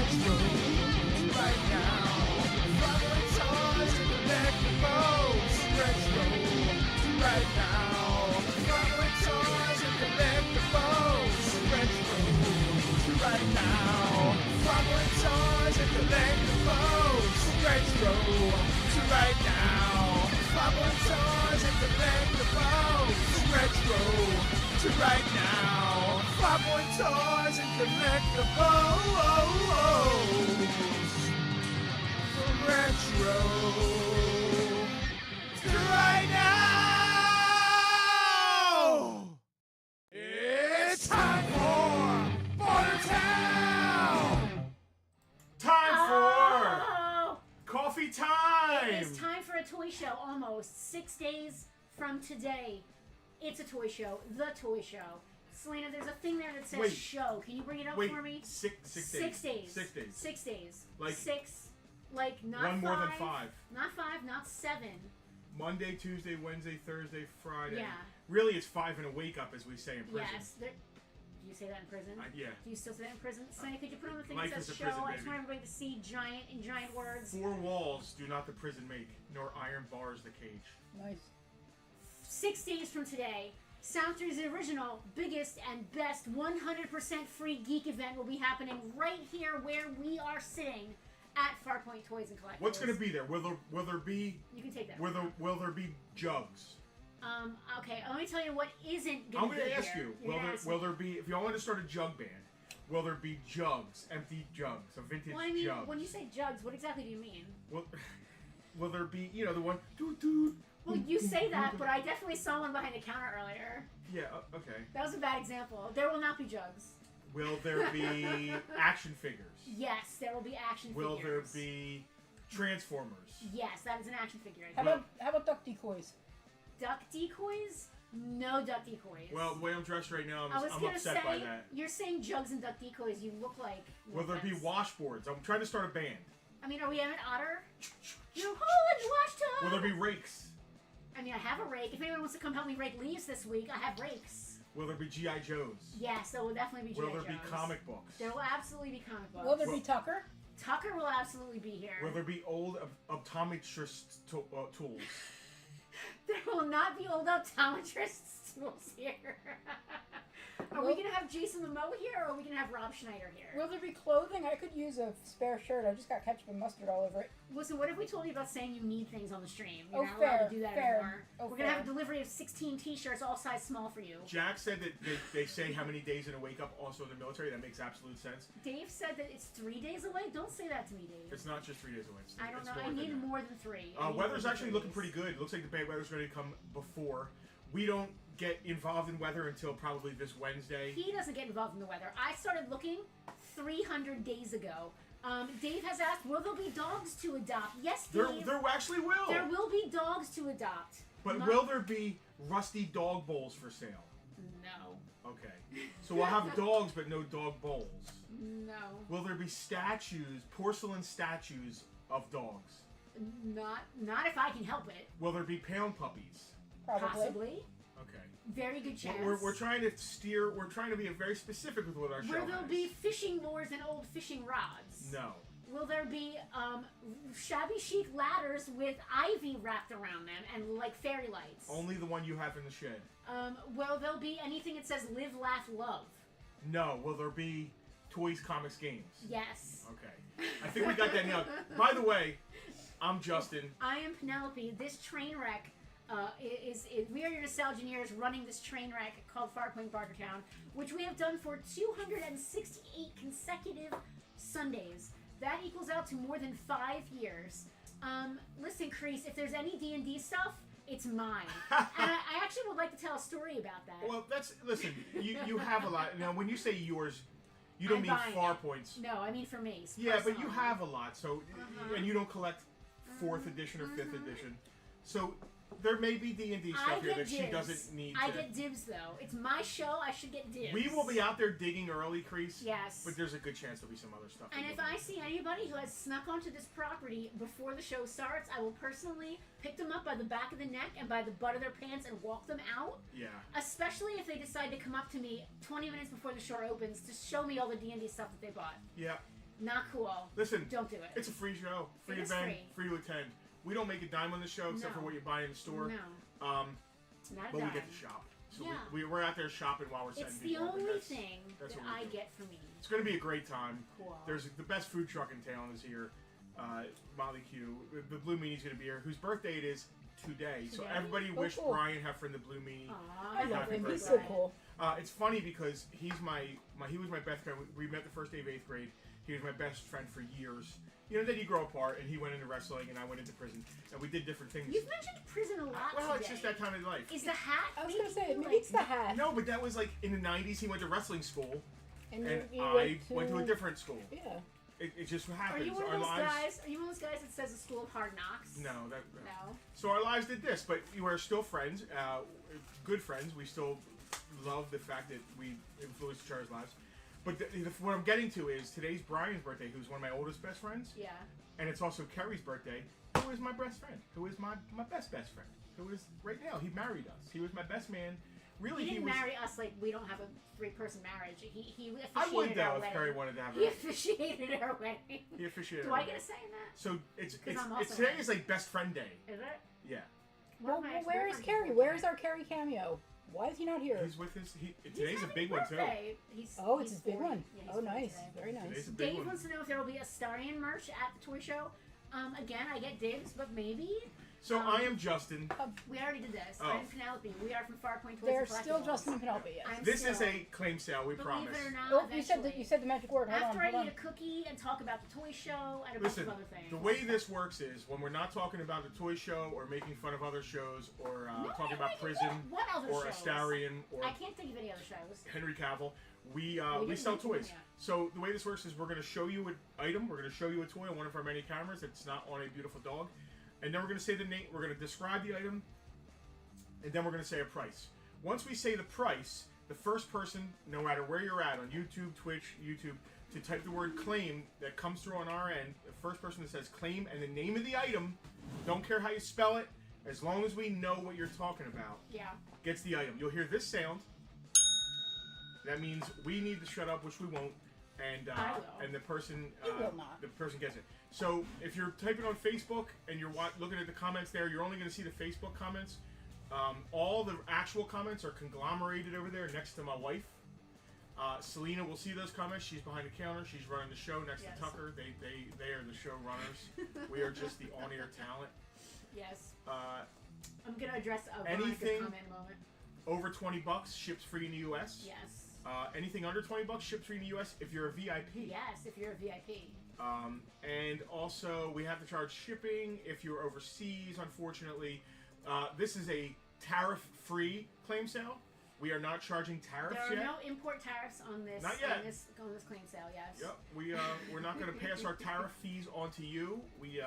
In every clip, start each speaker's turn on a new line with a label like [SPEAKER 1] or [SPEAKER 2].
[SPEAKER 1] retro right now. Farpoint toys and collectibles retro right now. Farpoint toys and collectibles retro right now. Farpoint toys and collectibles retro right now. Farpoint toys and collectibles retro right now. Farpoint toys and collectibles retro right now. It's time for Bartertown.
[SPEAKER 2] Time for
[SPEAKER 3] Oh!
[SPEAKER 2] coffee time.
[SPEAKER 3] It's time for a toy show almost 6 days from today. It's a toy show, the toy show. Selena, there's a thing there that says
[SPEAKER 2] Wait.
[SPEAKER 3] show. Can you bring it up
[SPEAKER 2] Wait,
[SPEAKER 3] for me?
[SPEAKER 2] six days.
[SPEAKER 3] 6 days.
[SPEAKER 2] 6 days.
[SPEAKER 3] 6 days.
[SPEAKER 2] Like-
[SPEAKER 3] 6. Like not
[SPEAKER 2] One
[SPEAKER 3] 5.
[SPEAKER 2] more than 5.
[SPEAKER 3] Not 5, not 7.
[SPEAKER 2] Monday, Tuesday, Wednesday, Thursday, Friday.
[SPEAKER 3] Yeah.
[SPEAKER 2] Really, it's 5 and a wake up, as we say in prison.
[SPEAKER 3] Yes. Do you say that in prison?
[SPEAKER 2] Yeah.
[SPEAKER 3] Do you still say that in prison? Selena, could you put on the thing
[SPEAKER 2] Life
[SPEAKER 3] that
[SPEAKER 2] is
[SPEAKER 3] says
[SPEAKER 2] a
[SPEAKER 3] show?
[SPEAKER 2] prison,
[SPEAKER 3] I just
[SPEAKER 2] baby.
[SPEAKER 3] want everybody to see in giant words.
[SPEAKER 2] 4 walls do not the prison make, nor iron bars the cage.
[SPEAKER 4] Nice.
[SPEAKER 3] 6 days from today, Soundtrack's original, biggest, and best 100% free geek event will be happening right here where we are sitting at Farpoint Toys and Collectibles.
[SPEAKER 2] What's going to be there? Will there be?
[SPEAKER 3] You can take that.
[SPEAKER 2] Will there be jugs?
[SPEAKER 3] Okay, let me tell you what isn't
[SPEAKER 2] I'm
[SPEAKER 3] going to be
[SPEAKER 2] going to ask
[SPEAKER 3] here.
[SPEAKER 2] you.
[SPEAKER 3] You're gonna ask
[SPEAKER 2] Will
[SPEAKER 3] me.
[SPEAKER 2] there be? If y'all want to start a jug band, will there be jugs, empty jugs, a vintage
[SPEAKER 3] Well, I mean,
[SPEAKER 2] jug?
[SPEAKER 3] when you say jugs, what exactly do you mean?
[SPEAKER 2] Will there be? You know, the one. Doo.
[SPEAKER 3] Well, you say that, but I definitely saw one behind the counter earlier.
[SPEAKER 2] Yeah. Okay.
[SPEAKER 3] That was a bad example. There will not be jugs.
[SPEAKER 2] Will there be action figures?
[SPEAKER 3] Yes, there will be action
[SPEAKER 2] Will
[SPEAKER 3] figures.
[SPEAKER 2] there be Transformers?
[SPEAKER 3] Yes, that is an action figure.
[SPEAKER 4] How about duck decoys?
[SPEAKER 3] Duck decoys? No duck decoys.
[SPEAKER 2] Well, the way I'm dressed right now,
[SPEAKER 3] I was
[SPEAKER 2] I'm
[SPEAKER 3] gonna
[SPEAKER 2] upset
[SPEAKER 3] say,
[SPEAKER 2] by that.
[SPEAKER 3] you're saying jugs and duck decoys. You look like. No
[SPEAKER 2] Will there be
[SPEAKER 3] offense.
[SPEAKER 2] washboards? I'm trying to start a band.
[SPEAKER 3] I mean, are we at an otter? You Holland wash tub.
[SPEAKER 2] Will there be rakes?
[SPEAKER 3] I mean, I have a rake. If anyone wants to come help me rake leaves this week, I have rakes.
[SPEAKER 2] Will there be G.I. Joes?
[SPEAKER 3] Yes, there will definitely be
[SPEAKER 2] Will
[SPEAKER 3] G.I.
[SPEAKER 2] there be
[SPEAKER 3] Joes.
[SPEAKER 2] comic books?
[SPEAKER 3] There will absolutely be comic books.
[SPEAKER 4] Will there be Tucker?
[SPEAKER 3] Tucker will absolutely be here.
[SPEAKER 2] Will there be old optometrist tools?
[SPEAKER 3] There will not be old optometrists tools here. Are we gonna have Jason Momoa here, or are we gonna have Rob Schneider here?
[SPEAKER 4] Will there be clothing? I could use a spare shirt. I just got ketchup and mustard all over it.
[SPEAKER 3] Listen, what if we told you about saying you need things on the stream? You're
[SPEAKER 4] Oh,
[SPEAKER 3] not allowed
[SPEAKER 4] fair,
[SPEAKER 3] to do that
[SPEAKER 4] fair.
[SPEAKER 3] anymore.
[SPEAKER 4] Oh,
[SPEAKER 3] We're gonna have a
[SPEAKER 4] fair.
[SPEAKER 3] delivery of 16 t-shirts, all size small for you.
[SPEAKER 2] Jack said that they say how many days in a wake up also in the military. That makes absolute sense.
[SPEAKER 3] Dave said that it's 3 days away. Don't say that to me, Dave.
[SPEAKER 2] It's not just 3 days away.
[SPEAKER 3] I don't
[SPEAKER 2] it's
[SPEAKER 3] know.
[SPEAKER 2] more
[SPEAKER 3] I
[SPEAKER 2] than
[SPEAKER 3] need
[SPEAKER 2] that.
[SPEAKER 3] more than 3. I need
[SPEAKER 2] Weather's
[SPEAKER 3] more than
[SPEAKER 2] actually
[SPEAKER 3] 3
[SPEAKER 2] looking
[SPEAKER 3] days.
[SPEAKER 2] pretty good. It looks like the bad weather's going to come before. We don't get involved in weather until probably this Wednesday.
[SPEAKER 3] He doesn't get involved in the weather. I started looking 300 days ago. Dave has asked, will there be dogs to adopt? Yes, Dave.
[SPEAKER 2] There actually will.
[SPEAKER 3] There will be dogs to adopt.
[SPEAKER 2] But
[SPEAKER 3] Not-
[SPEAKER 2] will there be rusty dog bowls for sale?
[SPEAKER 3] No.
[SPEAKER 2] Okay. So we'll have dogs, but no dog bowls.
[SPEAKER 3] No.
[SPEAKER 2] Will there be statues, porcelain statues of dogs?
[SPEAKER 3] Not if I can help it.
[SPEAKER 2] Will there be pound puppies?
[SPEAKER 4] Probably.
[SPEAKER 3] Possibly.
[SPEAKER 2] Okay.
[SPEAKER 3] Very good chance.
[SPEAKER 2] We're trying to steer. We're trying to be very specific with what our show
[SPEAKER 3] Will there
[SPEAKER 2] has.
[SPEAKER 3] be fishing lures and old fishing rods?
[SPEAKER 2] No.
[SPEAKER 3] Will there be shabby chic ladders with ivy wrapped around them and like fairy lights?
[SPEAKER 2] Only the one you have in the shed.
[SPEAKER 3] Will there be anything that says live, laugh, love?
[SPEAKER 2] No. Will there be toys, comics, games?
[SPEAKER 3] Yes.
[SPEAKER 2] Okay. I think we got that nailed. By the way, I'm Justin.
[SPEAKER 3] I am Penelope. This train wreck we are your Nostalgineers running this train wreck called Farpoint Bartertown, which we have done for 268 consecutive Sundays. That equals out to more than 5 years. Listen, Crease, if there's any D&D stuff, it's mine. And I actually would like to tell a story about that.
[SPEAKER 2] Well, listen. You have a lot. Now, when you say yours, you don't
[SPEAKER 3] I'm
[SPEAKER 2] mean
[SPEAKER 3] buying
[SPEAKER 2] far
[SPEAKER 3] it.
[SPEAKER 2] points.
[SPEAKER 3] No, I mean for me.
[SPEAKER 2] Yeah, but you
[SPEAKER 3] personally.
[SPEAKER 2] have a lot. So, and you don't collect 4th edition or 5th edition. So there may be D&D
[SPEAKER 3] I
[SPEAKER 2] stuff here
[SPEAKER 3] get
[SPEAKER 2] that she
[SPEAKER 3] dibs.
[SPEAKER 2] doesn't need
[SPEAKER 3] I
[SPEAKER 2] to.
[SPEAKER 3] get dibs, though. It's my show. I should get dibs.
[SPEAKER 2] We will be out there digging early, Crease.
[SPEAKER 3] Yes.
[SPEAKER 2] But there's a good chance there'll be some other stuff.
[SPEAKER 3] And
[SPEAKER 2] that
[SPEAKER 3] if
[SPEAKER 2] you'll
[SPEAKER 3] I
[SPEAKER 2] do.
[SPEAKER 3] see anybody who has snuck onto this property before the show starts, I will personally pick them up by the back of the neck and by the butt of their pants and walk them out.
[SPEAKER 2] Yeah.
[SPEAKER 3] Especially if they decide to come up to me 20 minutes before the show opens to show me all the D&D stuff that they bought.
[SPEAKER 2] Yeah.
[SPEAKER 3] Not cool.
[SPEAKER 2] Listen,
[SPEAKER 3] Don't do it.
[SPEAKER 2] it's a free show, free
[SPEAKER 3] It is
[SPEAKER 2] event, free to attend. We don't make a dime on the show except
[SPEAKER 3] No.
[SPEAKER 2] for what you buy in the store.
[SPEAKER 3] No.
[SPEAKER 2] Um,
[SPEAKER 3] Not a
[SPEAKER 2] but
[SPEAKER 3] dime.
[SPEAKER 2] we get to shop. So
[SPEAKER 3] Yeah.
[SPEAKER 2] we're out there shopping while we're setting
[SPEAKER 3] It's the
[SPEAKER 2] people up, and
[SPEAKER 3] only
[SPEAKER 2] that's-
[SPEAKER 3] thing
[SPEAKER 2] that's
[SPEAKER 3] that
[SPEAKER 2] what we
[SPEAKER 3] I
[SPEAKER 2] do.
[SPEAKER 3] get for me.
[SPEAKER 2] It's going to be a great time.
[SPEAKER 3] Cool.
[SPEAKER 2] There's the best food truck in town is here. Molly Q. The Blue Meanie's going to be here, whose birthday it is today. So
[SPEAKER 3] Today?
[SPEAKER 2] everybody
[SPEAKER 4] Oh,
[SPEAKER 2] wish
[SPEAKER 4] cool.
[SPEAKER 2] Brian Heffron, the Blue Meanie.
[SPEAKER 3] Aw,
[SPEAKER 4] I love
[SPEAKER 2] Happy
[SPEAKER 4] him. He's
[SPEAKER 2] birthday.
[SPEAKER 4] so cool.
[SPEAKER 2] It's funny because he was my best friend. We met the first day of 8th grade. He was my best friend for years. You know, then you grow apart, and he went into wrestling, and I went into prison, and we did different things.
[SPEAKER 3] You've mentioned prison a lot
[SPEAKER 2] Well,
[SPEAKER 3] today.
[SPEAKER 2] it's just that time in life.
[SPEAKER 3] Is the hat?
[SPEAKER 4] I was gonna say
[SPEAKER 3] making you,
[SPEAKER 4] maybe it's the hat.
[SPEAKER 2] No, but that was like in the 90s. He went to wrestling school,
[SPEAKER 4] And
[SPEAKER 2] and
[SPEAKER 4] you
[SPEAKER 2] I went to a different school.
[SPEAKER 4] Yeah.
[SPEAKER 2] It just
[SPEAKER 3] Are
[SPEAKER 2] happens.
[SPEAKER 3] you one of
[SPEAKER 2] Our
[SPEAKER 3] those
[SPEAKER 2] lives.
[SPEAKER 3] guys? Are you one of those guys that says the School of Hard Knocks?
[SPEAKER 2] No.
[SPEAKER 3] No.
[SPEAKER 2] So our lives did this, but we are still friends, good friends. We still love the fact that we influenced each other's lives. But what I'm getting to is today's Brian's birthday, who's one of my oldest best friends,
[SPEAKER 3] Yeah.
[SPEAKER 2] and it's also Kerry's birthday, who is my best friend, who is my best friend, who is right now. He married us. He was my best man. Really,
[SPEAKER 3] He didn't
[SPEAKER 2] was.
[SPEAKER 3] marry us like we don't have a 3-person marriage. He officiated
[SPEAKER 2] I would
[SPEAKER 3] our
[SPEAKER 2] though if
[SPEAKER 3] wedding.
[SPEAKER 2] Kerry wanted to have
[SPEAKER 3] He
[SPEAKER 2] it.
[SPEAKER 3] officiated our wedding.
[SPEAKER 2] He officiated.
[SPEAKER 3] Do
[SPEAKER 2] our
[SPEAKER 3] I
[SPEAKER 2] wedding.
[SPEAKER 3] get a say in that?
[SPEAKER 2] So it's
[SPEAKER 3] 'Cause I'm also
[SPEAKER 2] today
[SPEAKER 3] married.
[SPEAKER 2] is like best friend day.
[SPEAKER 3] Is it?
[SPEAKER 2] Yeah.
[SPEAKER 4] Well,
[SPEAKER 3] One of my
[SPEAKER 4] where is
[SPEAKER 3] ex-boyfriends'
[SPEAKER 4] Carrie?
[SPEAKER 3] birthday.
[SPEAKER 4] Where is our Carrie cameo? Why is he not here?
[SPEAKER 2] He's with his.
[SPEAKER 3] He's
[SPEAKER 2] Today's a
[SPEAKER 3] having
[SPEAKER 2] big one too.
[SPEAKER 3] birthday. He's,
[SPEAKER 4] Oh, it's
[SPEAKER 3] he's
[SPEAKER 4] his big
[SPEAKER 3] 40.
[SPEAKER 4] one.
[SPEAKER 3] Yeah, he's
[SPEAKER 4] Oh,
[SPEAKER 3] 40
[SPEAKER 4] nice.
[SPEAKER 3] today.
[SPEAKER 4] Very nice.
[SPEAKER 2] Today's a big
[SPEAKER 3] Dave
[SPEAKER 2] one.
[SPEAKER 3] wants to know if there will be a Starion merch at the toy show. Again, I get dibs, but maybe.
[SPEAKER 2] So I am Justin.
[SPEAKER 3] We already did this.
[SPEAKER 2] Oh.
[SPEAKER 3] I'm Penelope. We are from Farpoint Toys
[SPEAKER 4] They're
[SPEAKER 3] and
[SPEAKER 4] still
[SPEAKER 3] Collectibles.
[SPEAKER 4] Justin and Penelope, yes.
[SPEAKER 3] I'm
[SPEAKER 2] This is
[SPEAKER 3] still-
[SPEAKER 2] a claim sale. We
[SPEAKER 3] Believe
[SPEAKER 2] promise.
[SPEAKER 3] it or not,
[SPEAKER 4] Oh, you said
[SPEAKER 3] eventually.
[SPEAKER 4] the magic word. Hold
[SPEAKER 3] After
[SPEAKER 4] on,
[SPEAKER 3] I
[SPEAKER 4] hold
[SPEAKER 3] eat a
[SPEAKER 4] on.
[SPEAKER 3] cookie and talk about the toy show and a bunch
[SPEAKER 2] Listen,
[SPEAKER 3] of other things.
[SPEAKER 2] the way this works is when we're not talking about the toy show or making fun of other shows or
[SPEAKER 3] No,
[SPEAKER 2] talking
[SPEAKER 3] no,
[SPEAKER 2] about
[SPEAKER 3] wait,
[SPEAKER 2] prison
[SPEAKER 3] what other
[SPEAKER 2] or
[SPEAKER 3] shows?
[SPEAKER 2] Astarion or
[SPEAKER 3] I can't think of any other shows.
[SPEAKER 2] Henry Cavill, we
[SPEAKER 3] didn't
[SPEAKER 2] sell
[SPEAKER 3] mention them
[SPEAKER 2] toys.
[SPEAKER 3] yet.
[SPEAKER 2] So the way this works is we're going to show you an item, we're going to show you a toy on one of our many cameras that's not on a beautiful dog, and then we're going to say the name, we're going to describe the item, and then we're going to say a price. Once we say the price, the first person, no matter where you're at, on YouTube, Twitch, YouTube, to type the word claim that comes through on our end, the first person that says claim and the name of the item, don't care how you spell it, as long as we know what you're talking about,
[SPEAKER 3] Yeah.
[SPEAKER 2] gets the item. You'll hear this sound. That means we need to shut up, which we won't, and
[SPEAKER 3] I will.
[SPEAKER 2] and the person
[SPEAKER 4] You will not.
[SPEAKER 2] the person gets it. So if you're typing on Facebook and you're looking at the comments there, you're only going to see the Facebook comments. All the actual comments are conglomerated over there next to my wife. Selena will see those comments. She's behind the counter. She's running the show next
[SPEAKER 3] Yes.
[SPEAKER 2] to Tucker. They are the show runners. We are just the on-air talent.
[SPEAKER 3] Yes.
[SPEAKER 2] Uh,
[SPEAKER 3] I'm gonna address a Veronica's
[SPEAKER 2] Anything-
[SPEAKER 3] comment in a moment.
[SPEAKER 2] over $20 ships free in the U.S.
[SPEAKER 3] Yes.
[SPEAKER 2] Anything under $20 ships free in the U.S. if you're a VIP.
[SPEAKER 3] Yes, if you're a VIP.
[SPEAKER 2] And also, we have to charge shipping if you're overseas, unfortunately. This is a tariff-free claim sale. We are not charging tariffs
[SPEAKER 3] There are
[SPEAKER 2] yet.
[SPEAKER 3] no import tariffs on this.
[SPEAKER 2] Not yet.
[SPEAKER 3] On this claim sale. Yes.
[SPEAKER 2] Yep, we're not going to pass our tariff fees on to you. We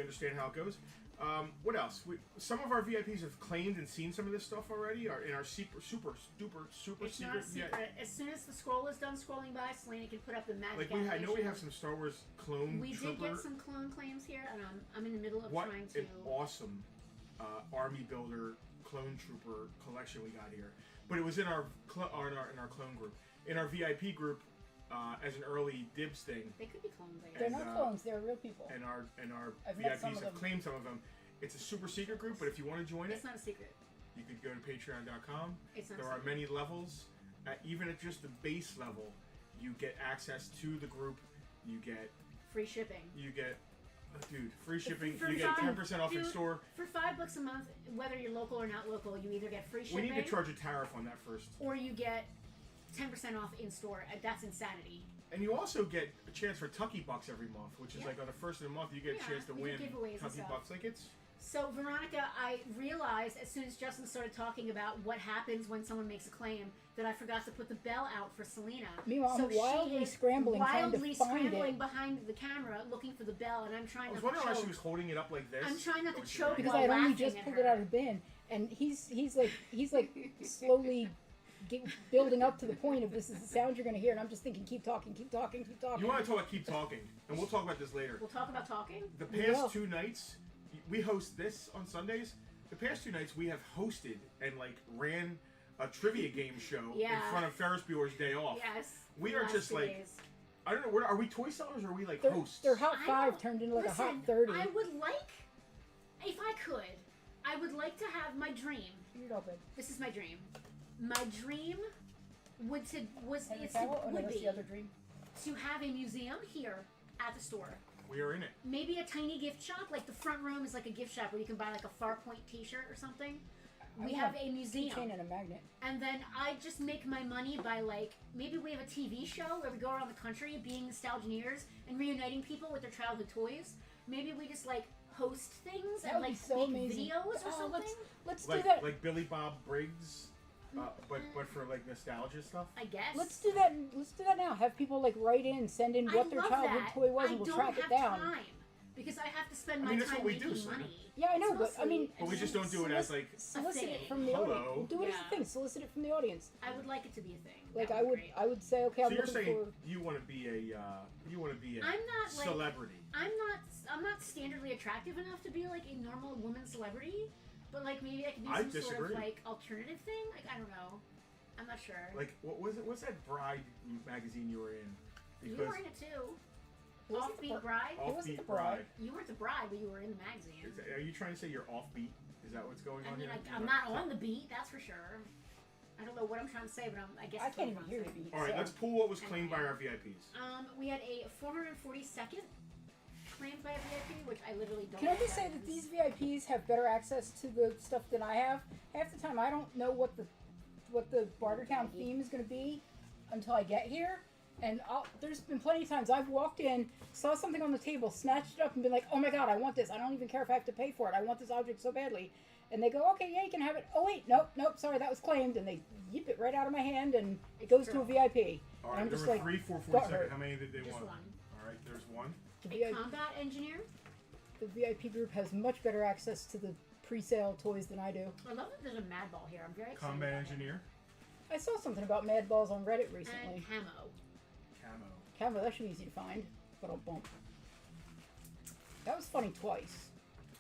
[SPEAKER 2] understand how it goes. What else? Some of our VIPs have claimed and seen some of this stuff already. Are in our super
[SPEAKER 3] It's not
[SPEAKER 2] secret.
[SPEAKER 3] a secret. As soon as the scroll is done scrolling by, Selena can put up the magic
[SPEAKER 2] Like I know we have
[SPEAKER 3] animation.
[SPEAKER 2] some Star Wars clone
[SPEAKER 3] We
[SPEAKER 2] trooper.
[SPEAKER 3] did get some clone claims here, and I'm in the middle of
[SPEAKER 2] What
[SPEAKER 3] trying to.
[SPEAKER 2] an awesome army builder clone trooper collection we got here. But it was in our in our clone group, in our VIP group, as an early dibs thing.
[SPEAKER 3] They could be clones. I guess.
[SPEAKER 4] They're
[SPEAKER 2] And,
[SPEAKER 4] not clones. They're real people.
[SPEAKER 2] And our
[SPEAKER 4] I've met some
[SPEAKER 2] VIPs
[SPEAKER 4] of
[SPEAKER 2] have
[SPEAKER 4] them.
[SPEAKER 2] claimed some of them. It's a super secret group, but if you want to join it,
[SPEAKER 3] It's not a secret.
[SPEAKER 2] you could go to patreon.com.
[SPEAKER 3] It's not.
[SPEAKER 2] There
[SPEAKER 3] a
[SPEAKER 2] are
[SPEAKER 3] secret.
[SPEAKER 2] many levels. Even at just the base level, you get access to the group. You get
[SPEAKER 3] Free shipping.
[SPEAKER 2] free shipping.
[SPEAKER 3] For
[SPEAKER 2] You get
[SPEAKER 3] fun,
[SPEAKER 2] 10% off in
[SPEAKER 3] dude.
[SPEAKER 2] store.
[SPEAKER 3] For $5 a month, whether you're local or not local, you either get free
[SPEAKER 2] We
[SPEAKER 3] shipping
[SPEAKER 2] need to charge a tariff on that first.
[SPEAKER 3] or you get 10% off in store. That's insanity.
[SPEAKER 2] And you also get a chance for Tucky Bucks every month, which is
[SPEAKER 3] Yeah.
[SPEAKER 2] like on the first of the month you get
[SPEAKER 3] Yeah,
[SPEAKER 2] a chance to
[SPEAKER 3] we
[SPEAKER 2] win
[SPEAKER 3] do giveaways and
[SPEAKER 2] Tucky
[SPEAKER 3] stuff.
[SPEAKER 2] Bucks. Like it's
[SPEAKER 3] So, Veronica, I realized as soon as Justin started talking about what happens when someone makes a claim that I forgot to put the bell out for Selena.
[SPEAKER 4] Meanwhile,
[SPEAKER 3] so
[SPEAKER 4] I'm wildly
[SPEAKER 3] she is
[SPEAKER 4] scrambling, trying to
[SPEAKER 3] wildly
[SPEAKER 4] find
[SPEAKER 3] scrambling
[SPEAKER 4] it.
[SPEAKER 3] behind the camera looking for the bell, and I'm trying
[SPEAKER 2] I was
[SPEAKER 3] not
[SPEAKER 2] wondering
[SPEAKER 3] to
[SPEAKER 2] why
[SPEAKER 3] choke.
[SPEAKER 2] she was holding it up like this.
[SPEAKER 3] I'm trying not to
[SPEAKER 2] Oh, she
[SPEAKER 3] choke
[SPEAKER 2] did.
[SPEAKER 4] Because
[SPEAKER 3] while
[SPEAKER 4] I had only
[SPEAKER 3] laughing
[SPEAKER 4] just
[SPEAKER 3] at
[SPEAKER 4] pulled
[SPEAKER 3] her.
[SPEAKER 4] it out of the bin, and he's like slowly building up to the point of this is the sound you're gonna hear, and I'm just thinking, keep talking, keep talking, keep talking.
[SPEAKER 2] You want to talk about keep talking, and we'll talk about this later.
[SPEAKER 3] We'll talk about talking.
[SPEAKER 2] The
[SPEAKER 4] Yeah.
[SPEAKER 2] past 2 nights, we host this on Sundays. The past 2 nights we have hosted and like ran a trivia game show in
[SPEAKER 3] Yeah.
[SPEAKER 2] front of Ferris Bueller's Day Off.
[SPEAKER 3] Yes.
[SPEAKER 2] We
[SPEAKER 3] the
[SPEAKER 2] are
[SPEAKER 3] last
[SPEAKER 2] just
[SPEAKER 3] 2
[SPEAKER 2] like-
[SPEAKER 3] days.
[SPEAKER 2] I don't know. Are we toy sellers or are we like
[SPEAKER 4] They're,
[SPEAKER 2] hosts?
[SPEAKER 4] they're hot
[SPEAKER 3] I
[SPEAKER 4] 5
[SPEAKER 3] don't-
[SPEAKER 4] turned into like
[SPEAKER 3] Listen,
[SPEAKER 4] a hot 30.
[SPEAKER 3] I would like, if I could, I would like to have my dream.
[SPEAKER 4] You're not bad.
[SPEAKER 3] This is my dream. My dream would to was
[SPEAKER 4] Henry
[SPEAKER 3] is
[SPEAKER 4] Cavill?
[SPEAKER 3] to,
[SPEAKER 4] Oh, no,
[SPEAKER 3] would
[SPEAKER 4] that's
[SPEAKER 3] be
[SPEAKER 4] the other dream.
[SPEAKER 3] to have a museum here at the store.
[SPEAKER 2] We are in it.
[SPEAKER 3] Maybe a tiny gift shop, like the front room is like a gift shop where you can buy like a Farpoint T-shirt or something. We have a museum,
[SPEAKER 4] Keychain and a magnet.
[SPEAKER 3] and then I just make my money by like maybe we have a TV show where we go around the country being Nostalgineers and reuniting people with their childhood toys. Maybe we just like host things
[SPEAKER 4] That
[SPEAKER 3] and
[SPEAKER 4] would be
[SPEAKER 3] like
[SPEAKER 4] so
[SPEAKER 3] make
[SPEAKER 4] amazing.
[SPEAKER 3] videos or
[SPEAKER 4] Oh,
[SPEAKER 3] something.
[SPEAKER 4] Let's do
[SPEAKER 2] Like
[SPEAKER 4] that.
[SPEAKER 2] like Billy Bob Briggs, but for like nostalgia stuff.
[SPEAKER 3] I guess.
[SPEAKER 4] Let's do that. Let's do that now. Have people like write in, send in what
[SPEAKER 3] I
[SPEAKER 4] their
[SPEAKER 3] love
[SPEAKER 4] childhood
[SPEAKER 3] that.
[SPEAKER 4] toy was,
[SPEAKER 3] I
[SPEAKER 4] and we'll
[SPEAKER 3] don't
[SPEAKER 4] track
[SPEAKER 3] have
[SPEAKER 4] it down.
[SPEAKER 3] time because I have to spend
[SPEAKER 2] I
[SPEAKER 3] my
[SPEAKER 2] mean, that's
[SPEAKER 3] time
[SPEAKER 2] what we do,
[SPEAKER 3] making
[SPEAKER 2] Selena.
[SPEAKER 3] money.
[SPEAKER 4] Yeah, I know,
[SPEAKER 3] It's
[SPEAKER 4] but I mean,
[SPEAKER 3] mostly-
[SPEAKER 2] But we just don't do it as like.
[SPEAKER 4] solicit
[SPEAKER 3] thing.
[SPEAKER 4] it from the
[SPEAKER 2] Hello.
[SPEAKER 4] audience. Do it as
[SPEAKER 3] Yeah.
[SPEAKER 4] a thing. Solicit it from the audience.
[SPEAKER 3] I would like it to be a thing.
[SPEAKER 4] Like
[SPEAKER 3] That
[SPEAKER 4] I would,
[SPEAKER 3] great.
[SPEAKER 4] I would say, okay,
[SPEAKER 2] So
[SPEAKER 4] I'm
[SPEAKER 2] you're
[SPEAKER 4] looking
[SPEAKER 2] saying
[SPEAKER 4] for.
[SPEAKER 2] you want to be a
[SPEAKER 3] I'm not like
[SPEAKER 2] celebrity.
[SPEAKER 3] I'm not standardly attractive enough to be like a normal woman celebrity, but like maybe I could do
[SPEAKER 2] I
[SPEAKER 3] some sort
[SPEAKER 2] disagree.
[SPEAKER 3] of like alternative thing. Like I don't know. I'm not sure.
[SPEAKER 2] Like what was it? What's that Bride magazine you were in?
[SPEAKER 3] You were in it too.
[SPEAKER 4] Was it the
[SPEAKER 3] Offbeat Bride.
[SPEAKER 4] It wasn't
[SPEAKER 2] Offbeat
[SPEAKER 4] the Bride.
[SPEAKER 3] You weren't the bride, but you were in the magazine.
[SPEAKER 2] Are you trying to say you're offbeat? Is that what's going
[SPEAKER 3] I
[SPEAKER 2] on
[SPEAKER 3] mean,
[SPEAKER 2] here?
[SPEAKER 3] I'm not on the beat, that's for sure. I don't know what I'm trying to say, but I guess
[SPEAKER 4] I
[SPEAKER 3] that's what
[SPEAKER 4] can't
[SPEAKER 3] I'm
[SPEAKER 4] even hear
[SPEAKER 3] trying
[SPEAKER 4] the
[SPEAKER 3] to say.
[SPEAKER 4] beat.
[SPEAKER 2] All right,
[SPEAKER 4] so.
[SPEAKER 2] let's pull what was claimed by our VIPs.
[SPEAKER 3] We had a 442nd claimed by a VIP, which I literally don't.
[SPEAKER 4] Can I
[SPEAKER 3] know
[SPEAKER 4] just
[SPEAKER 3] what
[SPEAKER 4] say
[SPEAKER 3] that
[SPEAKER 4] that
[SPEAKER 3] is.
[SPEAKER 4] these VIPs have better access to the stuff than I have? Half the time, I don't know what the Bartertown theme is going to be until I get here. And there's been plenty of times I've walked in, saw something on the table, snatched it up, and been like, "Oh my god, I want this! I don't even care if I have to pay for it. I want this object so badly." And they go, "Okay, yeah, you can have it." Oh wait, nope, sorry, that was claimed, and they yip it right out of my hand, and it goes to a VIP.
[SPEAKER 2] All
[SPEAKER 4] And
[SPEAKER 2] right,
[SPEAKER 4] I'm
[SPEAKER 2] there
[SPEAKER 4] just
[SPEAKER 2] were
[SPEAKER 4] like,
[SPEAKER 2] 3, 4,
[SPEAKER 4] got
[SPEAKER 2] 47.
[SPEAKER 4] hurt.
[SPEAKER 2] How many did they
[SPEAKER 3] Just
[SPEAKER 2] want?
[SPEAKER 3] one.
[SPEAKER 2] All right, there's one.
[SPEAKER 4] The
[SPEAKER 3] A
[SPEAKER 4] VIP,
[SPEAKER 3] combat engineer.
[SPEAKER 4] the VIP group has much better access to the pre-sale toys than I do.
[SPEAKER 3] I love that there's a Mad Ball here. I'm very excited.
[SPEAKER 2] Combat
[SPEAKER 3] about it.
[SPEAKER 2] engineer.
[SPEAKER 4] I saw something about Mad Balls on Reddit
[SPEAKER 3] And
[SPEAKER 4] recently.
[SPEAKER 3] camo.
[SPEAKER 2] Camo.
[SPEAKER 4] Camera, that should be easy to find, but I'll bump. That was funny twice.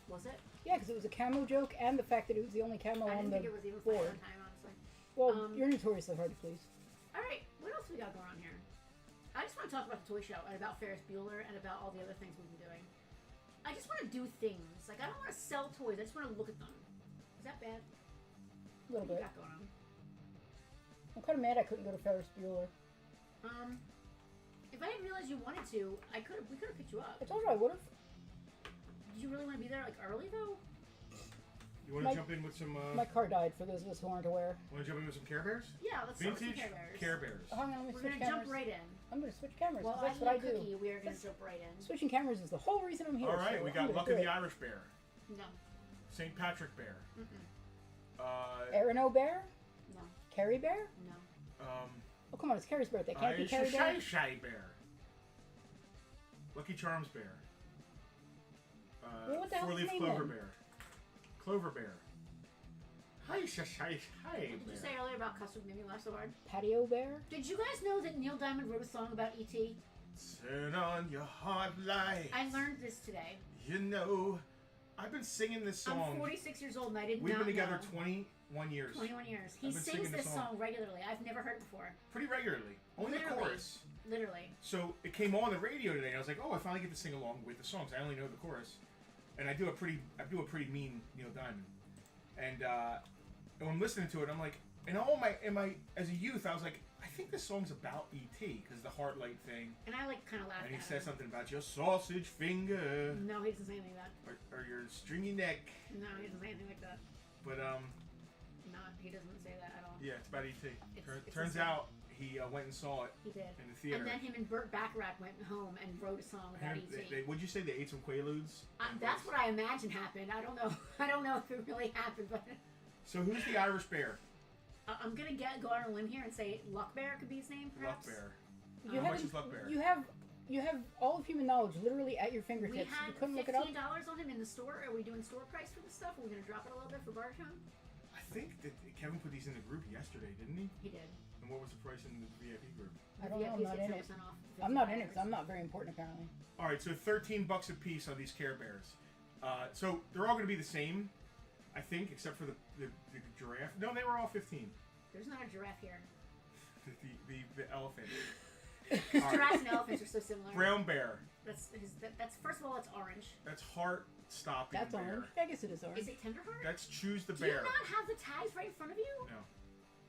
[SPEAKER 3] Was it?
[SPEAKER 4] Yeah, because it was a camo joke, and the fact that it was the only camo
[SPEAKER 3] I
[SPEAKER 4] on
[SPEAKER 3] didn't
[SPEAKER 4] the
[SPEAKER 3] think it was even funny
[SPEAKER 4] board.
[SPEAKER 3] one time, honestly.
[SPEAKER 4] Well, you're notoriously hard to please.
[SPEAKER 3] All right, what else we got going on here? I just want to talk about the toy show and about Ferris Bueller and about all the other things we've been doing. I just want to do things. Like, I don't want to sell toys. I just want to look at them. Is that bad?
[SPEAKER 4] A little
[SPEAKER 3] What do you
[SPEAKER 4] bit.
[SPEAKER 3] got going on?
[SPEAKER 4] I'm kind of mad I couldn't go to Ferris Bueller.
[SPEAKER 3] If I didn't realize you wanted to, we could have picked you up.
[SPEAKER 4] I told you I would have.
[SPEAKER 3] Did you really want to be there like early though?
[SPEAKER 2] You want
[SPEAKER 4] My-
[SPEAKER 2] to jump in with some?
[SPEAKER 4] My car died, for those of us who aren't aware.
[SPEAKER 2] Want to jump in with some Care Bears?
[SPEAKER 3] Yeah, let's start with
[SPEAKER 2] Vintage
[SPEAKER 3] some Care Bears.
[SPEAKER 2] Care Bears.
[SPEAKER 4] Hang on, let me
[SPEAKER 3] We're
[SPEAKER 4] switch
[SPEAKER 3] gonna
[SPEAKER 4] cameras.
[SPEAKER 3] jump right in.
[SPEAKER 4] I'm going to switch cameras,
[SPEAKER 3] Well,
[SPEAKER 4] because that's
[SPEAKER 3] I
[SPEAKER 4] what I
[SPEAKER 3] eat a
[SPEAKER 4] do.
[SPEAKER 3] cookie. We are gonna
[SPEAKER 4] That's-
[SPEAKER 3] jump right in.
[SPEAKER 4] Switching cameras is the whole reason I'm here.
[SPEAKER 2] All right,
[SPEAKER 4] so
[SPEAKER 2] we
[SPEAKER 4] I'm
[SPEAKER 2] got
[SPEAKER 4] gonna
[SPEAKER 2] Luck
[SPEAKER 4] do
[SPEAKER 2] of the
[SPEAKER 4] it.
[SPEAKER 2] Irish Bear,
[SPEAKER 3] No,
[SPEAKER 2] St. Patrick Bear,
[SPEAKER 4] Aaron O'Bear?
[SPEAKER 3] no,
[SPEAKER 4] Carrie Bear?
[SPEAKER 3] no.
[SPEAKER 4] Oh, come on, it's Carrie's birthday. Can't be
[SPEAKER 2] Irish
[SPEAKER 4] Carrie Bear?
[SPEAKER 2] Shy Bear, Lucky Charms Bear,
[SPEAKER 4] Well, what the hell's his
[SPEAKER 2] Four-leaf
[SPEAKER 4] name
[SPEAKER 2] Clover
[SPEAKER 4] then?
[SPEAKER 2] Bear, Clover Bear. Hi, Shy
[SPEAKER 3] What did you say
[SPEAKER 2] Bear.
[SPEAKER 3] earlier about custard made me laugh so hard?
[SPEAKER 4] Patio Bear?
[SPEAKER 3] Did you guys know that Neil Diamond wrote a song about E.T.?
[SPEAKER 2] Turn on your hot lights.
[SPEAKER 3] I learned this today.
[SPEAKER 2] You know, I've been singing this song.
[SPEAKER 3] I'm 46 years old and I did
[SPEAKER 2] We've
[SPEAKER 3] not
[SPEAKER 2] been together
[SPEAKER 3] know.
[SPEAKER 2] 21 years.
[SPEAKER 3] 21 years. He
[SPEAKER 2] I've been
[SPEAKER 3] sings
[SPEAKER 2] singing
[SPEAKER 3] this
[SPEAKER 2] this
[SPEAKER 3] song
[SPEAKER 2] song.
[SPEAKER 3] regularly. I've never heard it before.
[SPEAKER 2] Pretty regularly. Only the
[SPEAKER 3] Literally.
[SPEAKER 2] chorus.
[SPEAKER 3] Literally.
[SPEAKER 2] So it came on the radio today, and I was like, "Oh, I finally get to sing along with the songs. I only know the chorus, and I do a pretty mean Neil Diamond." And when I'm listening to it, I'm like, and as a youth, I was like, I think this song's about E.T. because the Heartlight thing,
[SPEAKER 3] And I like kind of laughed
[SPEAKER 2] and he
[SPEAKER 3] at
[SPEAKER 2] says
[SPEAKER 3] him.
[SPEAKER 2] something about your sausage finger
[SPEAKER 3] No, he doesn't say anything like that.
[SPEAKER 2] or your stringy neck.
[SPEAKER 3] No, he doesn't say anything like that.
[SPEAKER 2] But
[SPEAKER 3] No, he doesn't say that at all.
[SPEAKER 2] yeah, it's about E.T.
[SPEAKER 3] It's
[SPEAKER 2] Turns
[SPEAKER 3] the same.
[SPEAKER 2] out he went and saw it
[SPEAKER 3] He did.
[SPEAKER 2] in the theater.
[SPEAKER 3] And then him and Burt Bacharach went home and wrote a song about
[SPEAKER 2] And
[SPEAKER 3] E.T.
[SPEAKER 2] would you say they ate some Quaaludes?
[SPEAKER 3] That's what I imagine happened. I don't know. I don't know if it really happened, but
[SPEAKER 2] So who's the Irish Bear?
[SPEAKER 3] I'm gonna go on a limb here and say Luck Bear could be his name,
[SPEAKER 2] Luck
[SPEAKER 3] perhaps.
[SPEAKER 2] Bear.
[SPEAKER 4] You
[SPEAKER 2] How much
[SPEAKER 4] haven't-
[SPEAKER 2] is Luck Bear?
[SPEAKER 4] You have all of human knowledge literally at your
[SPEAKER 3] We
[SPEAKER 4] fingertips.
[SPEAKER 3] had
[SPEAKER 4] You couldn't look it up?
[SPEAKER 3] $15 on him in the store. Are we doing store price for this stuff? Are we gonna drop it a little bit for Bartertown?
[SPEAKER 2] I think that Kevin put these in the group yesterday, didn't he?
[SPEAKER 3] He did.
[SPEAKER 2] And what was the price in the VIP group?
[SPEAKER 4] I don't know. I'm
[SPEAKER 3] VIPs
[SPEAKER 4] not
[SPEAKER 3] get
[SPEAKER 4] in it.
[SPEAKER 3] 10% off
[SPEAKER 4] I'm not in it
[SPEAKER 3] $55.
[SPEAKER 4] because I'm not very important apparently.
[SPEAKER 2] All right, so $13 a piece on these Care Bears. So they're all going to be the same, I think, except for the giraffe. No, they were all 15.
[SPEAKER 3] There's not a giraffe here.
[SPEAKER 2] The elephant.
[SPEAKER 3] Giraffes and elephants are so similar.
[SPEAKER 2] Brown bear.
[SPEAKER 3] That's first of all, it's orange.
[SPEAKER 2] That's heart stopping
[SPEAKER 4] That's
[SPEAKER 2] bear.
[SPEAKER 4] orange. I guess it is orange.
[SPEAKER 3] Is it Tenderheart?
[SPEAKER 2] That's choose the
[SPEAKER 3] Do you
[SPEAKER 2] bear.
[SPEAKER 3] not have the tags right in front of you?
[SPEAKER 2] No.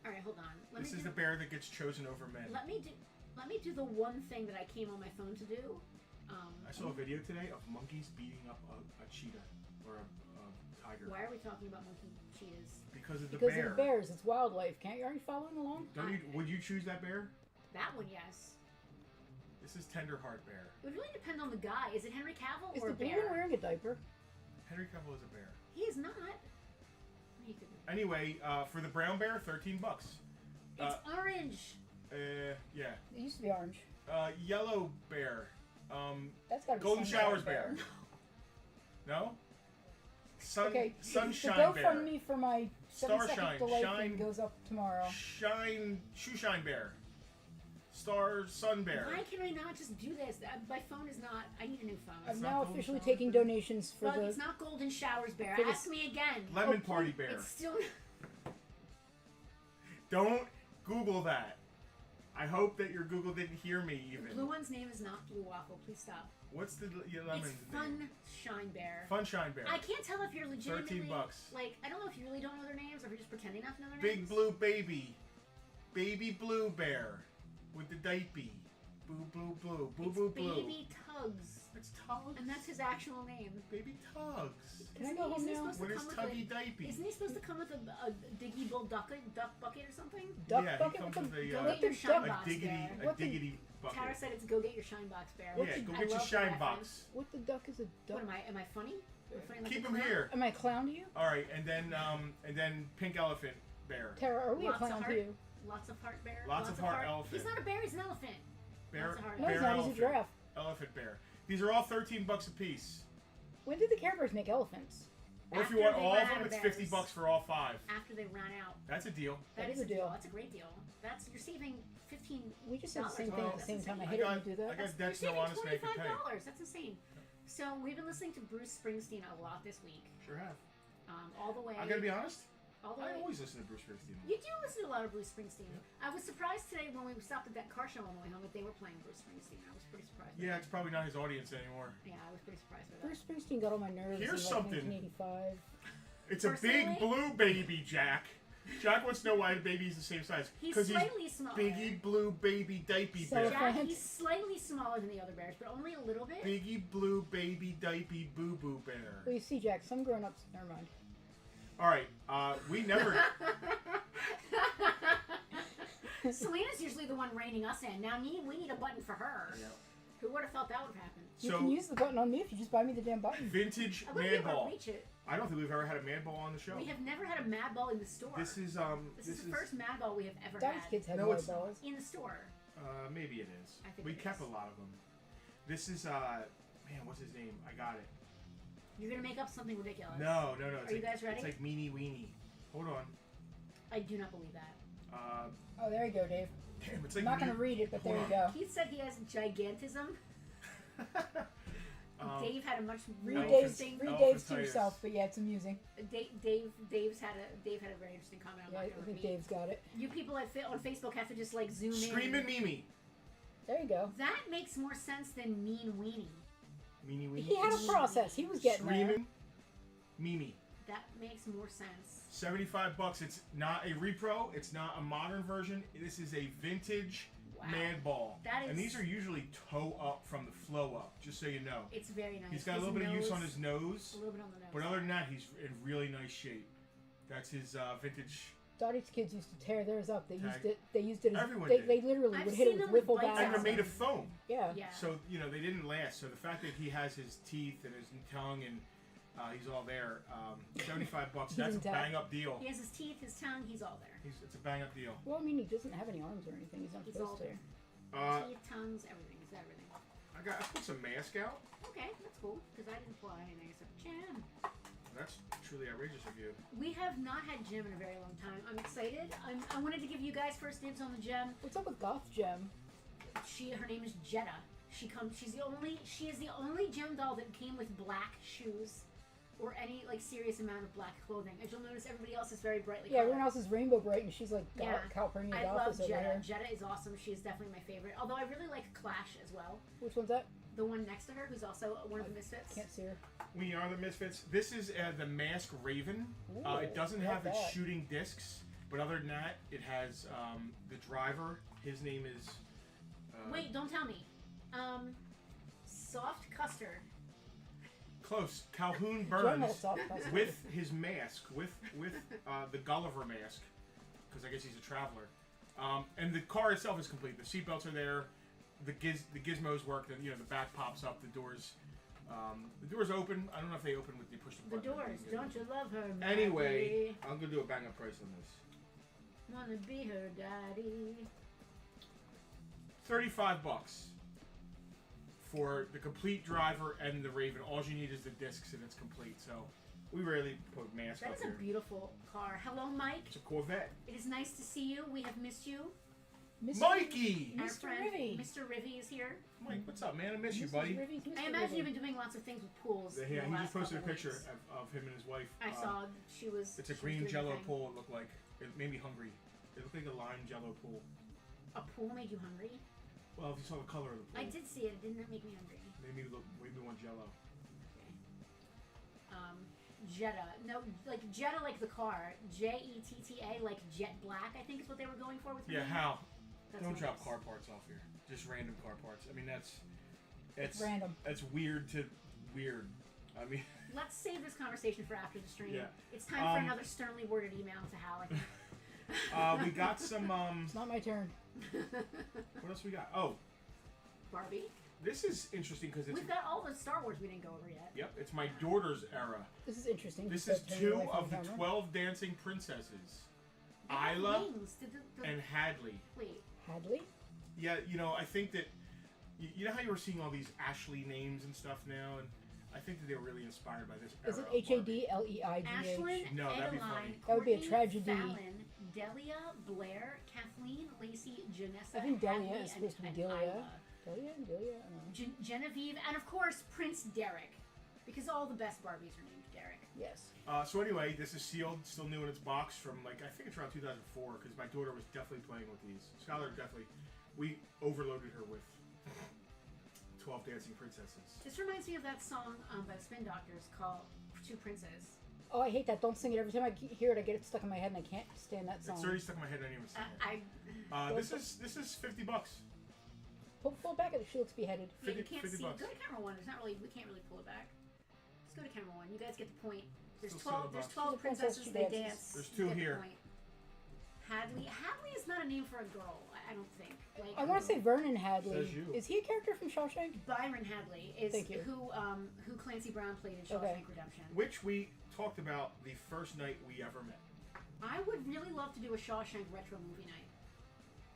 [SPEAKER 3] All right, hold on.
[SPEAKER 2] This is the bear that gets chosen over men.
[SPEAKER 3] Let me do the one thing that I came on my phone to do.
[SPEAKER 2] I saw a video today of monkeys beating up a cheetah or a tiger.
[SPEAKER 3] Why are we talking about monkey cheetahs?
[SPEAKER 2] Because of the
[SPEAKER 4] Because
[SPEAKER 2] bear.
[SPEAKER 4] of the bears, it's wildlife. Can't you? Are you following along?
[SPEAKER 2] Would you choose that bear?
[SPEAKER 3] That one, yes.
[SPEAKER 2] This is Tenderheart bear.
[SPEAKER 3] It would really depend on the guy. Is it Henry Cavill
[SPEAKER 4] Is
[SPEAKER 3] or
[SPEAKER 4] the
[SPEAKER 3] a
[SPEAKER 4] blue
[SPEAKER 3] bear?
[SPEAKER 4] one wearing a diaper?
[SPEAKER 2] Henry Cavill is a bear.
[SPEAKER 3] He is not. He could.
[SPEAKER 2] Anyway, for the brown bear, $13.
[SPEAKER 3] It's orange.
[SPEAKER 2] Yeah.
[SPEAKER 4] It used to be orange.
[SPEAKER 2] Yellow bear.
[SPEAKER 4] That's got to be
[SPEAKER 2] Golden
[SPEAKER 4] sunshine
[SPEAKER 2] Showers bear. No?
[SPEAKER 4] Okay,
[SPEAKER 2] Sunshine
[SPEAKER 4] the
[SPEAKER 2] bear.
[SPEAKER 4] GoFundMe for my 7-second
[SPEAKER 2] Starshine,
[SPEAKER 4] delay
[SPEAKER 2] shine-
[SPEAKER 4] thing goes up tomorrow.
[SPEAKER 2] Shoeshine bear. Sun bear.
[SPEAKER 3] Why can I not just do this? My phone is not. I need a new phone.
[SPEAKER 4] I'm
[SPEAKER 2] not
[SPEAKER 4] now
[SPEAKER 2] Golden
[SPEAKER 4] officially
[SPEAKER 2] Showers
[SPEAKER 4] taking
[SPEAKER 2] bear?
[SPEAKER 4] donations for
[SPEAKER 3] But
[SPEAKER 4] the.
[SPEAKER 3] it's not Golden Showers Bear.
[SPEAKER 4] for the-
[SPEAKER 3] Ask me again.
[SPEAKER 2] Lemon
[SPEAKER 4] Oh,
[SPEAKER 2] Party bear.
[SPEAKER 3] It's still.
[SPEAKER 2] Don't Google that. I hope that your Google didn't hear me
[SPEAKER 3] The
[SPEAKER 2] even.
[SPEAKER 3] blue one's name is not Blue Waffle. Please stop.
[SPEAKER 2] What's the lemon's
[SPEAKER 3] It's
[SPEAKER 2] name?
[SPEAKER 3] Sunshine Bear.
[SPEAKER 2] Funshine bear.
[SPEAKER 3] I can't tell if you're legitimately.
[SPEAKER 2] $13.
[SPEAKER 3] Like, I don't know if you really don't know their names or if you're just pretending not to know their
[SPEAKER 2] Big
[SPEAKER 3] names.
[SPEAKER 2] blue baby. Baby blue bear. With the diaper. Boo boo blue. Boo
[SPEAKER 3] It's
[SPEAKER 2] boo blue.
[SPEAKER 3] Baby Tugs.
[SPEAKER 2] It's Tugs.
[SPEAKER 3] And that's his actual name.
[SPEAKER 2] Baby Tugs.
[SPEAKER 4] Can I go home now?
[SPEAKER 2] What is Tuggy Diaper?
[SPEAKER 3] Isn't he supposed to come with a Diggy Bull duck bucket or something?
[SPEAKER 4] Duck
[SPEAKER 2] Yeah, he
[SPEAKER 4] bucket
[SPEAKER 2] comes
[SPEAKER 4] with
[SPEAKER 2] with
[SPEAKER 3] Go
[SPEAKER 2] a,
[SPEAKER 3] get your shine
[SPEAKER 2] a
[SPEAKER 3] box
[SPEAKER 2] diggity,
[SPEAKER 3] bear.
[SPEAKER 2] a
[SPEAKER 4] What the-
[SPEAKER 2] diggity bucket.
[SPEAKER 3] Tara said it's go get your shine box bear.
[SPEAKER 2] Yeah,
[SPEAKER 3] Which
[SPEAKER 2] go
[SPEAKER 3] I
[SPEAKER 2] get your
[SPEAKER 3] love the
[SPEAKER 2] shine
[SPEAKER 3] reference.
[SPEAKER 2] box.
[SPEAKER 4] What the duck is a duck?
[SPEAKER 3] What am I funny? Am I funny like
[SPEAKER 2] Keep
[SPEAKER 3] a
[SPEAKER 2] him
[SPEAKER 3] clown?
[SPEAKER 2] here.
[SPEAKER 4] Am I a clown to you?
[SPEAKER 2] All right, and then pink elephant bear.
[SPEAKER 4] Tara, are we
[SPEAKER 3] Lots
[SPEAKER 4] a clown
[SPEAKER 3] of
[SPEAKER 4] to
[SPEAKER 3] heart.
[SPEAKER 4] you?
[SPEAKER 3] Lots of heart bear.
[SPEAKER 2] Lots of heart elephant.
[SPEAKER 3] He's not a bear. He's an elephant.
[SPEAKER 2] Bear,
[SPEAKER 3] Lots of heart.
[SPEAKER 4] No,
[SPEAKER 2] bear
[SPEAKER 4] he's not. He's a
[SPEAKER 2] elephant.
[SPEAKER 4] giraffe.
[SPEAKER 2] Elephant bear. These are all $13 a piece.
[SPEAKER 4] When did the Care Bears make elephants?
[SPEAKER 2] Or if you
[SPEAKER 3] After
[SPEAKER 2] want
[SPEAKER 3] they
[SPEAKER 2] all
[SPEAKER 3] ran
[SPEAKER 2] of
[SPEAKER 3] out
[SPEAKER 2] them,
[SPEAKER 3] of
[SPEAKER 2] it's
[SPEAKER 3] bears.
[SPEAKER 2] $50 for all 5.
[SPEAKER 3] After they ran out.
[SPEAKER 2] That's a deal.
[SPEAKER 3] That
[SPEAKER 4] That
[SPEAKER 3] is
[SPEAKER 4] is
[SPEAKER 3] a
[SPEAKER 4] a
[SPEAKER 3] deal.
[SPEAKER 4] deal.
[SPEAKER 3] That's a great deal. You're saving $15.
[SPEAKER 4] We just said the same thing at the same time. I
[SPEAKER 2] I
[SPEAKER 4] hate it when
[SPEAKER 2] got,
[SPEAKER 4] you do
[SPEAKER 2] I
[SPEAKER 4] that.
[SPEAKER 2] got
[SPEAKER 3] You're
[SPEAKER 2] debts no
[SPEAKER 3] saving
[SPEAKER 2] honest man can pay.
[SPEAKER 3] $25. That's insane. So we've been listening to Bruce Springsteen a lot this week.
[SPEAKER 2] Sure have.
[SPEAKER 3] All the way.
[SPEAKER 2] I gotta be honest.
[SPEAKER 3] All the
[SPEAKER 2] I
[SPEAKER 3] way.
[SPEAKER 2] always listen to Bruce Springsteen.
[SPEAKER 3] You do listen to a lot of Bruce Springsteen. I was surprised today when we stopped at that car show on the way home that they were playing Bruce Springsteen. I was pretty surprised. by
[SPEAKER 2] Yeah,
[SPEAKER 3] that.
[SPEAKER 2] it's probably not his audience anymore.
[SPEAKER 3] Yeah, I was pretty surprised by that.
[SPEAKER 4] Bruce Springsteen got on my nerves
[SPEAKER 2] Here's
[SPEAKER 4] in like
[SPEAKER 2] something.
[SPEAKER 4] 1985.
[SPEAKER 2] It's a big
[SPEAKER 3] Personally?
[SPEAKER 2] blue baby, Jack. Jack wants to know why the baby's the same size.
[SPEAKER 3] He's
[SPEAKER 2] 'Cause
[SPEAKER 3] slightly smaller.
[SPEAKER 2] Biggie blue baby diaper
[SPEAKER 4] So
[SPEAKER 2] bear.
[SPEAKER 4] if I-
[SPEAKER 3] Jack, he's slightly smaller than the other bears, but only a little bit.
[SPEAKER 2] Biggie blue baby diaper boo boo bear.
[SPEAKER 4] Well, you see, Jack, some grown-ups. Never mind.
[SPEAKER 2] All right, we never.
[SPEAKER 3] Selena's usually the one reining us in. Now we need a button for her.
[SPEAKER 2] Yeah.
[SPEAKER 3] Who would have thought that would have happened?
[SPEAKER 4] You
[SPEAKER 2] So
[SPEAKER 4] can use the button on me if you just buy me the damn button.
[SPEAKER 2] vintage
[SPEAKER 3] I wouldn't be
[SPEAKER 2] mad
[SPEAKER 3] able to
[SPEAKER 2] ball.
[SPEAKER 3] reach it.
[SPEAKER 2] I don't think we've ever had a mad ball on the show.
[SPEAKER 3] We have never had a Mad Ball in the store.
[SPEAKER 2] This is
[SPEAKER 3] This is the first Mad Ball we have ever
[SPEAKER 4] Diamond
[SPEAKER 3] had
[SPEAKER 4] kids had
[SPEAKER 2] No,
[SPEAKER 4] more
[SPEAKER 2] it's not.
[SPEAKER 4] balls.
[SPEAKER 3] in the store.
[SPEAKER 2] maybe it is.
[SPEAKER 3] I think
[SPEAKER 2] We
[SPEAKER 3] it
[SPEAKER 2] kept
[SPEAKER 3] is.
[SPEAKER 2] a lot of them. This is man, what's his name? I got it.
[SPEAKER 3] You're gonna make up something ridiculous.
[SPEAKER 2] No. It's
[SPEAKER 3] Are
[SPEAKER 2] like,
[SPEAKER 3] you guys ready?
[SPEAKER 2] It's like meanie weenie. Hold on.
[SPEAKER 3] I do not believe that.
[SPEAKER 4] Oh, there you go, Dave.
[SPEAKER 2] Damn, it's
[SPEAKER 4] I'm
[SPEAKER 2] like
[SPEAKER 4] not going to read it, but there you go.
[SPEAKER 3] Keith said he has gigantism. Dave had a much
[SPEAKER 4] Read
[SPEAKER 3] more
[SPEAKER 2] Elephant-
[SPEAKER 4] Dave's,
[SPEAKER 3] interesting.
[SPEAKER 4] read
[SPEAKER 2] Elephant
[SPEAKER 4] Dave's to
[SPEAKER 2] Titus.
[SPEAKER 4] yourself, but yeah, it's amusing.
[SPEAKER 3] Dave's had a very interesting comment. I'm
[SPEAKER 4] Yeah,
[SPEAKER 3] not
[SPEAKER 4] I
[SPEAKER 3] gonna
[SPEAKER 4] think
[SPEAKER 3] repeat.
[SPEAKER 4] Dave's got it.
[SPEAKER 3] You people on Facebook have to just like zoom
[SPEAKER 2] Screaming
[SPEAKER 3] in.
[SPEAKER 2] Mimi.
[SPEAKER 4] There you go.
[SPEAKER 3] That makes more sense than Mean Weenie.
[SPEAKER 2] Meanie weenie.
[SPEAKER 4] He had a process. He was getting there.
[SPEAKER 2] Screaming Mimi.
[SPEAKER 3] That makes more sense.
[SPEAKER 2] $75. It's not a repro. It's not a modern version. This is a vintage
[SPEAKER 3] Wow.
[SPEAKER 2] mad ball.
[SPEAKER 3] That
[SPEAKER 2] And
[SPEAKER 3] is-
[SPEAKER 2] these are usually toe up from the flow up, just so you know.
[SPEAKER 3] It's very nice.
[SPEAKER 2] He's got a
[SPEAKER 3] His
[SPEAKER 2] little bit of use
[SPEAKER 3] nose-
[SPEAKER 2] on his nose,
[SPEAKER 3] A little bit on the nose.
[SPEAKER 2] but other than that, he's in really nice shape. That's his vintage.
[SPEAKER 4] Dottie's kids used to tear theirs up. They used
[SPEAKER 2] Tag.
[SPEAKER 4] it. They used it. As,
[SPEAKER 2] Everyone
[SPEAKER 4] they,
[SPEAKER 2] did.
[SPEAKER 4] they literally
[SPEAKER 3] I've
[SPEAKER 4] would hit
[SPEAKER 3] seen
[SPEAKER 4] it with
[SPEAKER 3] them with
[SPEAKER 4] wiffle
[SPEAKER 3] bites
[SPEAKER 2] And
[SPEAKER 4] bats.
[SPEAKER 2] they're made of foam.
[SPEAKER 4] Yeah.
[SPEAKER 3] Yeah.
[SPEAKER 2] So, they didn't last. So the fact that he has his teeth and his tongue and he's all there, $75.
[SPEAKER 4] He's
[SPEAKER 2] That's a
[SPEAKER 4] intact.
[SPEAKER 2] bang up deal.
[SPEAKER 3] He has his teeth, his tongue. He's all there.
[SPEAKER 2] It's a bang up deal.
[SPEAKER 4] Well, I mean, he doesn't have any arms or anything. He's not
[SPEAKER 3] He's
[SPEAKER 4] supposed
[SPEAKER 3] all
[SPEAKER 4] to.
[SPEAKER 3] there. Teeth, tongues, everything. He's everything.
[SPEAKER 2] I put some mask out.
[SPEAKER 3] Okay, that's cool because I didn't fly anything except Jim.
[SPEAKER 2] That's truly outrageous of you.
[SPEAKER 3] We have not had Jim in a very long time. I'm excited. I wanted to give you guys first dibs on the Gem.
[SPEAKER 4] What's up with Goth Gem?
[SPEAKER 3] Her name is Jetta. She is the only Gem doll that came with black shoes. or any like serious amount of black clothing. As you'll notice, everybody else is very brightly
[SPEAKER 4] Yeah,
[SPEAKER 3] colored.
[SPEAKER 4] everyone else is rainbow bright, and she's like
[SPEAKER 3] Yeah.
[SPEAKER 4] Calpurnia
[SPEAKER 3] I love
[SPEAKER 4] Gothis over
[SPEAKER 3] Jetta.
[SPEAKER 4] here.
[SPEAKER 3] Jetta is awesome. She's definitely my favorite. Although I really like Clash as well.
[SPEAKER 4] Which one's that?
[SPEAKER 3] The one next to her, who's also one of the Misfits.
[SPEAKER 4] Can't see her.
[SPEAKER 2] We are the Misfits. This is the Mask Raven.
[SPEAKER 4] Ooh,
[SPEAKER 2] It doesn't
[SPEAKER 4] love
[SPEAKER 2] have its
[SPEAKER 4] that.
[SPEAKER 2] shooting discs, but other than that, it has the driver. His name is.
[SPEAKER 3] Wait, don't tell me. Soft Custard.
[SPEAKER 2] Close. Calhoun
[SPEAKER 4] General
[SPEAKER 2] Burns
[SPEAKER 4] soft custard.
[SPEAKER 2] with his mask, with the Gulliver mask, because I guess he's a traveler. And the car itself is complete. The seatbelts are there. The gizmos work. The back pops up. The doors open. I don't know if they open with you push the
[SPEAKER 3] The
[SPEAKER 2] button.
[SPEAKER 3] doors. Don't you love her,
[SPEAKER 2] Anyway, I'm gonna do a bang up price on this.
[SPEAKER 3] Wanna be her daddy.
[SPEAKER 2] $35 for the complete driver and the Raven. All you need is the discs and it's complete. So we rarely put mask
[SPEAKER 3] That
[SPEAKER 2] up
[SPEAKER 3] is a
[SPEAKER 2] here.
[SPEAKER 3] beautiful car. Hello, Mike.
[SPEAKER 2] It's a Corvette.
[SPEAKER 3] It is nice to see you. We have missed you.
[SPEAKER 4] Mr.
[SPEAKER 2] Mikey!
[SPEAKER 3] Our
[SPEAKER 4] Mr.
[SPEAKER 3] friend
[SPEAKER 4] Rivy.
[SPEAKER 3] Mr. Rivy is here.
[SPEAKER 2] Mike, what's up, man? I miss you,
[SPEAKER 4] Mrs.
[SPEAKER 2] buddy.
[SPEAKER 4] Rivy's Mr.
[SPEAKER 3] I imagine
[SPEAKER 4] Rivy.
[SPEAKER 3] you've been doing lots of things with pools. in
[SPEAKER 2] Yeah,
[SPEAKER 3] the
[SPEAKER 2] he
[SPEAKER 3] last
[SPEAKER 2] just posted a
[SPEAKER 3] couple
[SPEAKER 2] picture
[SPEAKER 3] weeks.
[SPEAKER 2] of him and his wife.
[SPEAKER 3] I saw she was.
[SPEAKER 2] It's a
[SPEAKER 3] she was
[SPEAKER 2] green
[SPEAKER 3] doing
[SPEAKER 2] jello
[SPEAKER 3] the thing.
[SPEAKER 2] pool, it looked like. It made me hungry. It looked like a lime jello pool.
[SPEAKER 3] A pool made you hungry?
[SPEAKER 2] Well, if you saw the color of the pool.
[SPEAKER 3] I did see it. It did not make me hungry.
[SPEAKER 2] Made me want jello.
[SPEAKER 3] Jetta. No, like Jetta, like the car. Jetta, like jet black. I think is what they were going for with. her
[SPEAKER 2] Yeah,
[SPEAKER 3] name.
[SPEAKER 2] how?
[SPEAKER 3] That's
[SPEAKER 2] Don't
[SPEAKER 3] what
[SPEAKER 2] drop
[SPEAKER 3] it is.
[SPEAKER 2] car parts off here. Just random car parts. I mean, it's
[SPEAKER 4] Random.
[SPEAKER 2] That's weird to weird. I mean,
[SPEAKER 3] Let's save this conversation for after the stream.
[SPEAKER 2] Yeah.
[SPEAKER 3] It's time for another sternly worded email to Hal. I think.
[SPEAKER 2] we got some.
[SPEAKER 4] It's not my turn.
[SPEAKER 2] What else we got? Oh,
[SPEAKER 3] Barbie.
[SPEAKER 2] this is interesting because it's.
[SPEAKER 3] We've got all the Star Wars we didn't go over yet.
[SPEAKER 2] Yep, it's my daughter's era.
[SPEAKER 4] This is interesting.
[SPEAKER 2] This
[SPEAKER 4] Just
[SPEAKER 2] is
[SPEAKER 4] turning
[SPEAKER 2] 2
[SPEAKER 4] away from
[SPEAKER 2] of the
[SPEAKER 4] camera.
[SPEAKER 2] 12 dancing princesses.
[SPEAKER 3] They have
[SPEAKER 2] Isla
[SPEAKER 3] wings. Did the
[SPEAKER 2] and Hadley.
[SPEAKER 3] wait.
[SPEAKER 4] Hadley?
[SPEAKER 2] Yeah, I think that you know how you were seeing all these Ashley names and stuff now, and I think that they were really inspired by this.
[SPEAKER 4] Is it
[SPEAKER 2] era of Barbie.
[SPEAKER 4] HADLEIGH?
[SPEAKER 3] Ashlyn,
[SPEAKER 2] No, that'd be
[SPEAKER 3] Adeline,
[SPEAKER 2] funny.
[SPEAKER 4] That would be a
[SPEAKER 3] Courtney,
[SPEAKER 4] tragedy.
[SPEAKER 3] Fallon, Delia, Blair, Kathleen, Lacey, Janessa,
[SPEAKER 4] I think Delia
[SPEAKER 3] Hadley,
[SPEAKER 4] is supposed to be
[SPEAKER 3] and
[SPEAKER 4] Delia.
[SPEAKER 3] Isla.
[SPEAKER 4] Delia? I don't know.
[SPEAKER 3] Genevieve, and of course Prince Derek, because all the best Barbies are named Derek.
[SPEAKER 4] Yes.
[SPEAKER 2] So anyway, this is sealed, still new in its box from I think it's around 2004 because my daughter was definitely playing with these. Skylar definitely. We overloaded her with 12 Dancing Princesses.
[SPEAKER 3] This reminds me of that song by the Spin Doctors called Two Princes.
[SPEAKER 4] Oh, I hate that. Don't sing it. Every time I hear it, I get it stuck in my head, and I can't stand that song.
[SPEAKER 2] It's already stuck in my head. I didn't even sing it. This is $50.
[SPEAKER 4] Pull back at it. She looks beheaded.
[SPEAKER 3] Yeah, you
[SPEAKER 2] 50
[SPEAKER 3] can't see.
[SPEAKER 2] bucks.
[SPEAKER 3] Go to camera one. We can't really pull it back. Let's go to camera one. You guys get the point. There's
[SPEAKER 2] Still
[SPEAKER 3] 12. There's
[SPEAKER 2] $7.
[SPEAKER 3] 12
[SPEAKER 4] She's a princess,
[SPEAKER 3] princesses.
[SPEAKER 4] she
[SPEAKER 3] They
[SPEAKER 4] dances.
[SPEAKER 3] dance.
[SPEAKER 2] There's
[SPEAKER 3] You
[SPEAKER 2] 2
[SPEAKER 3] get the
[SPEAKER 2] here.
[SPEAKER 3] point. Hadley is not a name for a girl. I don't think. Like
[SPEAKER 4] I want to say Vernon Hadley.
[SPEAKER 2] Says you.
[SPEAKER 4] Is he a character from Shawshank?
[SPEAKER 3] Byron Hadley is
[SPEAKER 4] Thank you.
[SPEAKER 3] who Clancy Brown played in Shawshank
[SPEAKER 4] Okay.
[SPEAKER 3] Redemption.
[SPEAKER 2] Which we talked about the first night we ever met.
[SPEAKER 3] I would really love to do a Shawshank retro movie night.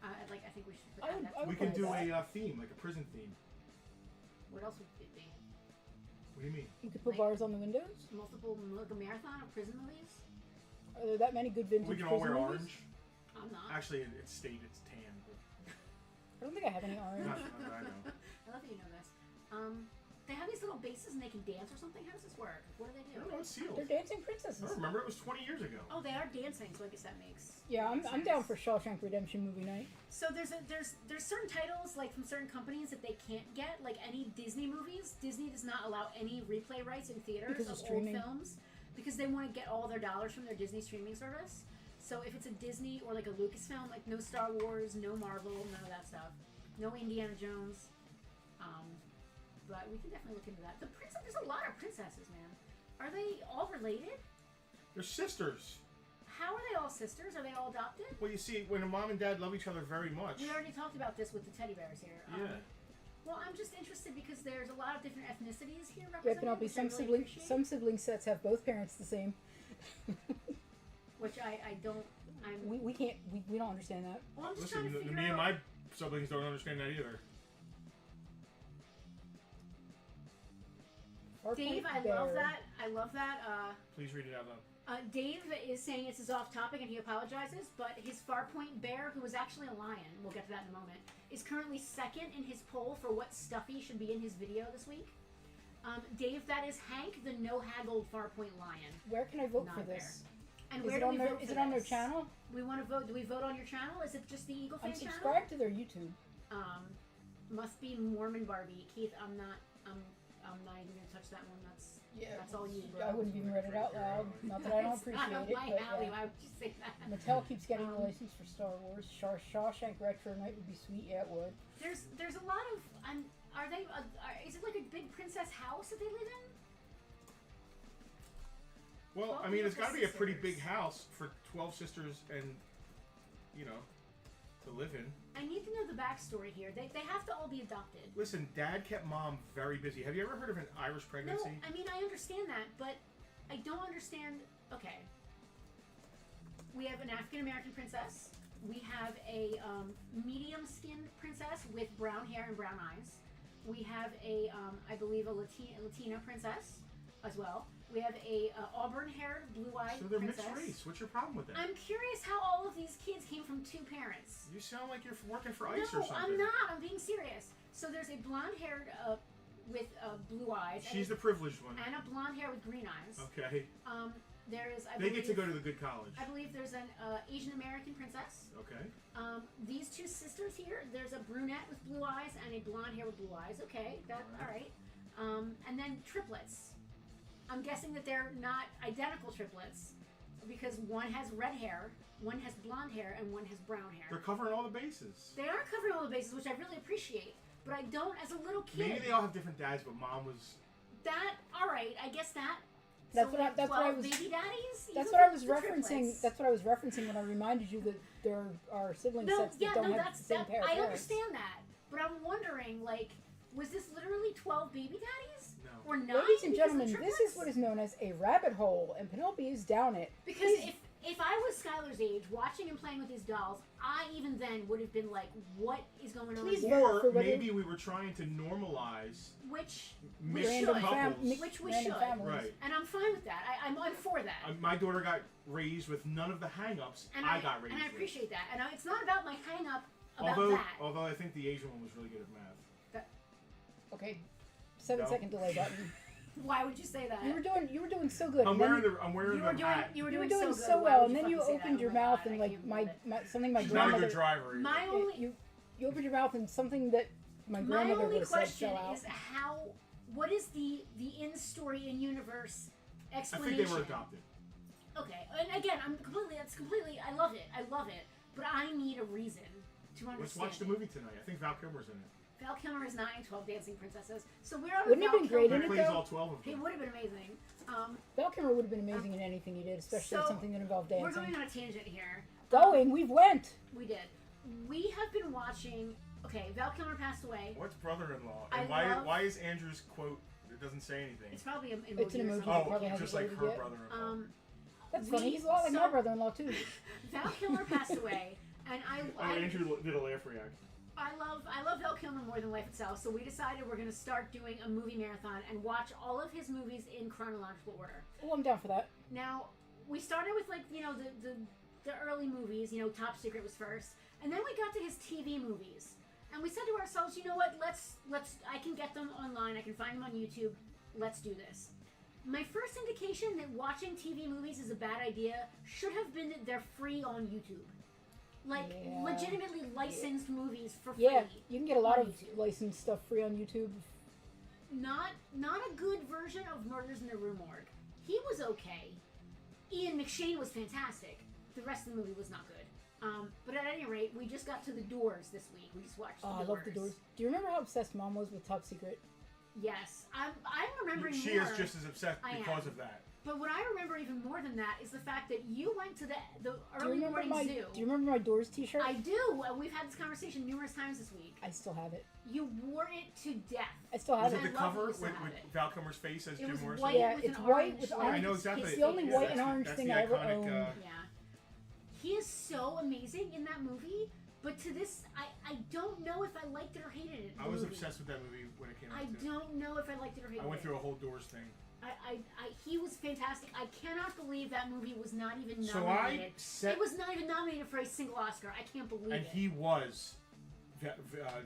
[SPEAKER 3] I think we should put
[SPEAKER 4] I would-
[SPEAKER 3] that.
[SPEAKER 4] I would
[SPEAKER 2] We can do
[SPEAKER 4] that.
[SPEAKER 2] a theme, like a prison theme.
[SPEAKER 3] What else would it be?
[SPEAKER 2] What do you mean?
[SPEAKER 4] You could put
[SPEAKER 3] Like-
[SPEAKER 4] bars on the windows.
[SPEAKER 3] Multiple like a marathon of prison movies?
[SPEAKER 4] Are there that many good vintage
[SPEAKER 2] We can all
[SPEAKER 4] prison
[SPEAKER 2] wear
[SPEAKER 4] movies?
[SPEAKER 2] orange.
[SPEAKER 3] I'm not.
[SPEAKER 2] Actually, it's state, it's tan.
[SPEAKER 4] I don't think I have any orange.
[SPEAKER 2] But I know.
[SPEAKER 3] I love that you know this. They have these little bases and they can dance or something. How does this work? What do they
[SPEAKER 2] I
[SPEAKER 3] do?
[SPEAKER 2] don't know, it's sealed.
[SPEAKER 4] They're dancing
[SPEAKER 2] I
[SPEAKER 4] princesses.
[SPEAKER 2] don't remember, it was 20 years ago.
[SPEAKER 3] Oh, they are dancing, so I guess that makes.
[SPEAKER 4] Yeah, I'm
[SPEAKER 3] sense.
[SPEAKER 4] down for Shawshank Redemption movie night.
[SPEAKER 3] So there's certain titles like from certain companies that they can't get, like any Disney movies. Disney does not allow any replay rights in theaters
[SPEAKER 4] Because of
[SPEAKER 3] of old
[SPEAKER 4] streaming.
[SPEAKER 3] films because they want to get all their dollars from their Disney streaming service. So if it's a Disney or like a Lucasfilm, like no Star Wars, no Marvel, none of that stuff, no Indiana Jones. But we can definitely look into that. There's a lot of princesses, man. Are they all related?
[SPEAKER 2] They're sisters.
[SPEAKER 3] How are they all sisters? Are they all adopted?
[SPEAKER 2] Well, you see, when a mom and dad love each other very much.
[SPEAKER 3] We already talked about this with the teddy bears here.
[SPEAKER 2] Yeah.
[SPEAKER 3] Well, I'm just interested because there's a lot of different ethnicities here
[SPEAKER 4] Yeah,
[SPEAKER 3] represented.
[SPEAKER 4] Penelope,
[SPEAKER 3] which I
[SPEAKER 4] some
[SPEAKER 3] really
[SPEAKER 4] sibling
[SPEAKER 3] appreciate,
[SPEAKER 4] some sibling sets have both parents the same.
[SPEAKER 3] which I don't.
[SPEAKER 4] we can't we don't understand that.
[SPEAKER 3] Well, I'm just
[SPEAKER 2] Listen,
[SPEAKER 3] trying to figure
[SPEAKER 2] me and
[SPEAKER 3] out.
[SPEAKER 2] my siblings don't understand that either.
[SPEAKER 3] Dave,
[SPEAKER 4] Farpoint
[SPEAKER 3] I love
[SPEAKER 4] Bear.
[SPEAKER 3] that. I love that.
[SPEAKER 2] Please read it out loud.
[SPEAKER 3] Dave is saying this is off topic and he apologizes, but his Farpoint bear, who was actually a lion, we'll get to that in a moment, is currently second in his poll for what stuffy should be in his video this week. Dave, that is Hank, the no-haggled Farpoint Lion.
[SPEAKER 4] Where can I vote
[SPEAKER 3] Not
[SPEAKER 4] for this?
[SPEAKER 3] And
[SPEAKER 4] Is
[SPEAKER 3] where
[SPEAKER 4] it
[SPEAKER 3] do
[SPEAKER 4] on
[SPEAKER 3] we
[SPEAKER 4] their
[SPEAKER 3] vote
[SPEAKER 4] Is
[SPEAKER 3] for
[SPEAKER 4] it on their
[SPEAKER 3] this?
[SPEAKER 4] channel?
[SPEAKER 3] We want to vote. Do we vote on your channel? Is it just the Eagle Fan
[SPEAKER 4] I'm
[SPEAKER 3] channel?
[SPEAKER 4] subscribed to their YouTube.
[SPEAKER 3] Must be Mormon Barbie. Keith, I'm not even gonna touch that one. That's all you, bro.
[SPEAKER 4] I wouldn't even read it out loud. Not that I don't
[SPEAKER 3] It's not
[SPEAKER 4] appreciate
[SPEAKER 3] up
[SPEAKER 4] it,
[SPEAKER 3] my
[SPEAKER 4] but
[SPEAKER 3] alley.
[SPEAKER 4] yeah.
[SPEAKER 3] Why would you say that?
[SPEAKER 4] Mattel keeps getting the license for Star Wars. Shawshank Retro Night would be sweet. Yeah, it would.
[SPEAKER 3] There's a lot of are they is it like a big princess house that they live in?
[SPEAKER 2] Well,
[SPEAKER 3] 12
[SPEAKER 2] I mean, it's got to be a pretty
[SPEAKER 3] sisters.
[SPEAKER 2] big house for 12 sisters and, to live in.
[SPEAKER 3] I need to know the backstory here. They have to all be adopted.
[SPEAKER 2] Listen, Dad kept Mom very busy. Have you ever heard of an Irish
[SPEAKER 3] No,
[SPEAKER 2] pregnancy?
[SPEAKER 3] I mean I understand that, but I don't understand. Okay, we have an African American princess. We have a medium-skinned princess with brown hair and brown eyes. We have a, I believe, a Latina princess as well. We have a auburn-haired, blue-eyed
[SPEAKER 2] So they're
[SPEAKER 3] princess.
[SPEAKER 2] mixed race. What's your problem with that?
[SPEAKER 3] I'm curious how all of these kids came from two parents.
[SPEAKER 2] You sound like you're working for ICE
[SPEAKER 3] No,
[SPEAKER 2] or something.
[SPEAKER 3] I'm not. I'm being serious. So there's a blonde-haired with blue eyes.
[SPEAKER 2] She's the privileged one.
[SPEAKER 3] and a blonde hair with green eyes.
[SPEAKER 2] Okay.
[SPEAKER 3] There is.
[SPEAKER 2] They get to go to the good college.
[SPEAKER 3] I believe there's an Asian American princess.
[SPEAKER 2] Okay.
[SPEAKER 3] These two sisters here. There's a brunette with blue eyes and a blonde hair with blue eyes. Okay, all right. And then triplets. I'm guessing that they're not identical triplets because one has red hair, one has blonde hair, and one has brown hair.
[SPEAKER 2] They're covering all the bases.
[SPEAKER 3] They are covering all the bases, which I really appreciate. But I don't, as a little kid.
[SPEAKER 2] Maybe they all have different dads, but Mom was.
[SPEAKER 3] That all right? I guess that.
[SPEAKER 4] That's
[SPEAKER 3] So
[SPEAKER 4] what I-
[SPEAKER 3] we have
[SPEAKER 4] that's what I
[SPEAKER 3] 12
[SPEAKER 4] was-
[SPEAKER 3] Baby daddies.
[SPEAKER 4] That's
[SPEAKER 3] Even
[SPEAKER 4] what I
[SPEAKER 3] for
[SPEAKER 4] was
[SPEAKER 3] the
[SPEAKER 4] referencing.
[SPEAKER 3] triplets.
[SPEAKER 4] That's what I was referencing when I reminded you that there are sibling
[SPEAKER 3] No,
[SPEAKER 4] sets that
[SPEAKER 3] yeah,
[SPEAKER 4] don't
[SPEAKER 3] no,
[SPEAKER 4] have
[SPEAKER 3] that's
[SPEAKER 4] the same
[SPEAKER 3] that.
[SPEAKER 4] pair of
[SPEAKER 3] I
[SPEAKER 4] parents.
[SPEAKER 3] understand that, but I'm wondering, like, was this literally 12 baby daddies?
[SPEAKER 2] No.
[SPEAKER 3] Or 9?
[SPEAKER 4] Ladies and
[SPEAKER 3] because of
[SPEAKER 4] gentlemen, this
[SPEAKER 3] triplets?
[SPEAKER 4] is what is known as a rabbit hole, and Penelope is down it.
[SPEAKER 3] Because if I was Skylar's age, watching and playing with these dolls, I even then would have been like, "What is going on?"
[SPEAKER 4] Please
[SPEAKER 3] here?
[SPEAKER 4] vote for
[SPEAKER 2] Or
[SPEAKER 4] whether-
[SPEAKER 2] maybe we were trying to normalize
[SPEAKER 3] Which we
[SPEAKER 2] mixed
[SPEAKER 3] should.
[SPEAKER 2] couples.
[SPEAKER 3] Which we
[SPEAKER 4] random
[SPEAKER 3] should.
[SPEAKER 4] families.
[SPEAKER 2] Right.
[SPEAKER 3] And I'm fine with that. I'm for that.
[SPEAKER 2] My daughter got raised with none of the hang-ups
[SPEAKER 3] And
[SPEAKER 2] I got raised
[SPEAKER 3] and I
[SPEAKER 2] with.
[SPEAKER 3] appreciate that. And it's not about my hang up about
[SPEAKER 2] Although,
[SPEAKER 3] that.
[SPEAKER 2] although I think the Asian one was really good at math.
[SPEAKER 4] Okay, 7-second delay button.
[SPEAKER 3] Why would you say that?
[SPEAKER 4] You were doing so good.
[SPEAKER 2] I'm
[SPEAKER 4] and then
[SPEAKER 2] wearing the hat.
[SPEAKER 3] You were
[SPEAKER 4] you were
[SPEAKER 3] doing
[SPEAKER 4] doing
[SPEAKER 3] so,
[SPEAKER 4] so
[SPEAKER 3] good. Why
[SPEAKER 4] well,
[SPEAKER 3] would
[SPEAKER 4] and then you
[SPEAKER 3] fucking say that?
[SPEAKER 4] opened
[SPEAKER 3] Oh
[SPEAKER 4] your
[SPEAKER 3] my
[SPEAKER 4] mouth
[SPEAKER 3] God,
[SPEAKER 4] and
[SPEAKER 3] I
[SPEAKER 4] like
[SPEAKER 3] can't
[SPEAKER 4] my,
[SPEAKER 3] believe it.
[SPEAKER 4] my something my
[SPEAKER 2] She's not a
[SPEAKER 4] grandmother.
[SPEAKER 2] good driver either.
[SPEAKER 3] My only
[SPEAKER 4] You opened your mouth and something that my
[SPEAKER 3] My
[SPEAKER 4] grandmother
[SPEAKER 3] only
[SPEAKER 4] would have said
[SPEAKER 3] question
[SPEAKER 4] fell out.
[SPEAKER 3] is what is the in-story, in-universe
[SPEAKER 2] I
[SPEAKER 3] explanation?
[SPEAKER 2] think they were adopted.
[SPEAKER 3] Okay, and again, that's completely, I love it, but I need a reason to understand.
[SPEAKER 2] Let's watch the
[SPEAKER 3] it.
[SPEAKER 2] movie tonight. I think Val Kilmer's in it.
[SPEAKER 3] Val Kilmer is not in 12 Dancing Princesses, so we're on
[SPEAKER 4] Wouldn't he
[SPEAKER 3] Val
[SPEAKER 4] been great
[SPEAKER 3] Kilmer.
[SPEAKER 4] in
[SPEAKER 2] He
[SPEAKER 4] it,
[SPEAKER 2] plays
[SPEAKER 4] though?
[SPEAKER 2] all 12 of
[SPEAKER 3] He
[SPEAKER 2] them.
[SPEAKER 3] would have been amazing.
[SPEAKER 4] Val Kilmer would have been amazing in anything he did, especially
[SPEAKER 3] So,
[SPEAKER 4] something that involved
[SPEAKER 3] We're
[SPEAKER 4] dancing.
[SPEAKER 3] going on a tangent here.
[SPEAKER 4] We've went.
[SPEAKER 3] We did. We have been watching. Okay, Val Kilmer passed away.
[SPEAKER 2] What's brother-in-law?
[SPEAKER 3] I
[SPEAKER 2] And
[SPEAKER 3] love-
[SPEAKER 2] why is Andrew's quote? It doesn't say anything.
[SPEAKER 3] It's probably an emoji.
[SPEAKER 4] It's an
[SPEAKER 3] or
[SPEAKER 4] emoji.
[SPEAKER 3] something.
[SPEAKER 2] Oh,
[SPEAKER 4] probably hasn't
[SPEAKER 2] just like
[SPEAKER 4] loaded
[SPEAKER 2] her
[SPEAKER 4] yet.
[SPEAKER 2] brother-in-law.
[SPEAKER 4] That's funny. He's a lot like my brother-in-law too.
[SPEAKER 3] Val Kilmer passed away, and
[SPEAKER 2] Andrew did a laugh reaction.
[SPEAKER 3] I love Val Kilmer more than life itself. So we decided we're going to start doing a movie marathon and watch all of his movies in chronological order.
[SPEAKER 4] Oh, I'm down for that.
[SPEAKER 3] Now we started with the early movies. Top Secret was first, and then we got to his TV movies, and we said to ourselves, you know what? Let's. I can get them online. I can find them on YouTube. Let's do this. My first indication that watching TV movies is a bad idea should have been that they're free on YouTube. Like,
[SPEAKER 4] Yeah.
[SPEAKER 3] legitimately licensed movies for free.
[SPEAKER 4] Yeah, you can get a lot
[SPEAKER 3] on
[SPEAKER 4] of
[SPEAKER 3] YouTube.
[SPEAKER 4] licensed stuff free on YouTube.
[SPEAKER 3] Not a good version of Murders in the Rue Morgue. He was okay. Ian McShane was fantastic. The rest of the movie was not good. But at any rate, we just got to The Doors this week. We just watched The
[SPEAKER 4] Oh,
[SPEAKER 3] Doors.
[SPEAKER 4] I love The Doors. Do you remember how obsessed Mom was with Top Secret?
[SPEAKER 3] Yes. I'm remembering
[SPEAKER 2] She
[SPEAKER 3] more.
[SPEAKER 2] is just as upset
[SPEAKER 3] I
[SPEAKER 2] because
[SPEAKER 3] am.
[SPEAKER 2] of that.
[SPEAKER 3] But what I remember even more than that is the fact that you went to the
[SPEAKER 4] Do you
[SPEAKER 3] early
[SPEAKER 4] remember
[SPEAKER 3] morning
[SPEAKER 4] my
[SPEAKER 3] zoo.
[SPEAKER 4] Do you remember my Doors T-shirt?
[SPEAKER 3] I do. We've had this conversation numerous times this week.
[SPEAKER 4] I still have it.
[SPEAKER 3] You wore it to death.
[SPEAKER 4] I still have
[SPEAKER 2] Was
[SPEAKER 4] it.
[SPEAKER 2] it the
[SPEAKER 3] I love
[SPEAKER 2] cover
[SPEAKER 3] you
[SPEAKER 2] with,
[SPEAKER 3] still have
[SPEAKER 2] with
[SPEAKER 3] it.
[SPEAKER 2] Val Kilmer's face as
[SPEAKER 3] It
[SPEAKER 2] Jim
[SPEAKER 3] was
[SPEAKER 2] Morrison?
[SPEAKER 3] white
[SPEAKER 4] Yeah,
[SPEAKER 3] with
[SPEAKER 4] it's
[SPEAKER 3] an
[SPEAKER 4] white
[SPEAKER 3] orange.
[SPEAKER 4] with
[SPEAKER 3] like,
[SPEAKER 4] orange.
[SPEAKER 2] I know exactly.
[SPEAKER 3] his
[SPEAKER 4] It's the only
[SPEAKER 3] face.
[SPEAKER 4] white and
[SPEAKER 2] That's
[SPEAKER 4] orange
[SPEAKER 2] the
[SPEAKER 4] thing I ever
[SPEAKER 2] iconic,
[SPEAKER 4] owned.
[SPEAKER 3] Yeah. He is so amazing in that movie, but to this, I don't know if I liked it or hated it.
[SPEAKER 2] I was obsessed with that movie when it came out.
[SPEAKER 3] I
[SPEAKER 2] too.
[SPEAKER 3] don't know if I liked it or hated it.
[SPEAKER 2] I went through a whole Doors thing.
[SPEAKER 3] He was fantastic. I cannot believe that movie was not even
[SPEAKER 2] So
[SPEAKER 3] nominated.
[SPEAKER 2] I said,
[SPEAKER 3] It was not even nominated for a single Oscar. I can't believe
[SPEAKER 2] and
[SPEAKER 3] it.
[SPEAKER 2] he was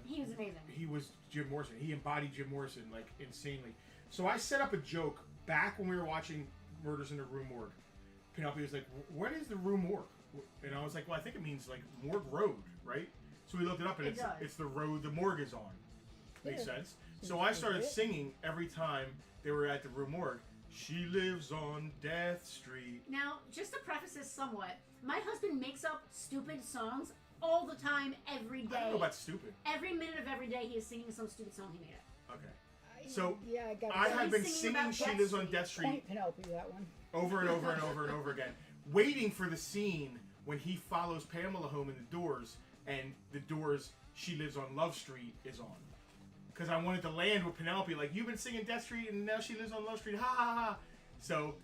[SPEAKER 3] He was amazing.
[SPEAKER 2] He was Jim Morrison. He embodied Jim Morrison like insanely. So I set up a joke back when we were watching Murders in the Rue Morgue. Penelope was like, "What is the Rue Morgue?" And I was like, "Well, I think it means like Morgue Road, right?" So we looked it up, and it's the road the morgue is on. Makes sense. So I started singing every time they were at the Rue Morgue. She lives on Death Street.
[SPEAKER 3] Now, just to preface this somewhat, my husband makes up stupid songs all the time, every day.
[SPEAKER 2] I don't know about stupid.
[SPEAKER 3] Every minute of every day, he is singing some stupid song he made up.
[SPEAKER 2] Okay. So
[SPEAKER 4] yeah,
[SPEAKER 2] I have been singing She Lives on Death Street
[SPEAKER 4] Point Penelope that one.
[SPEAKER 2] over and over and over and over again, waiting for the scene when he follows Pamela home in the Doors, and the Doors She Lives on Love Street is on. Because I wanted to land with Penelope, like, you've been singing Death Street, and now She Lives on Love Street, ha ha ha. So,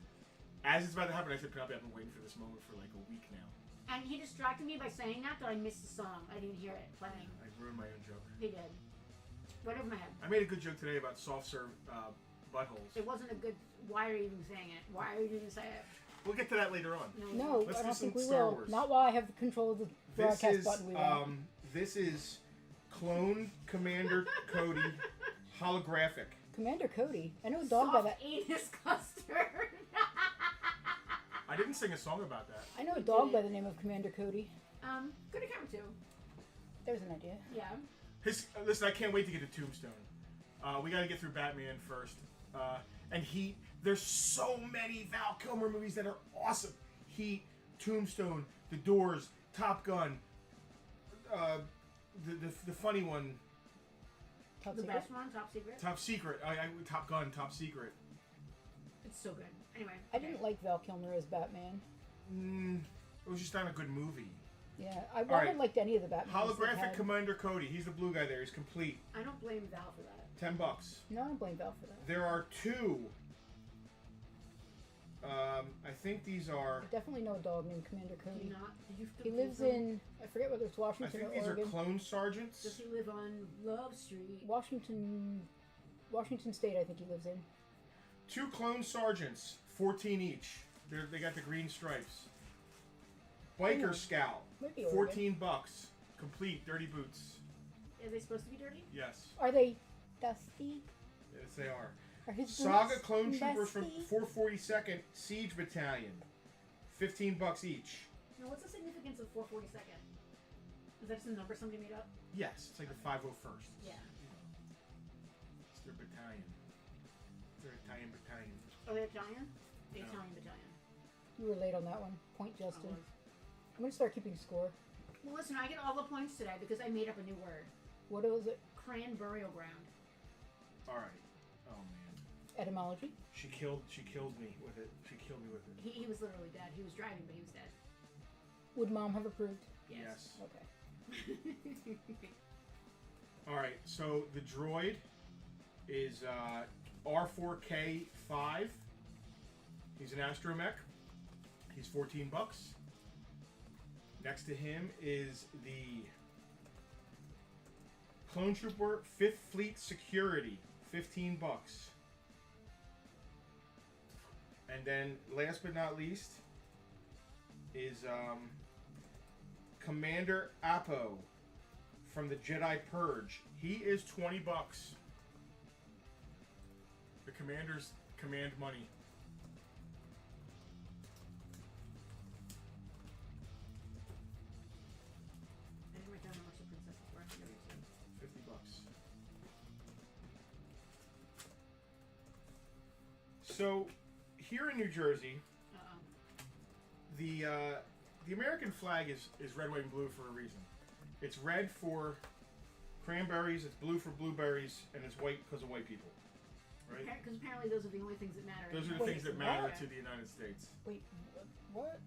[SPEAKER 2] as it's about to happen, I said, Penelope, I've been waiting for this moment for like a week now.
[SPEAKER 3] And he distracted me by saying that I missed the song. I didn't hear it playing.
[SPEAKER 2] I ruined my own joke.
[SPEAKER 3] He did. Right over my head.
[SPEAKER 2] I made a good joke today about soft serve buttholes.
[SPEAKER 3] It wasn't a good... Why are you even saying it? Why are you even saying it?
[SPEAKER 2] We'll get to that later on.
[SPEAKER 4] No,
[SPEAKER 2] Let's
[SPEAKER 4] I
[SPEAKER 2] do
[SPEAKER 4] don't
[SPEAKER 2] some
[SPEAKER 4] think we
[SPEAKER 2] Star
[SPEAKER 4] will.
[SPEAKER 2] Wars.
[SPEAKER 4] Not while I have control of the broadcast button. We won't.
[SPEAKER 2] This is Clone Commander Cody holographic.
[SPEAKER 4] Commander Cody. I know a dog by that.
[SPEAKER 3] Anus custard.
[SPEAKER 2] I didn't sing a song about that.
[SPEAKER 4] I know a dog by the name of Commander Cody.
[SPEAKER 3] Go to camera 2.
[SPEAKER 4] There's an idea.
[SPEAKER 3] Yeah.
[SPEAKER 2] Listen, I can't wait to get to Tombstone. We got to get through Batman first. And Heat. There's so many Val Kilmer movies that are awesome. Heat, Tombstone, The Doors, Top Gun, the funny one.
[SPEAKER 4] Top
[SPEAKER 3] The
[SPEAKER 4] Secret?
[SPEAKER 3] best one, Top Secret.
[SPEAKER 2] Top Secret. Top Gun, Top Secret.
[SPEAKER 3] It's so good. Anyway.
[SPEAKER 4] I didn't like Val Kilmer as Batman.
[SPEAKER 2] It was just not a good movie.
[SPEAKER 4] Yeah, I
[SPEAKER 2] right.
[SPEAKER 4] haven't liked any of the Batman.
[SPEAKER 2] Holographic Commander Cody. He's the blue guy there. He's complete.
[SPEAKER 3] I don't blame Val for that.
[SPEAKER 2] $10.
[SPEAKER 4] No, I don't blame Val for that.
[SPEAKER 2] There are 2. I think these are.
[SPEAKER 4] I definitely know a dog named Commander
[SPEAKER 3] Do
[SPEAKER 4] Cody.
[SPEAKER 3] you not? Did you
[SPEAKER 4] He lives in, I forget whether it's
[SPEAKER 2] I
[SPEAKER 4] Washington
[SPEAKER 2] think
[SPEAKER 4] or
[SPEAKER 2] these are
[SPEAKER 4] Oregon.
[SPEAKER 2] clone sergeants.
[SPEAKER 3] Does he live on Love Street?
[SPEAKER 4] Washington State, I think he lives in.
[SPEAKER 2] 2 clone sergeants, 14 each. They got the green stripes. Biker Scout,
[SPEAKER 4] Might be Oregon.
[SPEAKER 2] $14. Complete, dirty boots.
[SPEAKER 3] Are they supposed to be dirty?
[SPEAKER 2] Yes,
[SPEAKER 4] Are they dusty?
[SPEAKER 2] yes they are.
[SPEAKER 4] Are his
[SPEAKER 2] Saga
[SPEAKER 4] boots
[SPEAKER 2] clone troopers from
[SPEAKER 4] dusty?
[SPEAKER 2] 442nd Siege Battalion, $15 each.
[SPEAKER 3] Now, what's the significance of 442nd? Is that just a number somebody made up?
[SPEAKER 2] Yes, it's like the 501st.
[SPEAKER 3] Yeah.
[SPEAKER 2] It's their battalion. It's their Italian battalion.
[SPEAKER 3] Are they Italian? The
[SPEAKER 2] No.
[SPEAKER 3] Italian battalion.
[SPEAKER 4] You were late on that one. Point
[SPEAKER 3] I
[SPEAKER 4] Justin.
[SPEAKER 3] was.
[SPEAKER 4] I'm going to start keeping score.
[SPEAKER 3] Well, listen, I get all the points today because I made up a new word.
[SPEAKER 4] What was it?
[SPEAKER 3] Cran burial ground.
[SPEAKER 2] All right. Oh man.
[SPEAKER 4] Etymology?
[SPEAKER 2] She killed me with it. She killed me with it.
[SPEAKER 3] He was literally dead. He was driving, but he was dead.
[SPEAKER 4] Would Mom have approved?
[SPEAKER 2] Yes.
[SPEAKER 4] Okay.
[SPEAKER 2] All right. So the droid is R4K5. He's an astromech. He's $14. Next to him is the Clone Trooper 5th Fleet Security, $15. And then, last but not least, is Commander Apo from the Jedi Purge. He is $20. The commanders command money.
[SPEAKER 3] I didn't write down how much the princesses were. I think I wrote
[SPEAKER 2] $50. So, here in New Jersey,
[SPEAKER 3] Uh-oh.
[SPEAKER 2] the American flag is red, white, and blue for a reason. It's red for cranberries, it's blue for blueberries, and it's white because of white people. Right?
[SPEAKER 3] Because apparently those are the only things that matter.
[SPEAKER 2] Those are the things that matter to the United States.
[SPEAKER 4] Wait, what?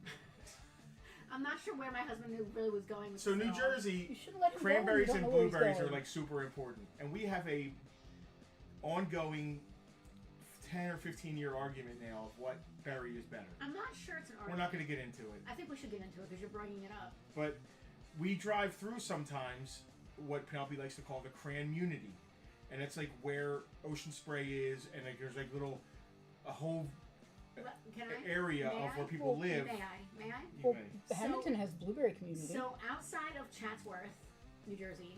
[SPEAKER 3] I'm not sure where my husband really was going with
[SPEAKER 2] So
[SPEAKER 3] this
[SPEAKER 2] New
[SPEAKER 3] at all.
[SPEAKER 2] Jersey,
[SPEAKER 4] You should let him
[SPEAKER 2] cranberries
[SPEAKER 4] go. You
[SPEAKER 2] and
[SPEAKER 4] don't know where he's
[SPEAKER 2] blueberries are
[SPEAKER 4] going.
[SPEAKER 2] like super important, and we have a ongoing 10 or 15-year argument now of what berry is better.
[SPEAKER 3] I'm not sure it's an
[SPEAKER 2] We're
[SPEAKER 3] argument.
[SPEAKER 2] not going to get into it,
[SPEAKER 3] I think we should get into it because you're bringing it up.
[SPEAKER 2] but we drive through sometimes what Penelope likes to call the cranmunity, and it's like where Ocean Spray is, and like there's like a whole
[SPEAKER 3] Can I?
[SPEAKER 2] area
[SPEAKER 3] May
[SPEAKER 2] of
[SPEAKER 3] I?
[SPEAKER 2] where people
[SPEAKER 4] Well,
[SPEAKER 2] live.
[SPEAKER 3] May I? May I?
[SPEAKER 2] You
[SPEAKER 4] Well,
[SPEAKER 2] may.
[SPEAKER 4] Hamilton has blueberry community.
[SPEAKER 3] So outside of Chatsworth, New Jersey,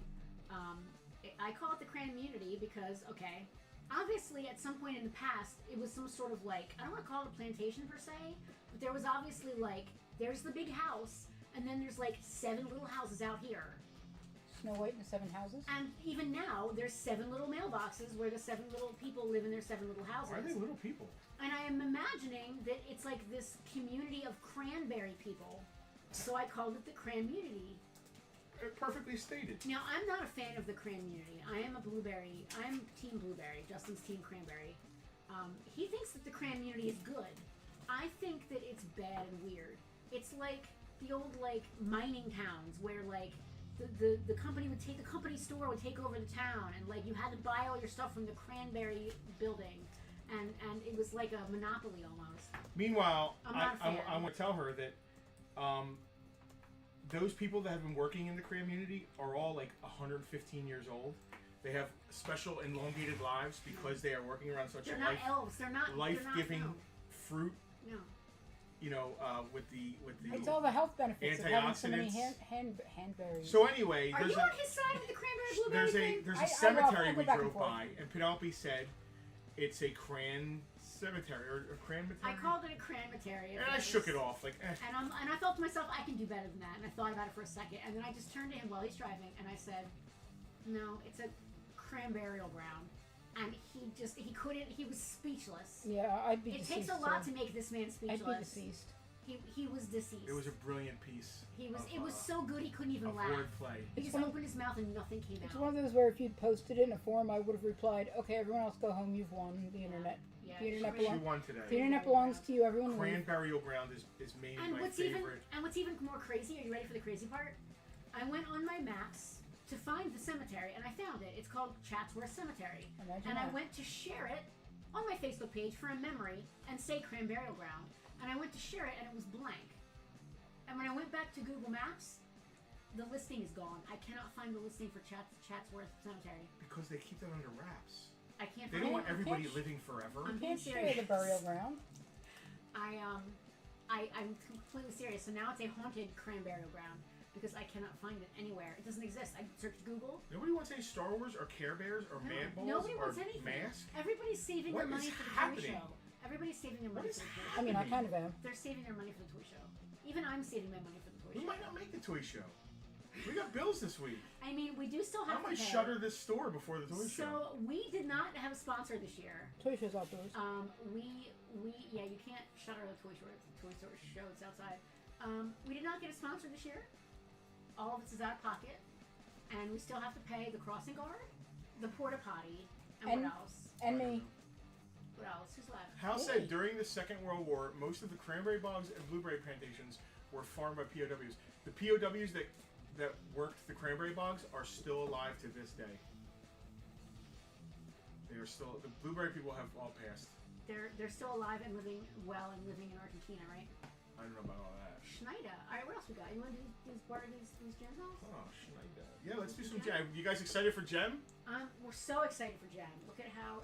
[SPEAKER 3] I call it the Cran-munity because, okay, obviously at some point in the past, it was some sort of like, I don't want to call it a plantation per se, but there was obviously like, there's the big house, and then there's like 7 little houses out here.
[SPEAKER 4] Snow White and the 7 Houses?
[SPEAKER 3] And even now, there's 7 little mailboxes where the 7 little people live in their 7 little houses.
[SPEAKER 2] Why are they little people?
[SPEAKER 3] And I am imagining that it's like this community of cranberry people. So I called it the Cran-munity.
[SPEAKER 2] Perfectly stated.
[SPEAKER 3] Now, I'm not a fan of the Cran-munity. I'm Team Blueberry. Justin's Team Cranberry. He thinks that the Cran-munity is good. I think that it's bad and weird. It's like the old, like, mining towns where, like, the company would take, the company store would take over the town, and, like, you had to buy all your stuff from the Cranberry building. And it was like a monopoly almost.
[SPEAKER 2] Meanwhile,
[SPEAKER 3] I
[SPEAKER 2] want to tell her that those people that have been working in the community are all like 115 years old. They have special elongated lives because they are working around such
[SPEAKER 3] They're
[SPEAKER 2] a
[SPEAKER 3] not elves. They're not
[SPEAKER 2] life-giving
[SPEAKER 3] no.
[SPEAKER 2] fruit.
[SPEAKER 3] No.
[SPEAKER 2] You know, with the
[SPEAKER 4] It's all the health benefits of having so many
[SPEAKER 2] antioxidants.
[SPEAKER 4] handberries.
[SPEAKER 2] So anyway,
[SPEAKER 3] Are
[SPEAKER 2] there's
[SPEAKER 3] you on his side with the cranberry blueberry
[SPEAKER 2] there's
[SPEAKER 3] thing?
[SPEAKER 2] a
[SPEAKER 4] I
[SPEAKER 2] cemetery
[SPEAKER 4] go
[SPEAKER 2] we
[SPEAKER 4] back and
[SPEAKER 2] drove
[SPEAKER 4] forth.
[SPEAKER 2] by, and Penelope said it's a cran cemetery or a cranmetary.
[SPEAKER 3] I called it a cranmetary.
[SPEAKER 2] And I shook it off like. Eh.
[SPEAKER 3] And I thought to myself, I can do better than that. And I thought about it for a second, and then I just turned to him while he's driving, and I said, "No, it's a cranburial ground." And he couldn't. He was speechless.
[SPEAKER 4] Yeah, I'd be
[SPEAKER 3] It
[SPEAKER 4] deceased.
[SPEAKER 3] takes a lot
[SPEAKER 4] too.
[SPEAKER 3] to make this man
[SPEAKER 4] I'd
[SPEAKER 3] speechless.
[SPEAKER 4] be deceased.
[SPEAKER 3] He was deceased.
[SPEAKER 2] It was a brilliant piece.
[SPEAKER 3] It was so good he couldn't even
[SPEAKER 2] of
[SPEAKER 3] laugh.
[SPEAKER 2] wordplay.
[SPEAKER 3] He
[SPEAKER 4] It's
[SPEAKER 3] just
[SPEAKER 4] one of-
[SPEAKER 3] opened his mouth and nothing came
[SPEAKER 4] It's
[SPEAKER 3] out.
[SPEAKER 4] one of those where if you'd posted it in a forum, I would have replied, "Okay, everyone else go home. You've won. The internet.
[SPEAKER 3] Yeah,
[SPEAKER 4] The internet
[SPEAKER 3] sure.
[SPEAKER 2] She
[SPEAKER 4] belongs.
[SPEAKER 2] won
[SPEAKER 4] The
[SPEAKER 2] today.
[SPEAKER 4] internet belongs to you. Everyone
[SPEAKER 2] Cran
[SPEAKER 4] leave."
[SPEAKER 2] burial ground is maybe
[SPEAKER 3] And
[SPEAKER 2] my
[SPEAKER 3] what's
[SPEAKER 2] favorite.
[SPEAKER 3] even more crazy? Are you ready for the crazy part? I went on my maps to find the cemetery, and I found it. It's called Chatsworth Cemetery,
[SPEAKER 4] Imagine
[SPEAKER 3] and I
[SPEAKER 4] that.
[SPEAKER 3] went to share it on my Facebook page for a memory and say Cranburial Ground. And I went to share it, and it was blank. And when I went back to Google Maps, the listing is gone. I cannot find the listing for Chatsworth Cemetery.
[SPEAKER 2] Because they keep that under wraps.
[SPEAKER 3] I can't
[SPEAKER 2] They
[SPEAKER 3] find
[SPEAKER 2] don't
[SPEAKER 3] it.
[SPEAKER 2] want everybody
[SPEAKER 4] Can't-
[SPEAKER 2] living forever.
[SPEAKER 3] I'm
[SPEAKER 4] You
[SPEAKER 3] being
[SPEAKER 4] can't share
[SPEAKER 3] serious.
[SPEAKER 4] the burial ground.
[SPEAKER 3] I'm completely serious. So now it's a haunted Cranburial Ground because I cannot find it anywhere. It doesn't exist. I searched Google.
[SPEAKER 2] Nobody wants any Star Wars or Care Bears or
[SPEAKER 3] No,
[SPEAKER 2] Mad Balls
[SPEAKER 3] nobody
[SPEAKER 2] or
[SPEAKER 3] wants anything.
[SPEAKER 2] Mask.
[SPEAKER 3] Everybody's saving
[SPEAKER 2] What
[SPEAKER 3] their money
[SPEAKER 2] is
[SPEAKER 3] for the
[SPEAKER 2] happening?
[SPEAKER 3] toy show. Everybody's saving their money
[SPEAKER 2] What is
[SPEAKER 3] for the toy show.
[SPEAKER 4] I mean, I kind of am.
[SPEAKER 3] They're saving their money for the toy show. Even I'm saving my money for the toy
[SPEAKER 2] We
[SPEAKER 3] show.
[SPEAKER 2] might not make the toy show. We got bills this week.
[SPEAKER 3] I mean, we do still
[SPEAKER 2] I
[SPEAKER 3] have to
[SPEAKER 2] might
[SPEAKER 3] pay.
[SPEAKER 2] shutter this store before the toy show.
[SPEAKER 3] So we did not have a sponsor this year.
[SPEAKER 4] Toy shows outdoors.
[SPEAKER 3] Yeah, you can't shutter the toy store show. It's outside. We did not get a sponsor this year. All of this is out of pocket, and we still have to pay the crossing guard, the porta potty, and
[SPEAKER 4] And-
[SPEAKER 3] what else?
[SPEAKER 4] And me.
[SPEAKER 3] What else? Who's left?
[SPEAKER 2] Hal
[SPEAKER 4] Hey.
[SPEAKER 2] said during the Second World War, most of the cranberry bogs and blueberry plantations were farmed by POWs. The POWs that worked the cranberry bogs are still alive to this day. They are still, the blueberry people have all passed.
[SPEAKER 3] They're still alive and living well and living in Argentina, right?
[SPEAKER 2] I don't know about all that.
[SPEAKER 3] Schneider. All right, what else we got? You want to do these gem dolls?
[SPEAKER 2] Oh, Schneider. Yeah, let's do some Gem. You guys excited for Gem?
[SPEAKER 3] We're so excited for Gem. Look at how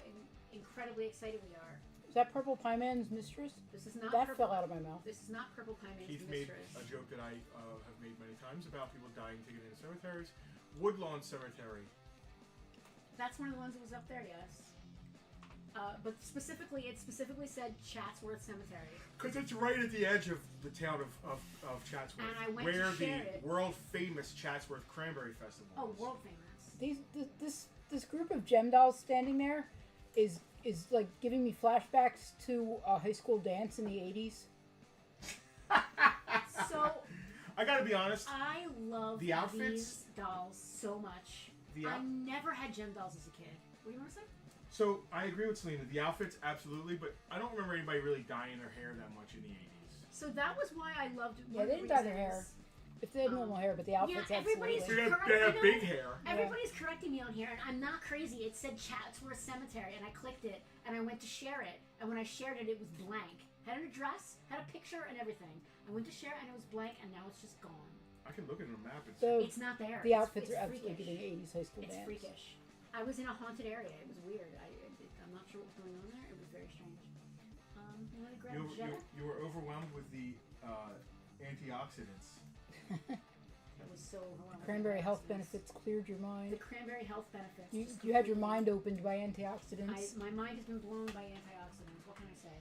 [SPEAKER 3] incredibly excited we are.
[SPEAKER 4] Is that Purple Pie Man's mistress?
[SPEAKER 3] This is not
[SPEAKER 4] That
[SPEAKER 3] purple.
[SPEAKER 4] fell out of my mouth.
[SPEAKER 3] This is not Purple Pie Man's
[SPEAKER 2] Keith made
[SPEAKER 3] mistress.
[SPEAKER 2] a joke that I have made many times about people dying to get into cemeteries. Woodlawn Cemetery.
[SPEAKER 3] That's one of the ones that was up there, yes. But it specifically said Chatsworth Cemetery.
[SPEAKER 2] Because it's right at the edge of the town of Chatsworth.
[SPEAKER 3] And I went
[SPEAKER 2] where
[SPEAKER 3] to share
[SPEAKER 2] the
[SPEAKER 3] it.
[SPEAKER 2] world famous Chatsworth Cranberry Festival
[SPEAKER 3] Oh,
[SPEAKER 2] is.
[SPEAKER 3] world famous.
[SPEAKER 4] This group of gem dolls standing there is like giving me flashbacks to a high school dance in the 80s.
[SPEAKER 3] So
[SPEAKER 2] I gotta be honest.
[SPEAKER 3] I love
[SPEAKER 2] The outfits-
[SPEAKER 3] these dolls so much. I never had gem dolls as a kid. What do you want to say?
[SPEAKER 2] So I agree with Selena. The outfits, absolutely, but I don't remember anybody really dyeing their hair that much in the 80s.
[SPEAKER 3] So that was why I loved.
[SPEAKER 4] Yeah, they didn't dye their hair. If they had normal hair, but the outfits
[SPEAKER 3] everybody's
[SPEAKER 4] absolutely.
[SPEAKER 2] They have big hair.
[SPEAKER 3] Everybody's correcting me on here, and I'm not crazy. It said Chatsworth Cemetery, and I clicked it, and I went to share it, and when I shared it, it was blank. Had an address, had a picture, and everything. I went to share it, and it was blank, and now it's just gone.
[SPEAKER 2] I can look at the map and
[SPEAKER 4] So
[SPEAKER 3] It's not there.
[SPEAKER 4] the outfits
[SPEAKER 3] it's
[SPEAKER 4] are absolutely
[SPEAKER 3] freakish.
[SPEAKER 4] giving 80s high school
[SPEAKER 3] It's
[SPEAKER 4] dance.
[SPEAKER 3] freakish. I was in a haunted area. It was weird. I'm not sure what was going on there. It was very strange. You want to grab Jetta?
[SPEAKER 2] you were overwhelmed with the antioxidants.
[SPEAKER 3] It was so overwhelming.
[SPEAKER 4] Cranberry health
[SPEAKER 3] Antioxidants.
[SPEAKER 4] benefits cleared your mind.
[SPEAKER 3] The cranberry health benefits.
[SPEAKER 4] You,
[SPEAKER 3] just
[SPEAKER 4] you had your
[SPEAKER 3] completely-
[SPEAKER 4] mind opened by antioxidants.
[SPEAKER 3] My mind has been blown by antioxidants. What can I say?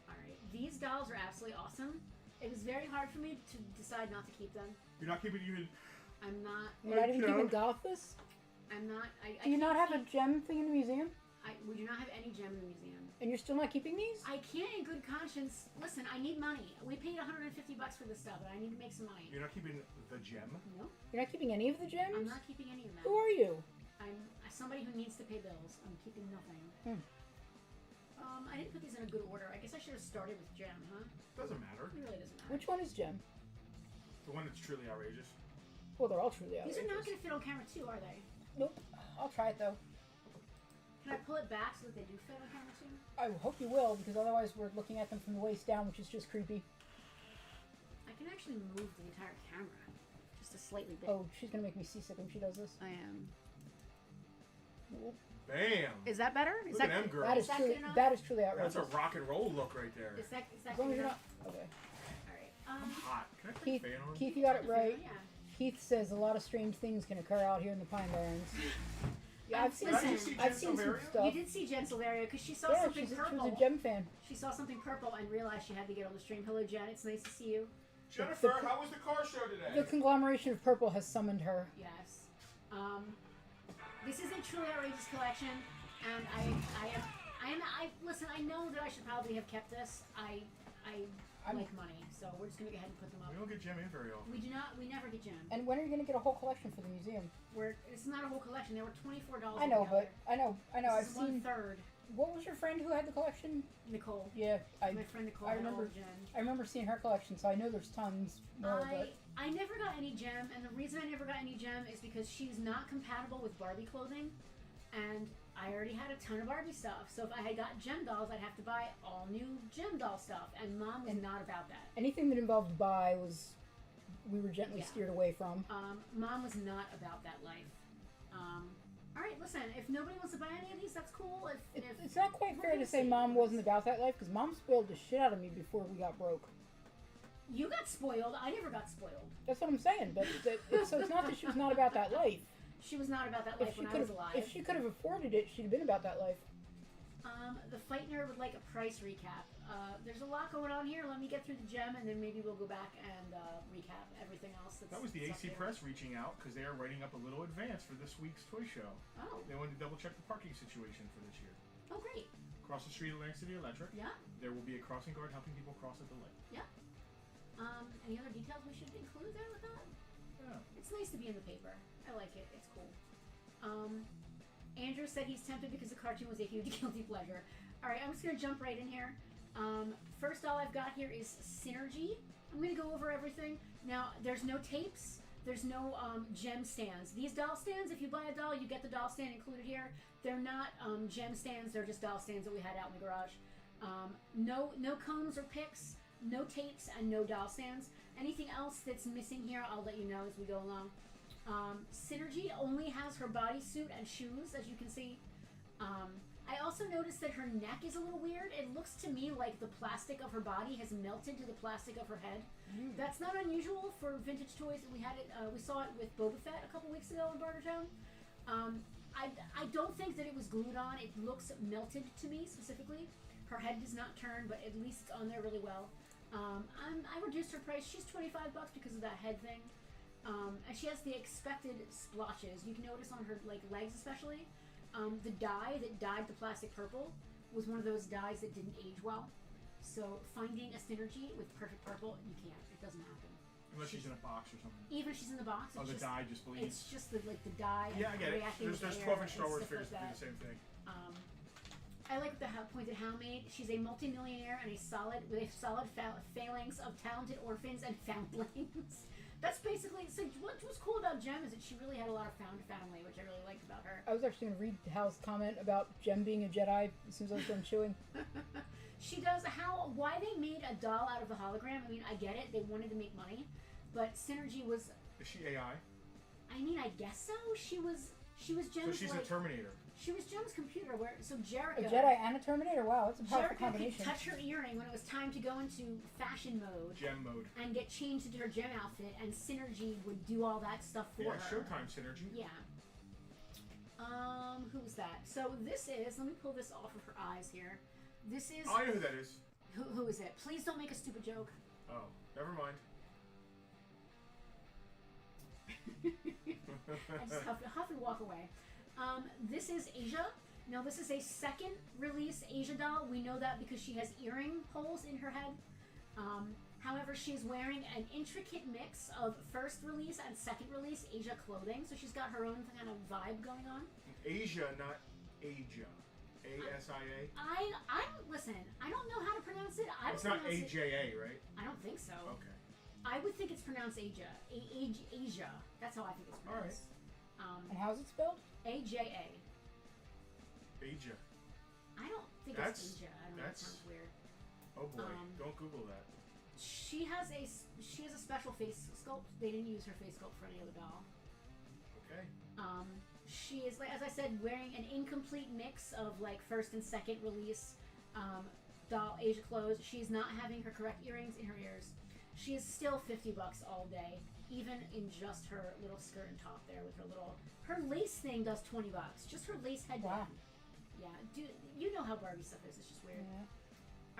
[SPEAKER 3] Alright. These dolls are absolutely awesome. It was very hard for me to decide not to keep them.
[SPEAKER 2] You're not keeping even.
[SPEAKER 3] I'm not.
[SPEAKER 4] You're not even
[SPEAKER 2] No.
[SPEAKER 4] keeping Gothas?
[SPEAKER 3] I'm not.
[SPEAKER 4] Do you not have a gem thing in the museum?
[SPEAKER 3] We do not have any gem in the museum.
[SPEAKER 4] And you're still not keeping these?
[SPEAKER 3] I can't, in good conscience. Listen, I need money. We paid $150 for this stuff, and I need to make some money.
[SPEAKER 2] You're not keeping the gem.
[SPEAKER 3] No,
[SPEAKER 4] You're not keeping any of the gems?
[SPEAKER 3] I'm not keeping any of them.
[SPEAKER 4] Who are you?
[SPEAKER 3] I'm somebody who needs to pay bills. I'm keeping nothing. I didn't put these in a good order. I guess I should have started with gem, huh?
[SPEAKER 2] Doesn't matter.
[SPEAKER 3] It really doesn't matter.
[SPEAKER 4] Which one is gem?
[SPEAKER 2] The one that's truly outrageous.
[SPEAKER 4] Well, they're all truly
[SPEAKER 3] These
[SPEAKER 4] outrageous.
[SPEAKER 3] are not going to fit on camera too, are they?
[SPEAKER 4] Nope. I'll try it though.
[SPEAKER 3] Can I pull it back so that they do fit on camera too?
[SPEAKER 4] I hope you will, because otherwise we're looking at them from the waist down, which is just creepy.
[SPEAKER 3] I can actually move the entire camera, just a slightly bit.
[SPEAKER 4] Oh, she's gonna make me seasick when she does this.
[SPEAKER 3] I am.
[SPEAKER 2] Bam.
[SPEAKER 3] Is that better? Is
[SPEAKER 2] Look
[SPEAKER 3] that
[SPEAKER 2] at them girls.
[SPEAKER 4] That is
[SPEAKER 3] that
[SPEAKER 4] truly,
[SPEAKER 3] good enough?
[SPEAKER 4] that is truly outrageous.
[SPEAKER 2] That's a rock and roll look right there.
[SPEAKER 3] Is that
[SPEAKER 4] As long
[SPEAKER 3] good
[SPEAKER 4] as you're
[SPEAKER 3] enough?
[SPEAKER 4] not. Okay.
[SPEAKER 3] All right.
[SPEAKER 2] Hot. Can I put
[SPEAKER 4] Keith,
[SPEAKER 2] a fan on?
[SPEAKER 4] Keith, you got it right.
[SPEAKER 3] Yeah.
[SPEAKER 4] Keith says a lot of strange things can occur out here in the Pine Barrens. Yeah, I've seen
[SPEAKER 3] Listen,
[SPEAKER 4] some, I've seen some
[SPEAKER 2] Silveria?
[SPEAKER 4] stuff.
[SPEAKER 3] You did see Jen Silveria because she saw
[SPEAKER 4] Yeah,
[SPEAKER 3] something
[SPEAKER 4] she
[SPEAKER 3] purple.
[SPEAKER 4] was a gem fan.
[SPEAKER 3] She saw something purple and realized she had to get on the stream. Hello, Jen. It's nice to see you.
[SPEAKER 2] Jennifer, how was the car show today?
[SPEAKER 4] The conglomeration of purple has summoned her.
[SPEAKER 3] Yes. This is a truly outrageous collection, and I listen. I know that I should probably have kept this. I like money, so we're just gonna go ahead and put them up.
[SPEAKER 2] We don't get Gem in very often.
[SPEAKER 3] We do not. We never get gem.
[SPEAKER 4] And when are you going to get a whole collection for the museum?
[SPEAKER 3] It's not a whole collection. There were $24.
[SPEAKER 4] I know, but I know. I've
[SPEAKER 3] This is
[SPEAKER 4] seen.
[SPEAKER 3] 1/3.
[SPEAKER 4] What was your friend who had the collection?
[SPEAKER 3] Nicole.
[SPEAKER 4] Yeah,
[SPEAKER 3] My friend Nicole.
[SPEAKER 4] I
[SPEAKER 3] had all
[SPEAKER 4] remember.
[SPEAKER 3] of Jen.
[SPEAKER 4] I remember seeing her collection, so I know there's tons more. But
[SPEAKER 3] I never got any gem, and the reason I never got any gem is because she's not compatible with Barbie clothing, and I already had a ton of Barbie stuff. So if I had got gem dolls, I'd have to buy all new gem doll stuff, and Mom was not about that.
[SPEAKER 4] anything that involved buy was, we were gently
[SPEAKER 3] Yeah.
[SPEAKER 4] steered away from.
[SPEAKER 3] Mom was not about that life. All right, listen. If nobody wants to buy any of these, that's cool.
[SPEAKER 4] It's not quite fair to say Mom wasn't about that life, because Mom spoiled the shit out of me before we got broke.
[SPEAKER 3] You got spoiled. I never got spoiled.
[SPEAKER 4] That's what I'm saying. But so it's not that she was not about that life.
[SPEAKER 3] She was not about that life when I was alive.
[SPEAKER 4] If she could have afforded it, she'd have been about that life.
[SPEAKER 3] The Fight Nerd would like a price recap. There's a lot going on here. Let me get through the gem, and then maybe we'll go back and recap everything else.
[SPEAKER 2] That was the
[SPEAKER 3] that's up
[SPEAKER 2] AC
[SPEAKER 3] there.
[SPEAKER 2] Press reaching out because they are writing up a little advance for this week's toy show.
[SPEAKER 3] Oh,
[SPEAKER 2] They wanted to double check the parking situation for this year.
[SPEAKER 3] oh, great.
[SPEAKER 2] Across the street at Atlantic City Electric,
[SPEAKER 3] Yeah.
[SPEAKER 2] there will be a crossing guard helping people cross at the light.
[SPEAKER 3] Any other details we should include there with that?
[SPEAKER 2] Yeah.
[SPEAKER 3] It's nice to be in the paper. I like it. It's cool. Andrew said he's tempted because the cartoon was a huge guilty pleasure. All right, I'm just gonna jump right in here. First, all I've got here is Synergy. I'm gonna go over everything. Now, there's no tapes. There's no gem stands. These doll stands, if you buy a doll, you get the doll stand included here. They're not gem stands. They're just doll stands that we had out in the garage. No cones or picks. No tapes and no doll stands. Anything else that's missing here, I'll let you know as we go along. Synergy only has her bodysuit and shoes, as you can see. I also noticed that her neck is a little weird. It looks to me like the plastic of her body has melted to the plastic of her head. That's not unusual for vintage toys. We had it. We saw it with Boba Fett a couple weeks ago in Bartertown. I don't think that it was glued on. It looks melted to me specifically. Her head does not turn, but at least it's on there really well. I reduced her price. She's $25 because of that head thing. And she has the expected splotches. You can notice on her legs especially. The dye that dyed the plastic purple was one of those dyes that didn't age well. So finding a Synergy with perfect purple, you can't. It doesn't happen.
[SPEAKER 2] Unless she's in a box or something.
[SPEAKER 3] Even if she's in the box,
[SPEAKER 2] Oh,
[SPEAKER 3] it's
[SPEAKER 2] the
[SPEAKER 3] just,
[SPEAKER 2] dye just bleeds.
[SPEAKER 3] it's just the dye.
[SPEAKER 2] Yeah, I
[SPEAKER 3] and
[SPEAKER 2] get it.
[SPEAKER 3] reacting
[SPEAKER 2] There's
[SPEAKER 3] with
[SPEAKER 2] 12
[SPEAKER 3] air
[SPEAKER 2] inch Star
[SPEAKER 3] and
[SPEAKER 2] Wars
[SPEAKER 3] stuff
[SPEAKER 2] figures
[SPEAKER 3] like
[SPEAKER 2] that do
[SPEAKER 3] that.
[SPEAKER 2] the same thing.
[SPEAKER 3] I like the Pointed Houndmaid. She's a multimillionaire and with a solid phalanx of talented orphans and foundlings. That's basically so. What was cool about Jem is that she really had a lot of found family, which I really liked about her.
[SPEAKER 4] I was actually going to read Hal's comment about Jem being a Jedi as soon as I was done chewing.
[SPEAKER 3] She does why they made a doll out of the hologram. I mean, I get it. They wanted to make money, but Synergy was.
[SPEAKER 2] Is she AI?
[SPEAKER 3] I mean, I guess so. She She was
[SPEAKER 2] So
[SPEAKER 3] Jem's
[SPEAKER 2] she's
[SPEAKER 3] like,
[SPEAKER 2] a Terminator.
[SPEAKER 3] she was Jem's computer. Where so
[SPEAKER 4] A
[SPEAKER 3] Jericho.
[SPEAKER 4] Jedi and a Terminator? Wow, that's a powerful
[SPEAKER 3] Jericho could
[SPEAKER 4] combination.
[SPEAKER 3] touch her earring when it was time to go into fashion mode
[SPEAKER 2] Gem mode.
[SPEAKER 3] and get changed into her gem outfit, and Synergy would do all that stuff for
[SPEAKER 2] Yeah,
[SPEAKER 3] her.
[SPEAKER 2] Showtime synergy.
[SPEAKER 3] Yeah. Who was that? So this is. Let me pull this off of her eyes here. This is.
[SPEAKER 2] I know who that is.
[SPEAKER 3] Who is it? Please don't make a stupid joke.
[SPEAKER 2] Oh, never mind.
[SPEAKER 3] I just huff and walk away. This is Asia. Now this is a second release Asia doll. We know that because she has earring holes in her head. However, she's wearing an intricate mix of first release and second release Asia clothing, so she's got her own kind of vibe going on.
[SPEAKER 2] Asia, not Asia. A-S-I-A?
[SPEAKER 3] I listen, I don't know how to pronounce it.
[SPEAKER 2] It's not A-J-A, right?
[SPEAKER 3] I don't think so.
[SPEAKER 2] Okay.
[SPEAKER 3] I would think it's pronounced Asia. Asia. That's how I think it's pronounced.
[SPEAKER 4] And how's it spelled?
[SPEAKER 3] A-J-A.
[SPEAKER 2] Asia.
[SPEAKER 3] I don't think
[SPEAKER 2] That's-
[SPEAKER 3] it's Asia. I don't know. It
[SPEAKER 2] that's-
[SPEAKER 3] sounds weird.
[SPEAKER 2] Oh boy, don't Google that.
[SPEAKER 3] She has a special face sculpt. They didn't use her face sculpt for any other doll.
[SPEAKER 2] Okay.
[SPEAKER 3] She is, like as I said, wearing an incomplete mix of like first and second release doll Asia clothes. She's not having her correct earrings in her ears. She is still $50 all day, even in just her little skirt and top there with her little. Her lace thing does $20. Just her lace headband.
[SPEAKER 4] Wow.
[SPEAKER 3] Yeah, dude, you know how Barbie stuff is. It's just weird.
[SPEAKER 4] Yeah.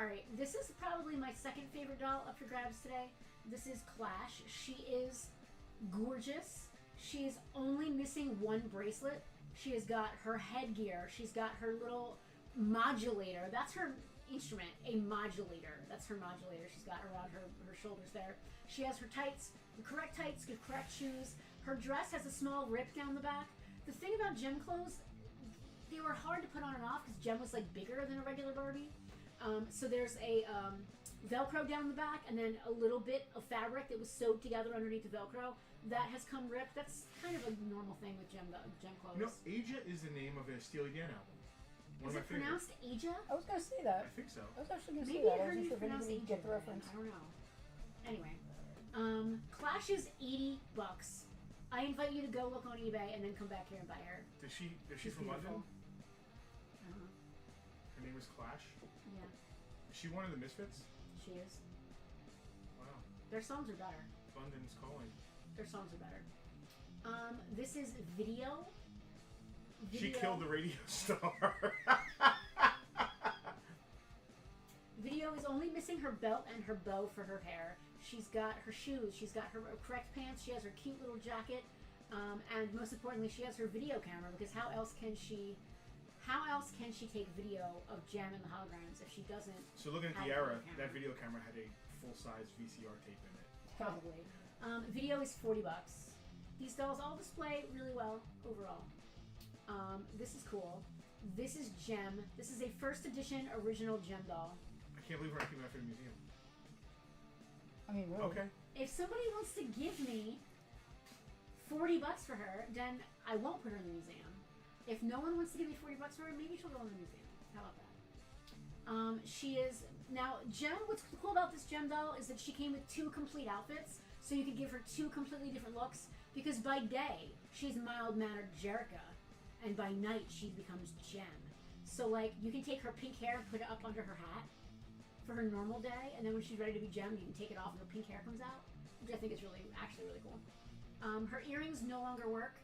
[SPEAKER 3] Alright, this is probably my second favorite doll up for grabs today. This is Clash. She is gorgeous. She is only missing one bracelet. She has got her headgear. She's got her little modulator. That's her instrument, a modulator. That's her modulator. She's got around her shoulders there. She has her tights, the correct tights, the correct shoes. Her dress has a small rip down the back. The thing about Gem clothes, they were hard to put on and off because Gem was like bigger than a regular Barbie. So there's a Velcro down the back and then a little bit of fabric that was sewed together underneath the Velcro. That has come ripped. That's kind of a normal thing with Gem clothes.
[SPEAKER 2] You know, Asia is the name of a Steely Dan album. One
[SPEAKER 3] Is
[SPEAKER 2] of
[SPEAKER 3] it
[SPEAKER 2] my favorites.
[SPEAKER 3] pronounced Asia?
[SPEAKER 4] I was gonna say that.
[SPEAKER 2] I think so.
[SPEAKER 4] I was actually gonna
[SPEAKER 3] Maybe
[SPEAKER 4] say that.
[SPEAKER 3] I
[SPEAKER 4] I
[SPEAKER 3] heard
[SPEAKER 4] wasn't
[SPEAKER 3] you
[SPEAKER 4] sure if
[SPEAKER 3] pronounce
[SPEAKER 4] anybody
[SPEAKER 3] Asia.
[SPEAKER 4] would get the
[SPEAKER 3] then.
[SPEAKER 4] reference.
[SPEAKER 3] I don't know. Anyway, Clash is $80. I invite you to go look on eBay and then come back here and buy her.
[SPEAKER 2] Is she
[SPEAKER 3] She's
[SPEAKER 2] from
[SPEAKER 3] beautiful.
[SPEAKER 2] London?
[SPEAKER 3] Uh-huh.
[SPEAKER 2] Her name is Clash.
[SPEAKER 3] Yeah,
[SPEAKER 2] Is she one of the Misfits?
[SPEAKER 3] she is.
[SPEAKER 2] Wow.
[SPEAKER 3] Their songs are better.
[SPEAKER 2] London's calling.
[SPEAKER 3] Their songs are better. This is Video.
[SPEAKER 2] She killed the radio star.
[SPEAKER 3] Video is only missing her belt and her bow for her hair. She's got her shoes. She's got her correct pants. She has her cute little jacket. And most importantly, she has her video camera because how else can she take video of Gem and the holograms if she doesn't?
[SPEAKER 2] So looking at
[SPEAKER 3] have
[SPEAKER 2] the
[SPEAKER 3] a
[SPEAKER 2] era,
[SPEAKER 3] video
[SPEAKER 2] that
[SPEAKER 3] camera?
[SPEAKER 2] video camera had a full-size VCR tape in it.
[SPEAKER 3] Probably. Video is $40. These dolls all display really well overall. This is cool. This is Gem. This is a first edition original Gem doll.
[SPEAKER 2] I can't believe we're not keeping that for the museum.
[SPEAKER 4] I mean, really.
[SPEAKER 2] Okay.
[SPEAKER 3] If somebody wants to give me $40 for her, then I won't put her in the museum. If no one wants to give me $40 for her, maybe she'll go in the museum. How about that? She is now Gem. What's cool about this Gem doll is that she came with 2 complete outfits, so you could give her 2 completely different looks. Because by day she's mild-mannered Jerica, and by night she becomes Gem. So like you can take her pink hair and put it up under her hat for her normal day, and then when she's ready to be Gem, you can take it off and her pink hair comes out, which I think is actually really cool. Her earrings no longer work.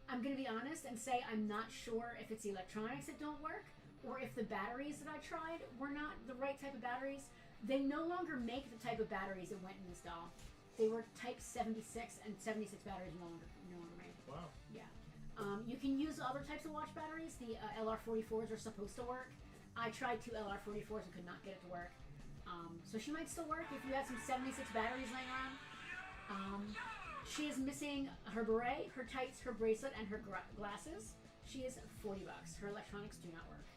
[SPEAKER 3] I'm gonna be honest and say I'm not sure if it's the electronics that don't work or if the batteries that I tried were not the right type of batteries. They no longer make the type of batteries that went in this doll. They were type 76, and 76 batteries no longer made.
[SPEAKER 2] Wow.
[SPEAKER 3] Yeah. You can use other types of watch batteries. The LR44s are supposed to work. I tried 2 LR44s and could not get it to work. So she might still work if you had some 76 batteries laying around. She is missing her beret, her tights, her bracelet, and her glasses. She is $40. Her electronics do not work.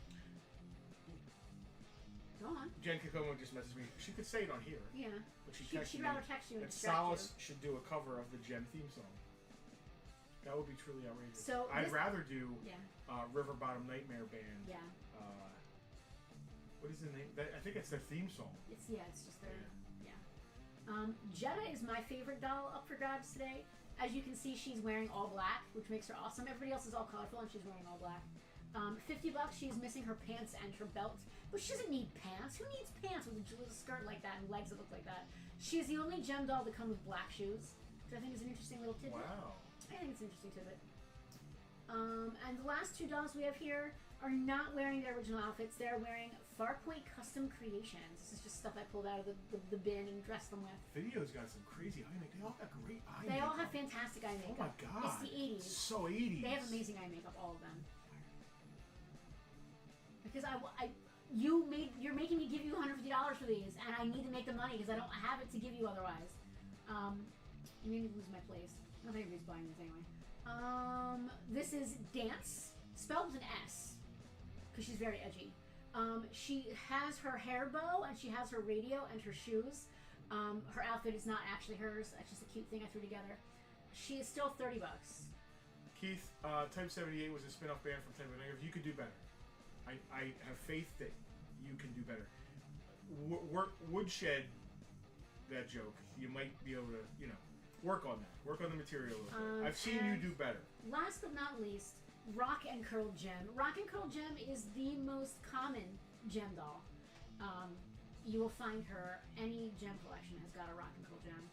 [SPEAKER 3] Go on.
[SPEAKER 2] Jen Kikomo just messaged me. She could say it on here,
[SPEAKER 3] Yeah.
[SPEAKER 2] but she
[SPEAKER 3] She'd
[SPEAKER 2] texted me
[SPEAKER 3] rather text you and
[SPEAKER 2] that
[SPEAKER 3] distract
[SPEAKER 2] Solace
[SPEAKER 3] you.
[SPEAKER 2] should do a cover of the Gem theme song. That would be truly outrageous.
[SPEAKER 3] So
[SPEAKER 2] I'd
[SPEAKER 3] this-
[SPEAKER 2] rather do
[SPEAKER 3] Yeah.
[SPEAKER 2] River Bottom Nightmare Band.
[SPEAKER 3] Yeah.
[SPEAKER 2] What is the name? I think it's their theme song.
[SPEAKER 3] It's just their. Yeah. Jetta is my favorite doll up for grabs today. As you can see, she's wearing all black, which makes her awesome. Everybody else is all colorful, and she's wearing all black. $50. She's missing her pants and her belt, but she doesn't need pants. Who needs pants with a skirt like that and legs that look like that? She's the only gem doll to come with black shoes, which I think is an interesting little tidbit.
[SPEAKER 2] Wow.
[SPEAKER 3] I think it's an interesting tidbit. And the last two dolls we have here are not wearing their original outfits. They're wearing Farpoint Custom Creations. This is just stuff I pulled out of the bin and dressed them with.
[SPEAKER 2] Video's got some crazy eye makeup. They all got great eye
[SPEAKER 3] They
[SPEAKER 2] makeup.
[SPEAKER 3] all have fantastic eye
[SPEAKER 2] Oh
[SPEAKER 3] makeup.
[SPEAKER 2] my god.
[SPEAKER 3] It's the 80s.
[SPEAKER 2] So 80s.
[SPEAKER 3] They have amazing eye makeup, all of them. Because you're making me give you $150 for these, and I need to make the money because I don't have it to give you otherwise. You made me lose my place. I don't think anybody's buying this anyway. This is Dance, spelled with an S, because she's very edgy. She has her hair bow, and she has her radio and her shoes. Her outfit is not actually hers. That's just a cute thing I threw together. She is still $30.
[SPEAKER 2] Keith, Type 78 was a spin-off band from Type of Negative. You could do better. I have faith that you can do better. Woodshed that joke. You might be able to, work on that. Work on the material a little bit. I've seen you do better.
[SPEAKER 3] Last but not least, Rock and Curl Gem. Rock and Curl Gem is the most common gem doll. You will find her, any gem collection has got a Rock and Curl Gem.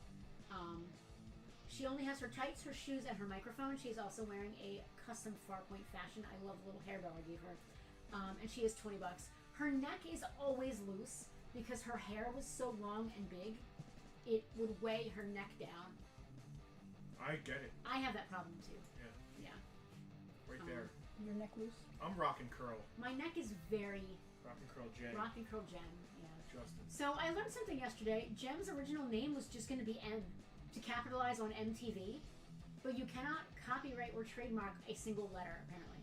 [SPEAKER 3] She only has her tights, her shoes, and her microphone. She's also wearing a custom Farpoint fashion. I love the little hair bow I gave her. And she is $20. Her neck is always loose because her hair was so long and big, it would weigh her neck down.
[SPEAKER 2] I get it.
[SPEAKER 3] I have that problem too.
[SPEAKER 2] Yeah.
[SPEAKER 3] Yeah.
[SPEAKER 2] Right there.
[SPEAKER 4] Your neck loose?
[SPEAKER 2] I'm Rock and Curl.
[SPEAKER 3] My neck is very
[SPEAKER 2] Rock and Curl Jen.
[SPEAKER 3] Rock and Curl Gem. Yeah.
[SPEAKER 2] Justin.
[SPEAKER 3] So I learned something yesterday. Gem's original name was just going to be M, to capitalize on MTV, but you cannot copyright or trademark a single letter, apparently.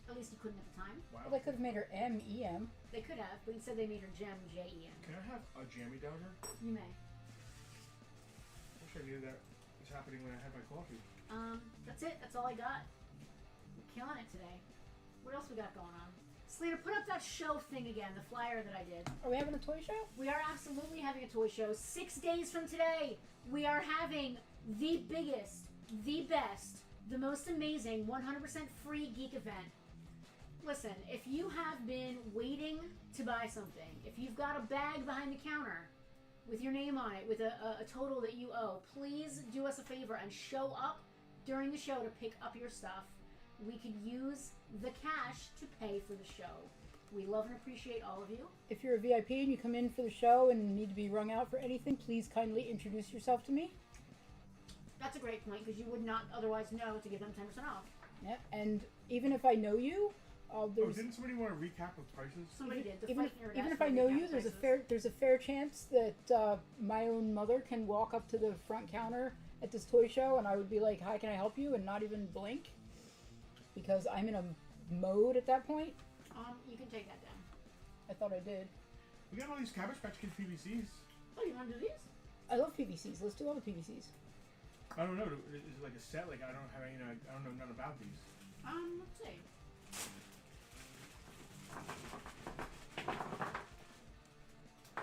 [SPEAKER 3] At least you couldn't at the time.
[SPEAKER 2] Wow.
[SPEAKER 4] Well, they could have made her M-E-M.
[SPEAKER 3] They could have, but instead they made her Gem, J-E-M.
[SPEAKER 2] Can I have a jammy down here?
[SPEAKER 3] You may.
[SPEAKER 2] Wish I knew that was happening when I had my coffee.
[SPEAKER 3] That's it. That's all I got. We're killing it today. What else we got going on? Slater, put up that show thing again, the flyer that I did.
[SPEAKER 4] Are we having a toy show?
[SPEAKER 3] We are absolutely having a toy show. 6 days from today, we are having the biggest, the best, the most amazing, 100% free geek event. Listen, if you have been waiting to buy something, if you've got a bag behind the counter with your name on it, with a total that you owe, please do us a favor and show up during the show to pick up your stuff. We could use the cash to pay for the show. We love and appreciate all of you.
[SPEAKER 4] If you're a VIP and you come in for the show and need to be wrung out for anything, please kindly introduce yourself to me.
[SPEAKER 3] That's a great point, because you would not otherwise know to give them 10% off.
[SPEAKER 4] Yeah, and even if I know you, there's
[SPEAKER 2] didn't somebody want to recap of prices?
[SPEAKER 3] Somebody did. The
[SPEAKER 4] even
[SPEAKER 3] fight nerd
[SPEAKER 4] if
[SPEAKER 3] asked
[SPEAKER 4] I
[SPEAKER 3] for
[SPEAKER 4] know
[SPEAKER 3] recap
[SPEAKER 4] you, there's
[SPEAKER 3] prices.
[SPEAKER 4] a fair chance that my own mother can walk up to the front counter at this toy show and I would be like, "Hi, can I help you?" and not even blink, because I'm in a mode at that point.
[SPEAKER 3] You can take that down.
[SPEAKER 4] I thought I did.
[SPEAKER 2] We got all these Cabbage Patch Kid PVCs.
[SPEAKER 3] Oh, you want to do these?
[SPEAKER 4] I love PVCs. Let's do all the PVCs.
[SPEAKER 2] I don't know. Is it like a set? Like I don't have any. I don't know nothing about these.
[SPEAKER 3] Let's see.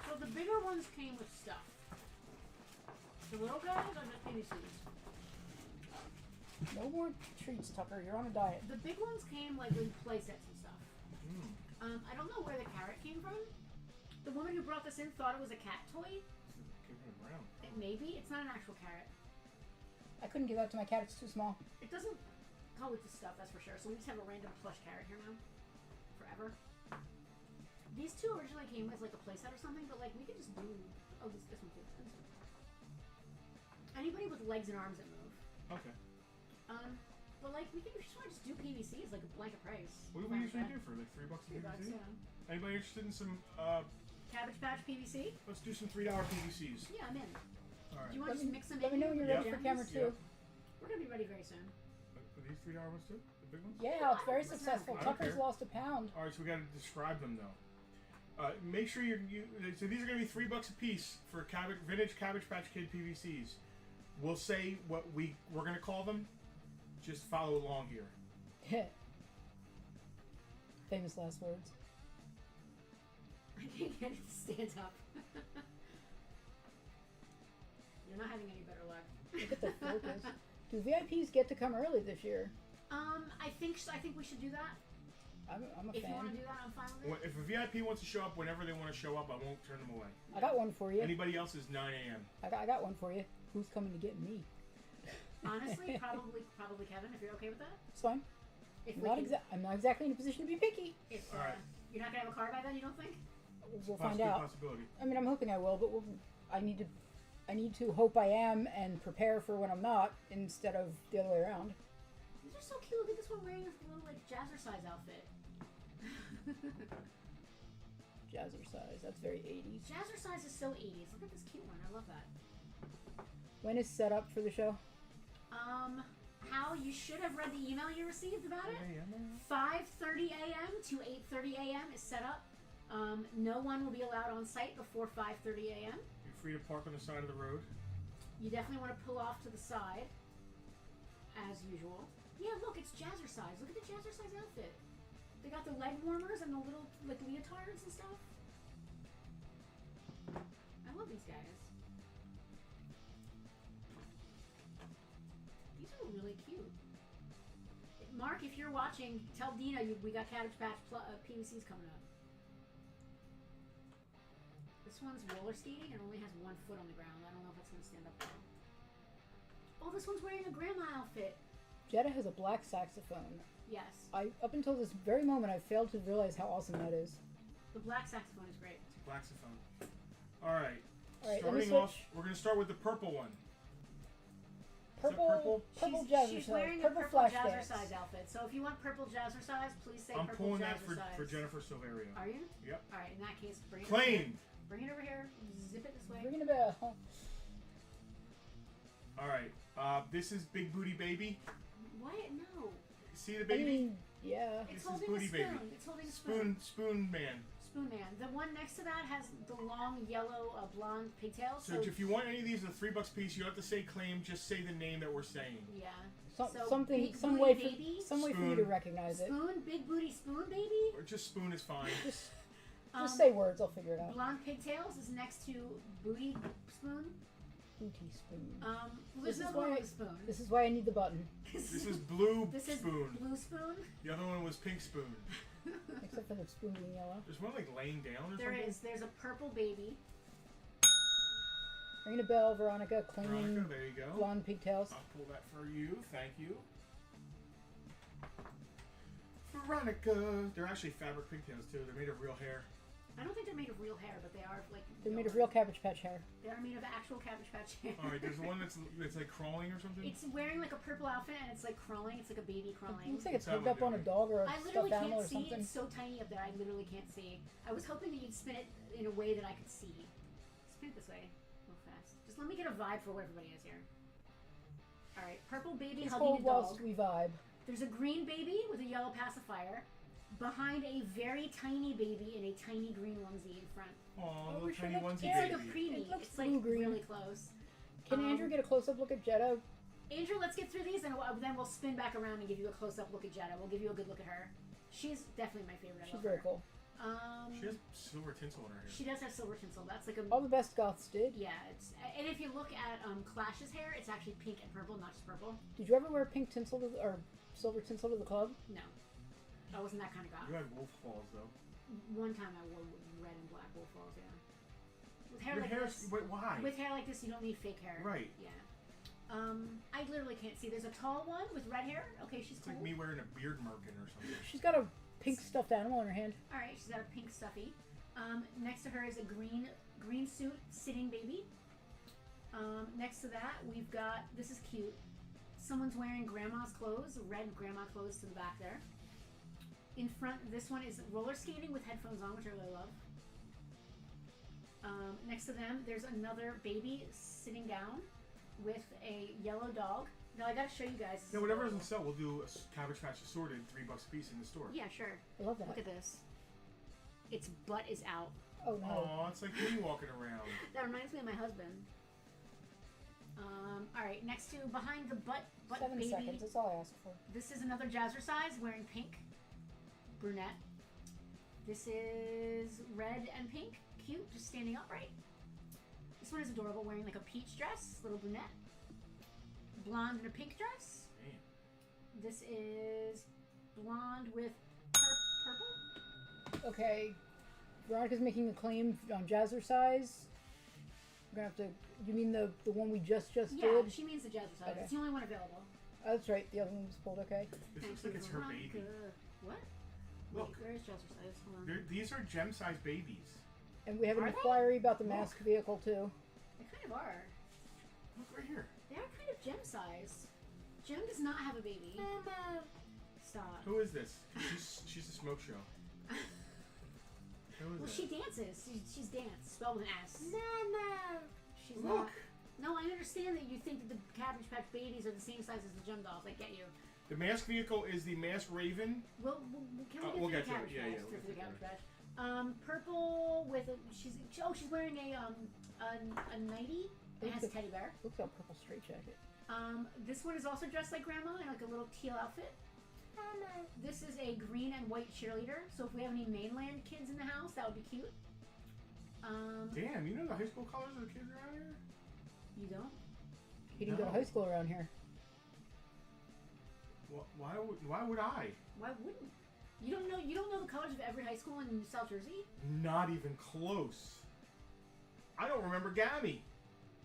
[SPEAKER 3] So the bigger ones came with stuff. The little guys are just PVCs.
[SPEAKER 4] No more treats, Tucker. You're on a diet.
[SPEAKER 3] The big ones came like with play sets and stuff.
[SPEAKER 2] Mm.
[SPEAKER 3] I don't know where the carrot came from. The woman who brought this in thought it was a cat toy.
[SPEAKER 2] Came from brown.
[SPEAKER 3] Maybe. It's not an actual carrot.
[SPEAKER 4] I couldn't give that to my cat. It's too small.
[SPEAKER 3] It doesn't go with the stuff, that's for sure. So we just have a random plush carrot here now. Forever. These two originally came with like a playset or something, but like we could just do. Oh, this one too. Anybody with legs and arms that move.
[SPEAKER 2] Okay.
[SPEAKER 3] But like we could just do PVCs like a blanket price.
[SPEAKER 2] What do we usually do for like $3 a
[SPEAKER 3] $3,
[SPEAKER 2] PVC?
[SPEAKER 3] yeah.
[SPEAKER 2] Anybody interested in some?
[SPEAKER 3] Cabbage Patch PVC?
[SPEAKER 2] Let's do some $3 PVCs.
[SPEAKER 3] Yeah, I'm in.
[SPEAKER 2] All right.
[SPEAKER 3] Do you want to just mix them
[SPEAKER 4] Let
[SPEAKER 3] in?
[SPEAKER 4] me know when you're
[SPEAKER 2] Yeah.
[SPEAKER 4] ready for camera two.
[SPEAKER 3] We're gonna be ready very soon.
[SPEAKER 2] Are these $3 ones too? The big ones?
[SPEAKER 4] Yeah, it's very
[SPEAKER 3] Listen,
[SPEAKER 4] successful.
[SPEAKER 2] I don't
[SPEAKER 4] Tucker's
[SPEAKER 2] care.
[SPEAKER 4] lost a pound.
[SPEAKER 2] All right, so we got to describe them though. Make sure you. So these are going to be $3 a piece for vintage Cabbage Patch Kid PVCs. We'll say what we're going to call them. Just follow along here.
[SPEAKER 4] Famous last words.
[SPEAKER 3] I can't get it to stand up. You're not having any better luck.
[SPEAKER 4] Look at the focus. Do VIPs get to come early this year?
[SPEAKER 3] I think we should do that.
[SPEAKER 4] I'm a
[SPEAKER 3] If you want
[SPEAKER 4] fan.
[SPEAKER 3] to do that, I'm fine with it.
[SPEAKER 2] If a VIP wants to show up whenever they want to show up, I won't turn them away.
[SPEAKER 4] I got one for you.
[SPEAKER 2] Anybody else is 9 a.m.
[SPEAKER 4] I got one for you. Who's coming to get me?
[SPEAKER 3] Honestly, probably Kevin, if you're okay with that.
[SPEAKER 4] It's fine.
[SPEAKER 3] If
[SPEAKER 4] I'm not exactly in a position to be picky.
[SPEAKER 3] If,
[SPEAKER 2] All right.
[SPEAKER 3] You're not gonna have a car by then, you don't think?
[SPEAKER 4] We'll find out.
[SPEAKER 2] Possibility.
[SPEAKER 4] I mean, I'm hoping I will, but I need to hope I am and prepare for when I'm not, instead of the other way around.
[SPEAKER 3] These are so cute. Look at this one wearing this little like jazzercise outfit.
[SPEAKER 4] Jazzercise. That's very 80s.
[SPEAKER 3] Jazzercise is so 80s. Look at this cute one. I love that.
[SPEAKER 4] When is set up for the show?
[SPEAKER 3] How you should have read the email you received about it. 5:30 a.m. to 8:30 a.m. is set up. No one will be allowed on site before 5:30 a.m.
[SPEAKER 2] You're free to park on the side of the road.
[SPEAKER 3] You definitely want to pull off to the side, as usual. Yeah, look, it's jazzercise. Look at the jazzercise outfit. They got the leg warmers and the little like leotards and stuff. I love these guys. These are really cute. Mark, if you're watching, tell Dina we got Cabbage Patch PVCs coming up. This one's roller skating and only has 1 foot on the ground. I don't know if that's going to stand up well. Oh, this one's wearing a grandma outfit.
[SPEAKER 4] Jetta has a black saxophone.
[SPEAKER 3] Yes.
[SPEAKER 4] Up until this very moment, I failed to realize how awesome that is.
[SPEAKER 3] The black saxophone is great.
[SPEAKER 2] It's a saxophone. All right.
[SPEAKER 4] All right, let me
[SPEAKER 2] Starting off,
[SPEAKER 4] switch.
[SPEAKER 2] we're going to start with the purple one.
[SPEAKER 4] Purple
[SPEAKER 3] She's wearing a
[SPEAKER 4] purple
[SPEAKER 3] purple
[SPEAKER 4] flash dance.
[SPEAKER 3] jazzercise outfit. So if you want purple jazzercise, please say
[SPEAKER 2] I'm
[SPEAKER 3] purple
[SPEAKER 2] pulling that
[SPEAKER 3] jazzercise.
[SPEAKER 2] for Jennifer Silverio.
[SPEAKER 3] Are you?
[SPEAKER 2] Yep.
[SPEAKER 3] All right. In that case, bring it.
[SPEAKER 2] Claimed.
[SPEAKER 3] Bring it over here. Zip it this way.
[SPEAKER 4] Ringing a bell.
[SPEAKER 2] All right. This is Big Booty Baby.
[SPEAKER 3] What? No.
[SPEAKER 2] See the
[SPEAKER 4] I
[SPEAKER 2] baby?
[SPEAKER 4] mean, yeah.
[SPEAKER 3] It's
[SPEAKER 2] This is
[SPEAKER 3] holding
[SPEAKER 2] Booty
[SPEAKER 3] a spoon.
[SPEAKER 2] Baby.
[SPEAKER 3] It's holding a spoon.
[SPEAKER 2] Spoon Man.
[SPEAKER 3] Spoon Man. The one next to that has the long yellow blonde pigtails.
[SPEAKER 2] So if you want any of these, they're $3 a piece. You don't have to say claim. Just say the name that we're saying.
[SPEAKER 3] Yeah.
[SPEAKER 4] Some
[SPEAKER 3] Big
[SPEAKER 4] way
[SPEAKER 3] Booty Baby.
[SPEAKER 4] for you
[SPEAKER 2] Spoon.
[SPEAKER 4] to recognize it.
[SPEAKER 3] Spoon. Big booty spoon baby.
[SPEAKER 2] Or just spoon is fine.
[SPEAKER 4] Just say words, I'll figure it out.
[SPEAKER 3] Blonde pigtails is next to booty spoon.
[SPEAKER 4] Booty spoon.
[SPEAKER 3] Well, there's
[SPEAKER 4] This
[SPEAKER 3] no
[SPEAKER 4] is
[SPEAKER 3] one
[SPEAKER 4] why-
[SPEAKER 3] with a spoon.
[SPEAKER 4] This is why I need the button.
[SPEAKER 2] This is Blue
[SPEAKER 3] This is
[SPEAKER 2] Spoon.
[SPEAKER 3] blue spoon.
[SPEAKER 2] The other one was Pink Spoon.
[SPEAKER 4] Except for the spoon being yellow.
[SPEAKER 2] There's one like laying down or
[SPEAKER 3] There
[SPEAKER 2] something.
[SPEAKER 3] is. There's a purple baby.
[SPEAKER 4] Ringing a bell, Veronica, claiming
[SPEAKER 2] Veronica, there you go.
[SPEAKER 4] blonde pigtails.
[SPEAKER 2] I'll pull that for you. Thank you. Veronica. They're actually fabric pigtails too. They're made of real hair.
[SPEAKER 3] I don't think they're made of real hair, but they are like.
[SPEAKER 4] They're made of real Cabbage Patch hair.
[SPEAKER 3] They are made of actual Cabbage Patch hair.
[SPEAKER 2] All right, there's one that's like crawling or something.
[SPEAKER 3] It's wearing like a purple outfit and it's like crawling. It's like a baby
[SPEAKER 4] It
[SPEAKER 3] crawling.
[SPEAKER 4] looks like it's
[SPEAKER 2] What's
[SPEAKER 4] hooked
[SPEAKER 2] that
[SPEAKER 4] up
[SPEAKER 2] one
[SPEAKER 4] on a
[SPEAKER 2] doing?
[SPEAKER 4] dog or a
[SPEAKER 3] I literally
[SPEAKER 4] stuffed animal
[SPEAKER 3] can't
[SPEAKER 4] or
[SPEAKER 3] see.
[SPEAKER 4] something.
[SPEAKER 3] It's so tiny up there. I literally can't see. I was hoping that you'd spin it in a way that I could see. Spin it this way, real fast. Just let me get a vibe for where everybody is here. All right, purple baby
[SPEAKER 4] Please
[SPEAKER 3] hugging
[SPEAKER 4] hold
[SPEAKER 3] a dog.
[SPEAKER 4] whilst we vibe.
[SPEAKER 3] There's a green baby with a yellow pacifier. Behind a very tiny baby in a tiny green onesie in front.
[SPEAKER 2] Aw,
[SPEAKER 4] we
[SPEAKER 2] little
[SPEAKER 4] should
[SPEAKER 2] tiny
[SPEAKER 4] look
[SPEAKER 2] onesie
[SPEAKER 3] It's like a
[SPEAKER 2] baby.
[SPEAKER 3] preemie.
[SPEAKER 4] It looks
[SPEAKER 3] It's like
[SPEAKER 4] blue-green.
[SPEAKER 3] really close.
[SPEAKER 4] Can Andrew get a close-up look at Jetta?
[SPEAKER 3] Andrew, let's get through these and then we'll spin back around and give you a close-up look at Jetta. We'll give you a good look at her. She's definitely my favorite. I
[SPEAKER 4] She's
[SPEAKER 3] love
[SPEAKER 4] very
[SPEAKER 3] her.
[SPEAKER 4] cool.
[SPEAKER 2] She has silver tinsel in her hair.
[SPEAKER 3] She does have silver tinsel. That's like a
[SPEAKER 4] All the best goths did.
[SPEAKER 3] yeah. It's and if you look at Clash's hair, it's actually pink and purple, not just purple.
[SPEAKER 4] Did you ever wear pink tinsel or silver tinsel to the club?
[SPEAKER 3] No, I wasn't that kind of
[SPEAKER 2] You
[SPEAKER 3] guy.
[SPEAKER 2] had wolf claws though.
[SPEAKER 3] One time I wore red and black wolf balls. Yeah. With hair
[SPEAKER 2] Your
[SPEAKER 3] like
[SPEAKER 2] hair's
[SPEAKER 3] this.
[SPEAKER 2] wait, why?
[SPEAKER 3] With hair like this, you don't need fake hair.
[SPEAKER 2] Right.
[SPEAKER 3] Yeah. I literally can't see. There's a tall one with red hair. Okay, she's
[SPEAKER 2] It's
[SPEAKER 3] cool.
[SPEAKER 2] like me wearing a beard merkin or something.
[SPEAKER 4] She's got a pink stuffed animal in her hand.
[SPEAKER 3] All right, she's got a pink stuffy. Next to her is a green suit sitting baby. Next to that, we've got this is cute. Someone's wearing grandma's clothes, red grandma clothes to the back there. In front, this one is roller skating with headphones on, which I really love. Next to them, there's another baby sitting down with a yellow dog. Now I gotta show you guys.
[SPEAKER 2] No, whatever doesn't sell, we'll do a Cabbage Patch assorted, $3 a piece in the store.
[SPEAKER 3] Yeah, sure.
[SPEAKER 4] I love that.
[SPEAKER 3] Look at this. Its butt is out.
[SPEAKER 4] Oh no.
[SPEAKER 2] Aw, it's like me walking around.
[SPEAKER 3] That reminds me of my husband. All right, next to behind the butt
[SPEAKER 4] 7
[SPEAKER 3] baby.
[SPEAKER 4] seconds, that's all I asked for.
[SPEAKER 3] This is another jazzercise wearing pink, brunette. This is red and pink, cute, just standing upright. This one is adorable, wearing like a peach dress, little brunette. Blonde in a pink dress.
[SPEAKER 2] Man.
[SPEAKER 3] This is blonde with purple.
[SPEAKER 4] Okay, Veronica's making a claim on jazzercise. We're gonna have to. You mean the one we just
[SPEAKER 3] Yeah,
[SPEAKER 4] did?
[SPEAKER 3] she means the jazzercise.
[SPEAKER 4] Okay.
[SPEAKER 3] It's the only one available.
[SPEAKER 4] Oh, that's right. The other one was pulled. Okay.
[SPEAKER 2] This
[SPEAKER 3] Thank
[SPEAKER 2] looks like
[SPEAKER 3] you,
[SPEAKER 2] it's her
[SPEAKER 3] Veronica.
[SPEAKER 2] baby.
[SPEAKER 3] What?
[SPEAKER 2] Look.
[SPEAKER 3] Wait, where is jazzercise? Hold on.
[SPEAKER 2] These are gem-sized babies.
[SPEAKER 4] And we have an
[SPEAKER 3] Are they?
[SPEAKER 4] inquiry about the mask vehicle too.
[SPEAKER 3] They kind of are.
[SPEAKER 2] Look right here.
[SPEAKER 3] They are kind of gem size. Gem does not have a baby. Stop.
[SPEAKER 2] Who is this? She's a smoke show. Who is
[SPEAKER 3] Well,
[SPEAKER 2] that?
[SPEAKER 3] she dances. She's dance, spelled with an S. She's
[SPEAKER 2] Look.
[SPEAKER 3] not. No, I understand that you think that the Cabbage Patch Babies are the same size as the Gem Dolls. I get you.
[SPEAKER 2] The mask vehicle is the Masked Raven.
[SPEAKER 3] Can we get
[SPEAKER 2] We'll
[SPEAKER 3] to
[SPEAKER 2] get
[SPEAKER 3] the
[SPEAKER 2] to it.
[SPEAKER 3] Cabbage
[SPEAKER 2] Yeah,
[SPEAKER 3] Patch?
[SPEAKER 2] yeah, we'll
[SPEAKER 3] Through
[SPEAKER 2] get
[SPEAKER 3] the
[SPEAKER 2] to
[SPEAKER 3] Cabbage
[SPEAKER 2] it.
[SPEAKER 3] Patch. Purple with a she's wearing a nightie. It has a teddy bear.
[SPEAKER 4] Looks like a purple straight jacket.
[SPEAKER 3] This one is also dressed like Grandma in like a little teal outfit. This is a green and white cheerleader. So if we have any mainland kids in the house, that would be cute.
[SPEAKER 2] Damn, you know the high school colors of the kids around here?
[SPEAKER 3] You don't?
[SPEAKER 4] He didn't go to
[SPEAKER 2] No.
[SPEAKER 4] high school around here.
[SPEAKER 2] Why would I?
[SPEAKER 3] Why wouldn't? You don't know the colors of every high school in South Jersey?
[SPEAKER 2] Not even close. I don't remember Gammy.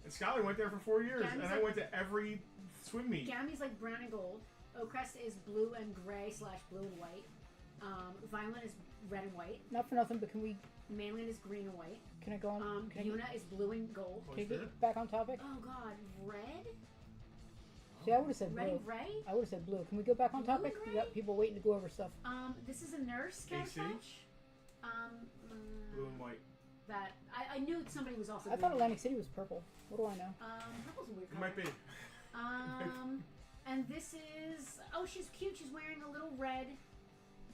[SPEAKER 2] And Skylar went there for 4 years,
[SPEAKER 3] Gammy's
[SPEAKER 2] and I
[SPEAKER 3] like-
[SPEAKER 2] went to every swim meet.
[SPEAKER 3] Gammy's like brown and gold. Oakcrest is blue and gray / blue and white. Violent is red and white.
[SPEAKER 4] Not for nothing, but can
[SPEAKER 3] Mainland is green and white.
[SPEAKER 4] I go on? Can I
[SPEAKER 3] Yuna is blue and gold.
[SPEAKER 4] get back on topic?
[SPEAKER 3] Oh god, red?
[SPEAKER 4] See, I would have said
[SPEAKER 3] Red
[SPEAKER 4] blue.
[SPEAKER 3] and gray?
[SPEAKER 4] I would have said blue. Can we go back on
[SPEAKER 3] Blue and
[SPEAKER 4] topic? We
[SPEAKER 3] gray?
[SPEAKER 4] got people waiting to go over stuff.
[SPEAKER 3] This is a nurse Cabbage
[SPEAKER 2] AC?
[SPEAKER 3] Patch.
[SPEAKER 2] Blue and white.
[SPEAKER 3] That I knew somebody was also
[SPEAKER 4] I
[SPEAKER 3] blue
[SPEAKER 4] thought
[SPEAKER 3] and
[SPEAKER 4] Atlantic City was purple. What do I know?
[SPEAKER 3] white. Purple's a weird
[SPEAKER 2] It
[SPEAKER 3] color.
[SPEAKER 2] might be.
[SPEAKER 3] And this is she's cute. She's wearing a little red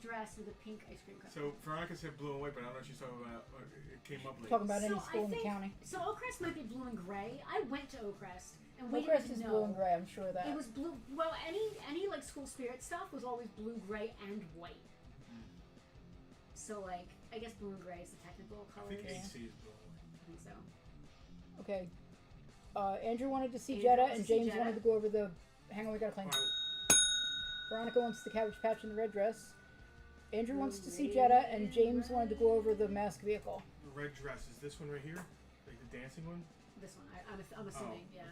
[SPEAKER 3] dress with a pink ice cream cone.
[SPEAKER 2] So Veronica said blue and white, but I don't know if she's talking about it came up later.
[SPEAKER 4] Talking about any
[SPEAKER 3] So
[SPEAKER 4] school
[SPEAKER 3] I
[SPEAKER 4] in the
[SPEAKER 3] think-
[SPEAKER 4] county.
[SPEAKER 3] So Oakcrest might be blue and gray. I went to Oakcrest and we
[SPEAKER 4] Hillcrest
[SPEAKER 3] didn't
[SPEAKER 4] is
[SPEAKER 3] know.
[SPEAKER 4] blue and gray. I'm sure of that.
[SPEAKER 3] It was blue. Well, any like school spirit stuff was always blue, gray, and white. So like, I guess blue and gray is the technical
[SPEAKER 2] I
[SPEAKER 3] color.
[SPEAKER 2] think
[SPEAKER 3] I
[SPEAKER 2] AC is blue and white.
[SPEAKER 3] think so.
[SPEAKER 4] Okay. Andrew wanted to see
[SPEAKER 3] Andrew
[SPEAKER 4] Jetta,
[SPEAKER 3] wants
[SPEAKER 4] and
[SPEAKER 3] to see
[SPEAKER 4] James
[SPEAKER 3] Jetta.
[SPEAKER 4] wanted to go over the. Hang on, we gotta claim.
[SPEAKER 2] Alright,
[SPEAKER 4] Veronica wants the Cabbage Patch in the red dress. Andrew wants to see
[SPEAKER 3] Red,
[SPEAKER 4] Jetta, and James wanted to go over the mask vehicle.
[SPEAKER 2] the red dress is this one right here, like the dancing one.
[SPEAKER 3] This one, I'm assuming, yeah.
[SPEAKER 2] Okay.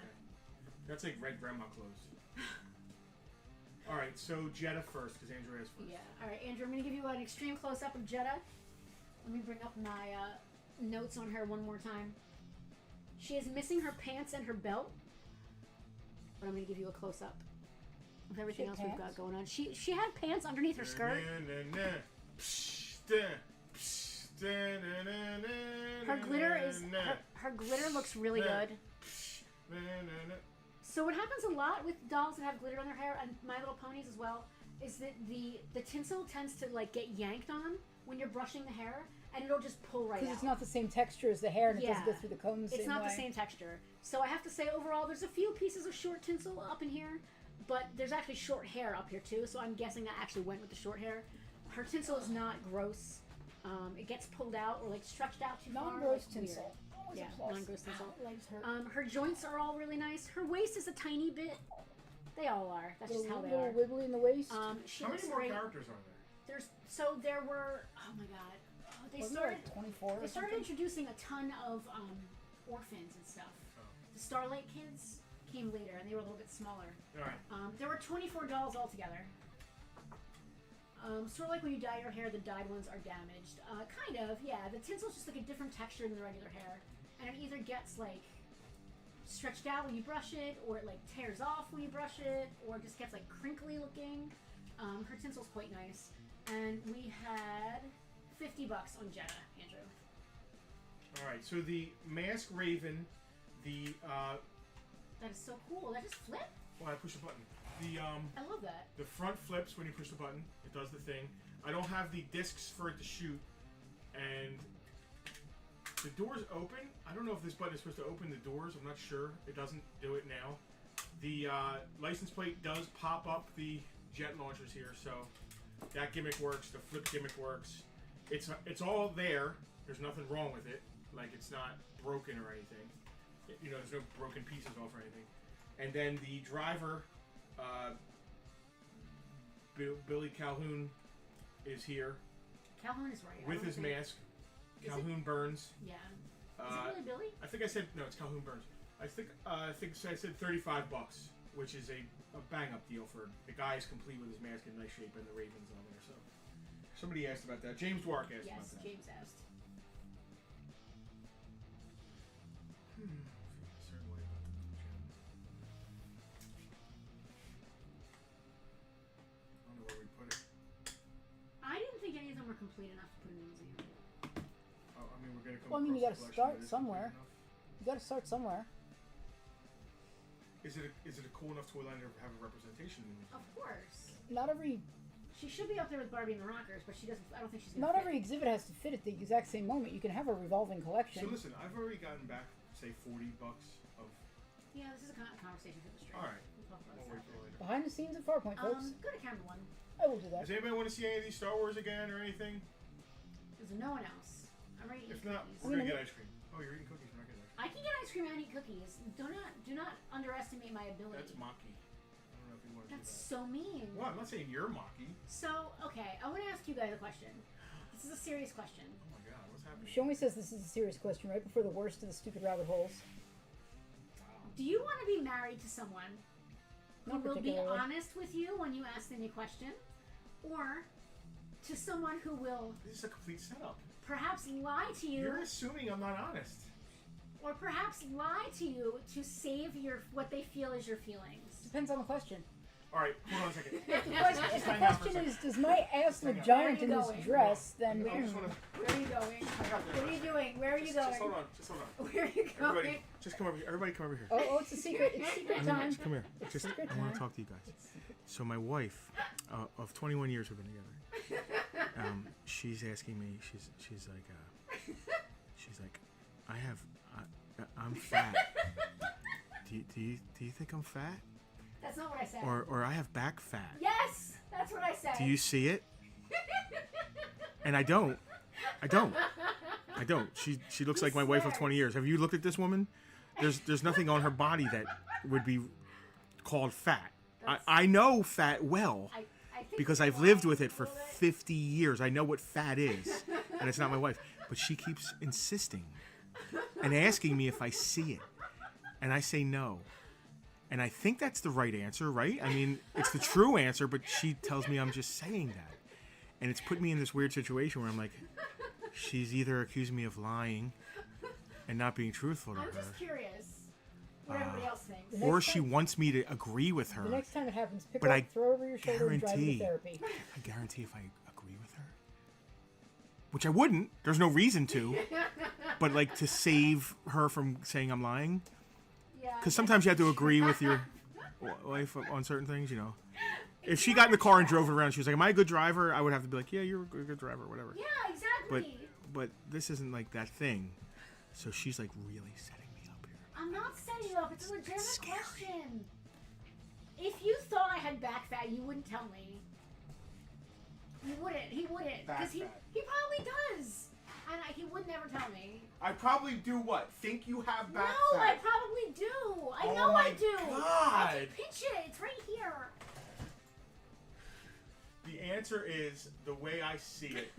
[SPEAKER 2] That's like red grandma clothes. All right, so Jetta first, because Andrew asked first.
[SPEAKER 3] Yeah. All right, Andrew, I'm gonna give you an extreme close up of Jetta. Let me bring up my notes on her one more time. She is missing her pants and her belt, but I'm gonna give you a close up of everything
[SPEAKER 4] She
[SPEAKER 3] else
[SPEAKER 4] had
[SPEAKER 3] we've got
[SPEAKER 4] pants?
[SPEAKER 3] going on. She had pants underneath her skirt. Her glitter is her glitter looks really good. So what happens a lot with dolls that have glitter on their hair, and My Little Ponies as well, is that the tinsel tends to like get yanked on when you're brushing the hair, and it'll just pull right
[SPEAKER 4] Because
[SPEAKER 3] out.
[SPEAKER 4] it's not the same texture as the hair, and it doesn't
[SPEAKER 3] Yeah.
[SPEAKER 4] go through the comb the
[SPEAKER 3] It's
[SPEAKER 4] same
[SPEAKER 3] not
[SPEAKER 4] way.
[SPEAKER 3] the same texture. So I have to say, overall, there's a few pieces of short tinsel up in here, but there's actually short hair up here too. So I'm guessing that actually went with the short hair. Her tinsel is not gross. It gets pulled out or like stretched out too far.
[SPEAKER 4] Non-gross
[SPEAKER 3] like, weird.
[SPEAKER 4] tinsel. Always a
[SPEAKER 3] Yeah,
[SPEAKER 4] plus.
[SPEAKER 3] non-gross tinsel.
[SPEAKER 4] Legs hurt.
[SPEAKER 3] Her joints are all really nice. Her waist is a tiny bit. They all are. That's just how they
[SPEAKER 4] little
[SPEAKER 3] are.
[SPEAKER 4] wiggly in the waist.
[SPEAKER 3] She
[SPEAKER 2] How
[SPEAKER 3] looks
[SPEAKER 2] many more
[SPEAKER 3] great.
[SPEAKER 2] characters are there?
[SPEAKER 3] There were. Oh my god. They
[SPEAKER 4] Wasn't there
[SPEAKER 3] started.
[SPEAKER 4] like 24 or
[SPEAKER 3] They started
[SPEAKER 4] something?
[SPEAKER 3] introducing a ton of orphans and stuff.
[SPEAKER 2] Oh.
[SPEAKER 3] The Starlight kids came later, and they were a little bit smaller.
[SPEAKER 2] All right.
[SPEAKER 3] There were 24 dolls altogether. Sort of like when you dye your hair, the dyed ones are damaged. Kind of, yeah. The tinsel's just like a different texture than the regular hair, and it either gets like stretched out when you brush it, or it like tears off when you brush it, or it just gets like crinkly looking. Her tinsel's quite nice, and we had $50 on Jetta, Andrew.
[SPEAKER 2] All right. So the Masked Raven, the
[SPEAKER 3] That is so cool. That just flip.
[SPEAKER 2] well, I push the button.
[SPEAKER 3] I love that.
[SPEAKER 2] The front flips when you push the button. It does the thing. I don't have the discs for it to shoot, and the doors open. I don't know if this button is supposed to open the doors. I'm not sure. It doesn't do it now. The license plate does pop up the jet launchers here, so that gimmick works. The flip gimmick works. It's all there. There's nothing wrong with it. Like, it's not broken or anything. You know, there's no broken pieces off or anything. And then the driver, Billy Calhoun, is here
[SPEAKER 3] Calhoun is right.
[SPEAKER 2] with his mask. Calhoun Burns.
[SPEAKER 3] Yeah. Is it really Billy?
[SPEAKER 2] I think I said no. It's Calhoun Burns. I think I said $35, which is a bang up deal for the guy is complete with his mask in nice shape and the Ravens on there. So somebody asked about that. James Dwark asked about that.
[SPEAKER 3] Yes, James asked.
[SPEAKER 2] I don't know where we put it.
[SPEAKER 3] I didn't think any of them were complete enough to put in the museum.
[SPEAKER 2] Oh, I mean, we're gonna come.
[SPEAKER 4] Well, I mean, you
[SPEAKER 2] across
[SPEAKER 4] gotta
[SPEAKER 2] a collection
[SPEAKER 4] start
[SPEAKER 2] that is
[SPEAKER 4] somewhere.
[SPEAKER 2] complete enough.
[SPEAKER 4] You gotta start somewhere.
[SPEAKER 2] Is it a cool enough toy line to have a representation in it?
[SPEAKER 3] Of course.
[SPEAKER 4] Not every
[SPEAKER 3] She should be up there with Barbie and the Rockers, but she doesn't. I don't think she's gonna
[SPEAKER 4] not
[SPEAKER 3] fit.
[SPEAKER 4] every exhibit has to fit at the exact same moment. You can have a revolving collection.
[SPEAKER 2] So listen, I've already gotten back, say, $40 of.
[SPEAKER 3] Yeah, this is a conversation for the stream.
[SPEAKER 2] All right.
[SPEAKER 3] We'll talk about
[SPEAKER 2] We'll wait
[SPEAKER 3] this
[SPEAKER 2] for later.
[SPEAKER 4] Behind the scenes at Farpoint, folks.
[SPEAKER 3] Go to camera 1.
[SPEAKER 4] I will do that.
[SPEAKER 2] Does anybody want to see any of these Star Wars again or anything?
[SPEAKER 3] There's no one else. I'm ready to eat
[SPEAKER 2] If not,
[SPEAKER 3] cookies.
[SPEAKER 2] we're gonna get ice cream. Oh, you're eating cookies. We're not getting ice cream.
[SPEAKER 3] I can get ice cream and eat cookies. Do not underestimate my ability.
[SPEAKER 2] That's Maki. I don't know if you want to
[SPEAKER 3] That's
[SPEAKER 2] do
[SPEAKER 3] so mean.
[SPEAKER 2] that. Well, I'm not saying you're Maki.
[SPEAKER 3] So, okay, I want to ask you guys a question. This is a serious question.
[SPEAKER 2] Oh my God, what's happening?
[SPEAKER 4] Shomi says this is a serious question right before the worst of the stupid rabbit holes.
[SPEAKER 3] Do you want to be married to someone who
[SPEAKER 4] Not
[SPEAKER 3] will be
[SPEAKER 4] particularly.
[SPEAKER 3] honest with you when you ask them a question, or to someone who will
[SPEAKER 2] This is a complete setup.
[SPEAKER 3] perhaps lie to you,
[SPEAKER 2] You're assuming I'm not honest.
[SPEAKER 3] or perhaps lie to you to save what they feel is your feelings?
[SPEAKER 4] Depends on the question.
[SPEAKER 2] All right, hold on a second.
[SPEAKER 4] If the
[SPEAKER 2] hang on for a
[SPEAKER 4] question is,
[SPEAKER 2] second.
[SPEAKER 4] does my ass look
[SPEAKER 2] Hang on.
[SPEAKER 4] giant
[SPEAKER 3] Where
[SPEAKER 4] in
[SPEAKER 3] are you
[SPEAKER 4] this
[SPEAKER 3] going?
[SPEAKER 4] dress, then
[SPEAKER 2] I just want to.
[SPEAKER 3] Where are you going? What are you doing? Where are you going?
[SPEAKER 2] Just hold on. Just hold on.
[SPEAKER 3] Where are you going?
[SPEAKER 2] Everybody, just come over here. Everybody, come over here.
[SPEAKER 4] oh, it's a secret. It's secret time.
[SPEAKER 2] Come here. Just,
[SPEAKER 4] secret
[SPEAKER 2] I want
[SPEAKER 4] time.
[SPEAKER 2] to talk to you guys. So my wife, of 21 years we've been together. She's asking me. She's like, I'm fat. Do you think I'm fat?
[SPEAKER 3] That's not what I said.
[SPEAKER 2] Or I have back fat?
[SPEAKER 3] Yes, that's what I said.
[SPEAKER 2] Do you see it? And I don't. She looks like my wife of 20 years. Have you looked at this woman? There's nothing on her body that would be called fat. I know fat well
[SPEAKER 3] I think
[SPEAKER 2] because
[SPEAKER 3] you're
[SPEAKER 2] I've lived
[SPEAKER 3] lying
[SPEAKER 2] with it
[SPEAKER 3] a
[SPEAKER 2] for
[SPEAKER 3] little bit.
[SPEAKER 2] 50 years. I know what fat is, and it's not my wife. But she keeps insisting and asking me if I see it, and I say no. And I think that's the right answer, right? I mean, it's the true answer, but she tells me I'm just saying that. And it's put me in this weird situation where I'm like, she's either accusing me of lying and not being truthful to
[SPEAKER 3] I'm
[SPEAKER 2] her,
[SPEAKER 3] just curious what everybody else thinks.
[SPEAKER 2] or she wants me to agree with her.
[SPEAKER 4] The next time it happens, pick
[SPEAKER 2] But
[SPEAKER 4] her
[SPEAKER 2] I
[SPEAKER 4] up, throw her over your shoulder, and drive her to
[SPEAKER 2] guarantee-
[SPEAKER 4] therapy.
[SPEAKER 2] I guarantee if I agree with her, which I wouldn't, there's no reason to, but like to save her from saying I'm lying,
[SPEAKER 3] Yeah.
[SPEAKER 2] because sometimes you have to agree with your wife on certain things, you know. If she got in the car and drove around, she was like, "Am I a good driver?" I would have to be like, "Yeah, you're a good driver, whatever."
[SPEAKER 3] Yeah, exactly.
[SPEAKER 2] But this isn't like that thing. So she's like really setting me up here.
[SPEAKER 3] I'm not setting you up. It's a legitimate
[SPEAKER 2] scary.
[SPEAKER 3] question. If you thought I had back fat, you wouldn't tell me. You wouldn't. He wouldn't.
[SPEAKER 2] Back
[SPEAKER 3] Because he
[SPEAKER 2] fat.
[SPEAKER 3] probably does. And he would never tell me.
[SPEAKER 2] I probably do what? Think you have
[SPEAKER 3] No, I probably do. I
[SPEAKER 2] Oh
[SPEAKER 3] know
[SPEAKER 2] my
[SPEAKER 3] I do. I
[SPEAKER 2] God.
[SPEAKER 3] can pinch it. It's right here.
[SPEAKER 2] The answer is the way I see it.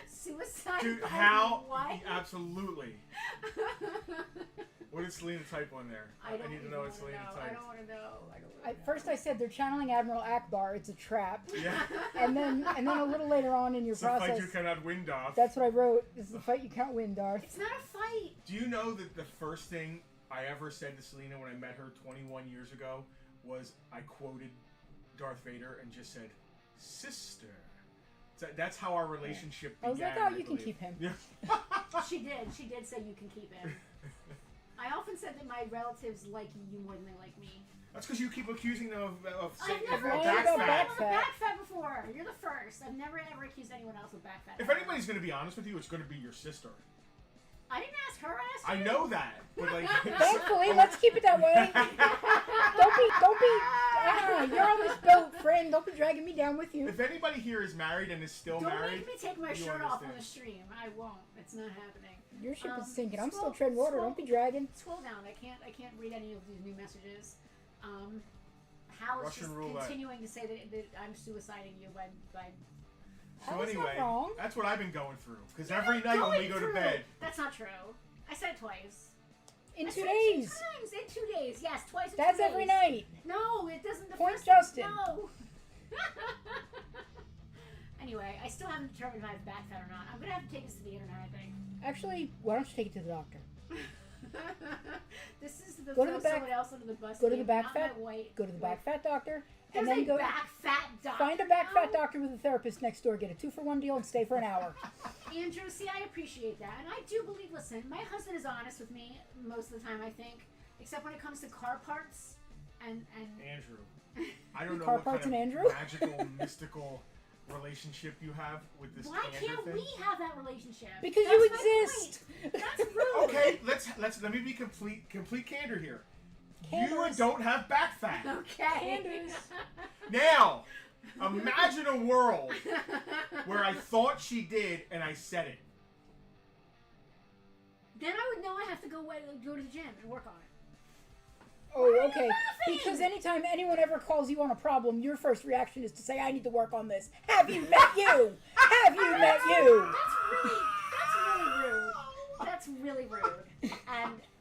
[SPEAKER 3] Suicide.
[SPEAKER 2] Dude,
[SPEAKER 3] by
[SPEAKER 2] how?
[SPEAKER 3] What?
[SPEAKER 2] Absolutely. What did Selena type on there?
[SPEAKER 3] I don't
[SPEAKER 2] need to
[SPEAKER 3] even
[SPEAKER 2] know what
[SPEAKER 3] wanna
[SPEAKER 2] Selena
[SPEAKER 3] know. I
[SPEAKER 2] typed.
[SPEAKER 3] don't want to know.
[SPEAKER 4] At first, I said they're channeling Admiral Akbar. It's a trap.
[SPEAKER 2] Yeah.
[SPEAKER 4] And then a little later on in your
[SPEAKER 2] It's a fight
[SPEAKER 4] process,
[SPEAKER 2] you cannot win, Doff.
[SPEAKER 4] that's what I wrote. This is the fight you can't win, Darth.
[SPEAKER 3] It's not a fight.
[SPEAKER 2] Do you know that the first thing I ever said to Selena when I met her 21 years ago was I quoted Darth Vader and just said, "Sister." That's how our relationship began.
[SPEAKER 4] I was like, oh, you can
[SPEAKER 2] believe.
[SPEAKER 4] keep him.
[SPEAKER 2] Yeah.
[SPEAKER 3] She did. She did say you can keep him. I often said that my relatives like you more than they like me.
[SPEAKER 2] That's because you keep accusing them of
[SPEAKER 3] I've
[SPEAKER 2] saying
[SPEAKER 3] never
[SPEAKER 4] I've
[SPEAKER 2] back
[SPEAKER 4] never
[SPEAKER 3] accused
[SPEAKER 2] fat.
[SPEAKER 4] back
[SPEAKER 3] anyone of
[SPEAKER 4] fat.
[SPEAKER 3] back fat before. You're the first. I've never ever accused anyone else of back fat.
[SPEAKER 2] If anybody's going to be honest with you, it's going to be your sister.
[SPEAKER 3] I didn't ask her. I asked
[SPEAKER 2] I
[SPEAKER 3] you.
[SPEAKER 2] know that, but like.
[SPEAKER 4] Thankfully, let's keep it that way. Don't be. You're on this boat, friend. Don't be dragging me down with you.
[SPEAKER 2] If anybody here is married and is still
[SPEAKER 3] Don't
[SPEAKER 2] married,
[SPEAKER 3] make me take my
[SPEAKER 2] you
[SPEAKER 3] shirt off on
[SPEAKER 2] understand.
[SPEAKER 3] the stream. I won't. It's not happening.
[SPEAKER 4] Your ship is sinking. I'm still
[SPEAKER 3] scroll-
[SPEAKER 4] treading water.
[SPEAKER 3] scroll-
[SPEAKER 4] Don't be dragging.
[SPEAKER 3] Scroll down. I can't read any of these new messages. Hal is
[SPEAKER 2] Russian
[SPEAKER 3] just
[SPEAKER 2] roulette.
[SPEAKER 3] continuing to say that I'm suiciding you by
[SPEAKER 2] So
[SPEAKER 4] How is that
[SPEAKER 2] anyway,
[SPEAKER 4] wrong?
[SPEAKER 2] that's what I've been going through. Because
[SPEAKER 3] You're
[SPEAKER 2] every
[SPEAKER 3] not
[SPEAKER 2] night when
[SPEAKER 3] going
[SPEAKER 2] we go to
[SPEAKER 3] through.
[SPEAKER 2] bed,
[SPEAKER 3] That's not true. I said it twice.
[SPEAKER 4] In
[SPEAKER 3] I
[SPEAKER 4] 2
[SPEAKER 3] said it
[SPEAKER 4] days.
[SPEAKER 3] 2 times. In 2 days. Yes, twice in
[SPEAKER 4] That's
[SPEAKER 3] 2 days.
[SPEAKER 4] every night.
[SPEAKER 3] No, it doesn't. The
[SPEAKER 4] Point
[SPEAKER 3] first,
[SPEAKER 4] Justin.
[SPEAKER 3] No. Anyway, I still haven't determined if I have back fat or not. I'm gonna have to take this to the internet, I think.
[SPEAKER 4] Actually, why don't you take it to the doctor?
[SPEAKER 3] This is the
[SPEAKER 4] Go to
[SPEAKER 3] throw
[SPEAKER 4] the back-
[SPEAKER 3] someone else under the bus.
[SPEAKER 4] go to the
[SPEAKER 3] game,
[SPEAKER 4] back
[SPEAKER 3] not
[SPEAKER 4] fat-
[SPEAKER 3] my white.
[SPEAKER 4] Go to the back fat doctor,
[SPEAKER 3] There's
[SPEAKER 4] and then
[SPEAKER 3] a
[SPEAKER 4] go
[SPEAKER 3] back fat doctor.
[SPEAKER 4] find a back fat
[SPEAKER 3] now?
[SPEAKER 4] doctor with a therapist next door. Get a 2-for-1 deal and stay for an hour.
[SPEAKER 3] Andrew, see, I appreciate that, and I do believe. Listen, my husband is honest with me most of the time, I think, except when it comes to car parts and.
[SPEAKER 2] Andrew, I don't know
[SPEAKER 4] Car
[SPEAKER 2] what
[SPEAKER 4] parts
[SPEAKER 2] kind
[SPEAKER 4] and
[SPEAKER 2] of
[SPEAKER 4] Andrew?
[SPEAKER 2] magical, mystical relationship you have with this
[SPEAKER 3] Why
[SPEAKER 2] Andrew
[SPEAKER 3] can't
[SPEAKER 2] thing.
[SPEAKER 3] we have that relationship?
[SPEAKER 4] Because
[SPEAKER 3] That's
[SPEAKER 4] you
[SPEAKER 3] my
[SPEAKER 4] exist.
[SPEAKER 3] point. That's rude.
[SPEAKER 2] Okay, let me be complete candor here.
[SPEAKER 4] Candors.
[SPEAKER 2] You don't have back fat.
[SPEAKER 3] Okay.
[SPEAKER 4] Candors.
[SPEAKER 2] Now, imagine a world where I thought she did and I said it.
[SPEAKER 3] Then I would know I have to go to the gym and work on it.
[SPEAKER 4] Oh, okay.
[SPEAKER 3] laughing?
[SPEAKER 4] Because anytime anyone ever calls you on a problem, your first reaction is to say, I need to work on this. Have you met you? Have you met you?
[SPEAKER 3] That's really rude.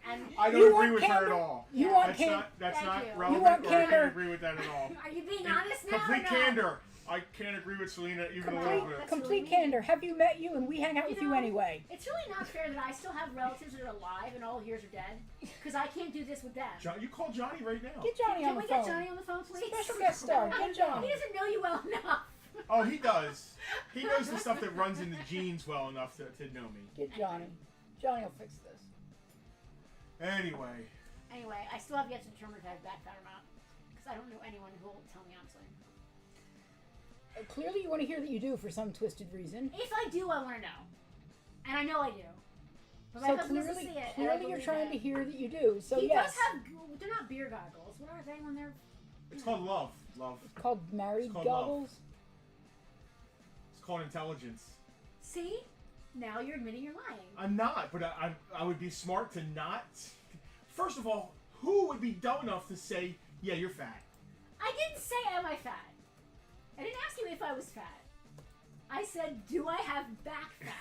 [SPEAKER 3] And
[SPEAKER 2] I
[SPEAKER 4] You
[SPEAKER 2] don't
[SPEAKER 4] want
[SPEAKER 2] agree with her
[SPEAKER 4] candor?
[SPEAKER 2] at all.
[SPEAKER 4] You
[SPEAKER 3] Yeah.
[SPEAKER 4] want
[SPEAKER 2] That's
[SPEAKER 4] can-
[SPEAKER 2] not
[SPEAKER 3] Thank you.
[SPEAKER 2] relevant.
[SPEAKER 4] You want
[SPEAKER 2] or I can't
[SPEAKER 4] candor?
[SPEAKER 2] agree with that at all.
[SPEAKER 3] are you being
[SPEAKER 2] In
[SPEAKER 3] honest now?
[SPEAKER 2] complete
[SPEAKER 3] or no?
[SPEAKER 2] candor. I can't agree with Selena even a little bit.
[SPEAKER 3] That's
[SPEAKER 4] Complete
[SPEAKER 3] really
[SPEAKER 4] candor. Have you met you? And we hang out with you
[SPEAKER 3] know,
[SPEAKER 4] anyway.
[SPEAKER 3] It's really not fair that I still have relatives that are alive and all here's are dead. Because I can't do this with them.
[SPEAKER 2] You call Johnny right now.
[SPEAKER 4] Get Johnny
[SPEAKER 3] Can
[SPEAKER 4] on the
[SPEAKER 3] we
[SPEAKER 4] phone.
[SPEAKER 3] get Johnny on the phone, please?
[SPEAKER 4] Special guest star. Get
[SPEAKER 3] He
[SPEAKER 4] Johnny.
[SPEAKER 3] doesn't know you well enough.
[SPEAKER 2] Oh, he does. He knows the stuff that runs in the genes well enough to know me.
[SPEAKER 4] Get Johnny. Johnny will fix this.
[SPEAKER 2] Anyway.
[SPEAKER 3] Anyway, I still have yet to determine if I have back fat or not. Because I don't know anyone who will tell me honestly.
[SPEAKER 4] Clearly you want to hear that you do for some twisted reason.
[SPEAKER 3] If I do, I want to know. And I know I do. But my
[SPEAKER 4] So
[SPEAKER 3] husband doesn't
[SPEAKER 4] clearly,
[SPEAKER 3] see it. and I
[SPEAKER 4] clearly you're
[SPEAKER 3] believe
[SPEAKER 4] trying
[SPEAKER 3] it.
[SPEAKER 4] to hear that you do. So
[SPEAKER 3] He
[SPEAKER 4] yes,
[SPEAKER 3] does have. They're not beer goggles. What are they when they're?
[SPEAKER 2] It's called love. Love.
[SPEAKER 4] it's called married
[SPEAKER 2] It's called
[SPEAKER 4] goggles.
[SPEAKER 2] It's called intelligence.
[SPEAKER 3] See? Now you're admitting you're lying.
[SPEAKER 2] I'm not, but I would be smart to not. First of all, who would be dumb enough to say, yeah, you're fat?
[SPEAKER 3] I didn't say am I fat. I didn't ask you if I was fat. I said, do I have back fat?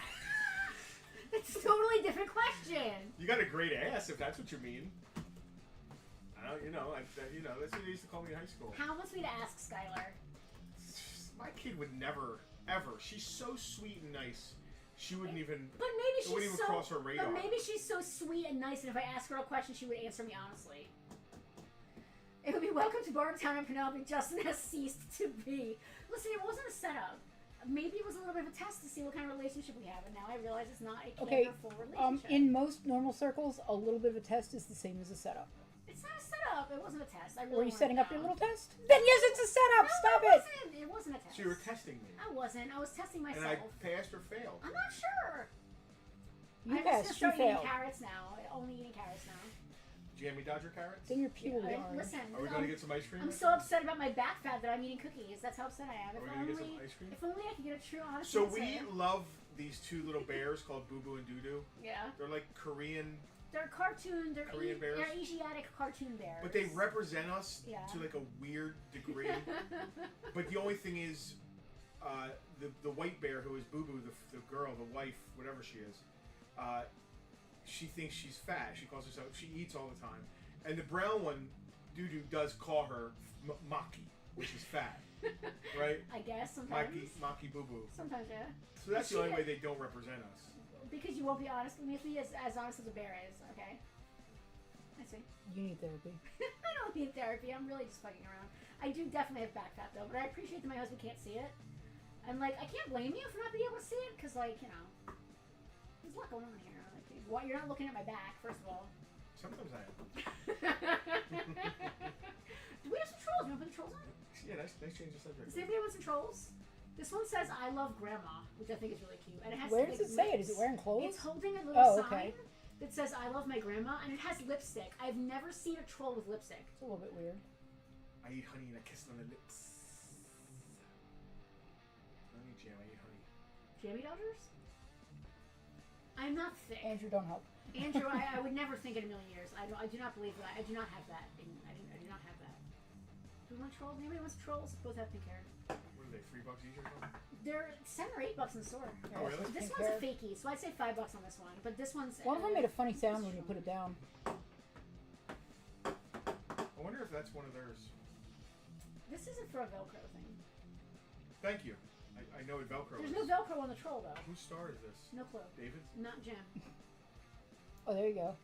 [SPEAKER 3] That's a totally different question.
[SPEAKER 2] You got a great ass, if that's what you mean. I don't, that's what they used to call me in high school.
[SPEAKER 3] How wants me to ask Skylar?
[SPEAKER 2] My kid would never, ever. She's so sweet and nice. She wouldn't even.
[SPEAKER 3] But maybe
[SPEAKER 2] It wouldn't
[SPEAKER 3] she's
[SPEAKER 2] even
[SPEAKER 3] so.
[SPEAKER 2] cross her radar.
[SPEAKER 3] But maybe she's so sweet and nice, and if I ask her a question, she would answer me honestly. It would be welcome to Bartertown and Penelope and Justin has ceased to be. Listen, it wasn't a setup. Maybe it was a little bit of a test to see what kind of relationship we have, and now I realize it's not a
[SPEAKER 4] Okay,
[SPEAKER 3] full relationship.
[SPEAKER 4] in most normal circles, a little bit of a test is the same as a setup.
[SPEAKER 3] It's not a setup. It wasn't a test. I really
[SPEAKER 4] Were you
[SPEAKER 3] wanted
[SPEAKER 4] setting
[SPEAKER 3] to
[SPEAKER 4] up your
[SPEAKER 3] know.
[SPEAKER 4] little test? Then yes, it's a setup.
[SPEAKER 3] No,
[SPEAKER 4] Stop
[SPEAKER 3] it
[SPEAKER 4] it.
[SPEAKER 3] wasn't. It wasn't a test.
[SPEAKER 2] So you were testing me.
[SPEAKER 3] I wasn't. I was testing myself.
[SPEAKER 2] And I passed or failed.
[SPEAKER 3] I'm not sure.
[SPEAKER 4] You
[SPEAKER 3] I'm
[SPEAKER 4] passed.
[SPEAKER 3] just
[SPEAKER 4] She
[SPEAKER 3] gonna start eating
[SPEAKER 4] failed.
[SPEAKER 3] carrots now. Only eating carrots now.
[SPEAKER 2] Jammy Dodger carrots?
[SPEAKER 4] Then your puberty orange.
[SPEAKER 3] Listen,
[SPEAKER 2] Are we going to get some ice cream?
[SPEAKER 3] I'm so upset about my back fat that I'm eating cookies. That's how upset I am.
[SPEAKER 2] Are we going to get some ice cream?
[SPEAKER 3] If only I could get a true honest
[SPEAKER 2] So
[SPEAKER 3] answer.
[SPEAKER 2] we love these two little bears called Boo Boo and Doo Doo.
[SPEAKER 3] Yeah.
[SPEAKER 2] They're like Korean,
[SPEAKER 3] They're cartoon. They're
[SPEAKER 2] Korean bears?
[SPEAKER 3] They're Asiatic cartoon bears.
[SPEAKER 2] but they represent us
[SPEAKER 3] Yeah.
[SPEAKER 2] to like a weird degree. But the only thing is, the white bear who is Boo Boo, the girl, the wife, whatever she is, she thinks she's fat. She calls herself. She eats all the time. And the brown one, Doo Doo, does call her Maki, which is fat, right?
[SPEAKER 3] I guess sometimes.
[SPEAKER 2] Maki Boo Boo.
[SPEAKER 3] Sometimes, yeah.
[SPEAKER 2] So that's the only way they don't represent us.
[SPEAKER 3] Because you won't be honest with me as honest as a bear is. Okay. I see.
[SPEAKER 4] You need therapy.
[SPEAKER 3] I don't need therapy. I'm really just fucking around. I do definitely have back fat though, but I appreciate that my husband can't see it. And like, I can't blame you for not being able to see it, because like, there's a lot going on here. Like, you're not looking at my back, first of all.
[SPEAKER 2] Sometimes I am.
[SPEAKER 3] Do we have some trolls? You want to put the trolls on?
[SPEAKER 2] Yeah, nice change of subject.
[SPEAKER 3] Does anybody want some trolls? This one says "I love Grandma," which I think is really cute, and it has.
[SPEAKER 4] Where
[SPEAKER 3] like,
[SPEAKER 4] does it say it?
[SPEAKER 3] lips.
[SPEAKER 4] Is it wearing clothes?
[SPEAKER 3] It's holding a little
[SPEAKER 4] Oh,
[SPEAKER 3] sign
[SPEAKER 4] okay.
[SPEAKER 3] that says "I love my grandma," and it has lipstick. I've never seen a troll with lipstick.
[SPEAKER 4] It's a little bit weird.
[SPEAKER 2] I eat honey and I kiss on the lips. I don't eat jam, I eat honey.
[SPEAKER 3] Jammy Dodgers? I'm not thick.
[SPEAKER 4] Andrew, don't help.
[SPEAKER 3] Andrew, I would never think in a million years. I do not believe that. I do not have that. I do not have that. Do we want trolls? Anybody wants trolls? Both have pink hair.
[SPEAKER 2] What are they, $3 each or something?
[SPEAKER 3] They're $7 or $8 in the store.
[SPEAKER 2] Oh, really?
[SPEAKER 3] This
[SPEAKER 4] Pink
[SPEAKER 3] one's
[SPEAKER 4] hair.
[SPEAKER 3] a fakie, so I'd say $5 on this one. But this one's
[SPEAKER 4] One of them made a funny sound when you put it down.
[SPEAKER 2] I wonder if that's one of theirs.
[SPEAKER 3] This isn't for a Velcro thing.
[SPEAKER 2] Thank you. I know what Velcro
[SPEAKER 3] There's
[SPEAKER 2] is.
[SPEAKER 3] no Velcro on the troll though.
[SPEAKER 2] Whose star is this?
[SPEAKER 3] No clue.
[SPEAKER 2] David's?
[SPEAKER 3] Not Jim.
[SPEAKER 4] Oh, there you go.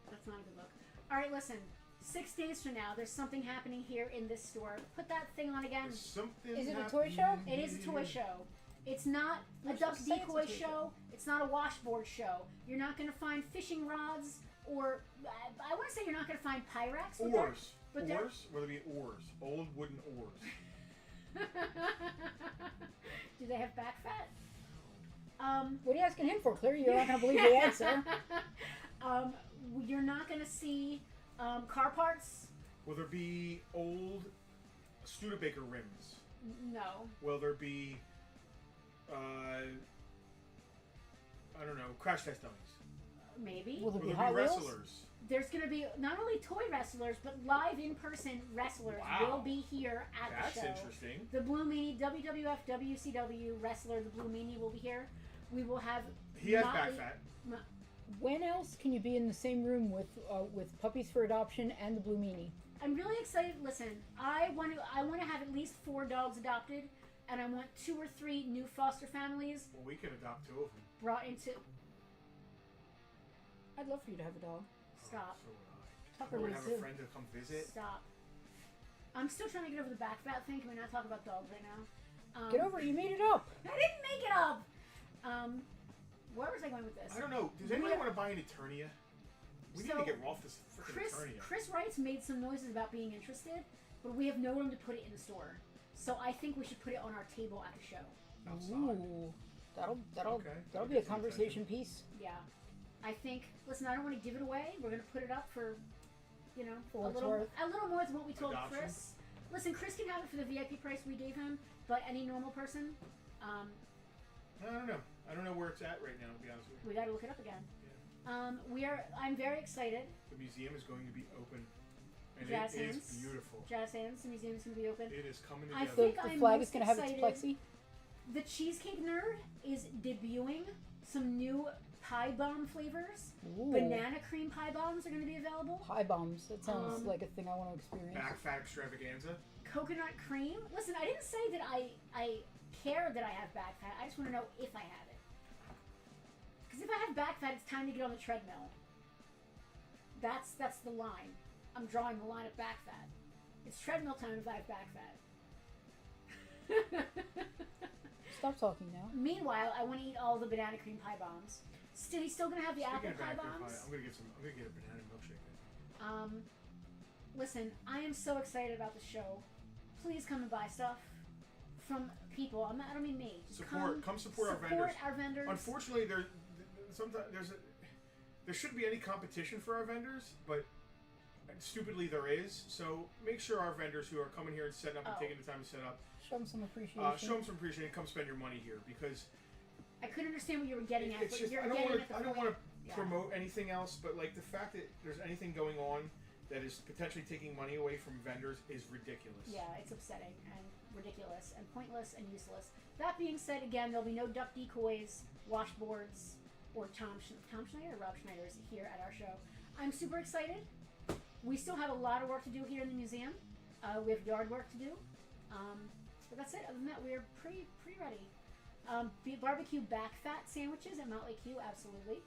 [SPEAKER 3] That's not a good look. All right, listen. 6 days from now, there's something happening here in this store. Put that thing on again.
[SPEAKER 2] There's something
[SPEAKER 4] Is it a toy show?
[SPEAKER 3] It is a toy show. It's not a
[SPEAKER 4] You're
[SPEAKER 3] duck
[SPEAKER 4] supposed to say it's a
[SPEAKER 3] decoy
[SPEAKER 4] toy
[SPEAKER 3] show.
[SPEAKER 4] show.
[SPEAKER 3] It's not a washboard show. You're not going to find fishing rods or I want to say you're not going to find Pyrex. but they're-
[SPEAKER 2] Oars.
[SPEAKER 3] but they're-
[SPEAKER 2] Oars? Will there be oars? Old wooden oars.
[SPEAKER 3] Do they have back fat?
[SPEAKER 4] What are you asking him for? Clearly, you're not going to believe the answer.
[SPEAKER 3] You're not going to see car parts.
[SPEAKER 2] Will there be old Studebaker rims?
[SPEAKER 3] No.
[SPEAKER 2] Will there be, I don't know, crash test dummies?
[SPEAKER 3] Maybe.
[SPEAKER 4] Will there
[SPEAKER 2] Will
[SPEAKER 4] be
[SPEAKER 2] there
[SPEAKER 4] Hot
[SPEAKER 2] be
[SPEAKER 4] Wheels?
[SPEAKER 2] wrestlers?
[SPEAKER 3] There's going to be not only toy wrestlers, but live in-person wrestlers
[SPEAKER 2] Wow.
[SPEAKER 3] will be here at
[SPEAKER 2] That's
[SPEAKER 3] the show.
[SPEAKER 2] interesting.
[SPEAKER 3] The Blue Meanie, WWF, WCW wrestler, the Blue Meanie will be here. We will have.
[SPEAKER 2] He has back
[SPEAKER 3] Motley-
[SPEAKER 2] fat.
[SPEAKER 4] When else can you be in the same room with Puppies for Adoption and the Blue Meanie?
[SPEAKER 3] I'm really excited. Listen, I want to have at least 4 dogs adopted, and I want 2 or 3 new foster families
[SPEAKER 2] Well, we could adopt 2 of them.
[SPEAKER 3] brought into.
[SPEAKER 4] I'd love for you to have a dog.
[SPEAKER 3] Stop.
[SPEAKER 2] Oh, so would I.
[SPEAKER 4] Tucker
[SPEAKER 2] I would
[SPEAKER 4] would
[SPEAKER 2] have
[SPEAKER 4] too.
[SPEAKER 2] a friend to come visit.
[SPEAKER 3] Stop. I'm still trying to get over the back fat thing. Can we not talk about dogs right now?
[SPEAKER 4] Get over it. You made it up.
[SPEAKER 3] I didn't make it up. Where was I going with this?
[SPEAKER 2] I don't know. Does anybody want to buy an Eternia? We need
[SPEAKER 3] So,
[SPEAKER 2] to get Rolf this freaking
[SPEAKER 3] Chris
[SPEAKER 2] Eternia.
[SPEAKER 3] Wright's made some noises about being interested, but we have no room to put it in the store. So I think we should put it on our table at the show.
[SPEAKER 2] Outside.
[SPEAKER 4] Ooh, that'll
[SPEAKER 2] Okay.
[SPEAKER 4] that'll be
[SPEAKER 2] Get
[SPEAKER 4] a
[SPEAKER 2] some
[SPEAKER 4] conversation piece.
[SPEAKER 3] Yeah. I think. Listen, I don't want to give it away. We're gonna put it up for,
[SPEAKER 4] For
[SPEAKER 3] a
[SPEAKER 4] what it's
[SPEAKER 3] little
[SPEAKER 4] worth.
[SPEAKER 3] more than what we told
[SPEAKER 2] Adoption.
[SPEAKER 3] Chris. Listen, Chris can have it for the VIP price we gave him, but any normal person,
[SPEAKER 2] I don't know. I don't know where it's at right now, to be honest with you.
[SPEAKER 3] we got to look it up again. I'm very excited.
[SPEAKER 2] The museum is going to be open. And
[SPEAKER 3] Jazz
[SPEAKER 2] it is
[SPEAKER 3] hands.
[SPEAKER 2] beautiful.
[SPEAKER 3] Jazz Hands, the museum's gonna be open.
[SPEAKER 2] It is coming
[SPEAKER 3] I
[SPEAKER 2] together.
[SPEAKER 3] think
[SPEAKER 4] The
[SPEAKER 3] I'm
[SPEAKER 4] flag
[SPEAKER 3] most
[SPEAKER 4] is going to have its
[SPEAKER 3] excited-
[SPEAKER 4] plexi.
[SPEAKER 3] The Cheesecake Nerd is debuting some new pie bomb flavors.
[SPEAKER 4] Ooh.
[SPEAKER 3] Banana cream pie bombs are going to be available.
[SPEAKER 4] Pie bombs. That sounds
[SPEAKER 3] Um,
[SPEAKER 4] like a thing I want to experience.
[SPEAKER 2] Back fat extravaganza.
[SPEAKER 3] Coconut cream. Listen, I didn't say that I care that I have back fat. I just want to know if I have it. Because if I have back fat, it's time to get on the treadmill. That's the line. I'm drawing the line at back fat. It's treadmill time if I have back fat.
[SPEAKER 4] Stop talking now.
[SPEAKER 3] Meanwhile, I want to eat all the banana cream pie bombs. He's still gonna have the
[SPEAKER 2] Speaking
[SPEAKER 3] apple
[SPEAKER 2] of
[SPEAKER 3] pie
[SPEAKER 2] banana cream
[SPEAKER 3] bombs.
[SPEAKER 2] pie, I'm gonna get a banana milkshake.
[SPEAKER 3] Listen, I am so excited about the show. Please come and buy stuff from people. I don't mean me. Just
[SPEAKER 2] Come support our vendors.
[SPEAKER 3] Support our vendors.
[SPEAKER 2] Unfortunately, sometimes there shouldn't be any competition for our vendors, but stupidly there is. So make sure our vendors who are coming here and setting up and taking the time to set up,
[SPEAKER 4] Show them some appreciation.
[SPEAKER 2] show them some appreciation and come spend your money here, because
[SPEAKER 3] I couldn't understand what you were getting at,
[SPEAKER 2] it's
[SPEAKER 3] but
[SPEAKER 2] just
[SPEAKER 3] you're
[SPEAKER 2] I don't
[SPEAKER 3] getting
[SPEAKER 2] want
[SPEAKER 3] at
[SPEAKER 2] to
[SPEAKER 3] the
[SPEAKER 2] I don't
[SPEAKER 3] point.
[SPEAKER 2] want to
[SPEAKER 3] Yeah.
[SPEAKER 2] promote anything else, but like the fact that there's anything going on that is potentially taking money away from vendors is ridiculous.
[SPEAKER 3] Yeah, it's upsetting and ridiculous and pointless and useless. That being said, again, there'll be no duck decoys, washboards, or Tom Schneider or Rob Schneider is here at our show. I'm super excited. We still have a lot of work to do here in the museum. We have yard work to do. But that's it. Other than that, we're pretty ready. Barbecue back fat sandwiches at Motley Q, absolutely.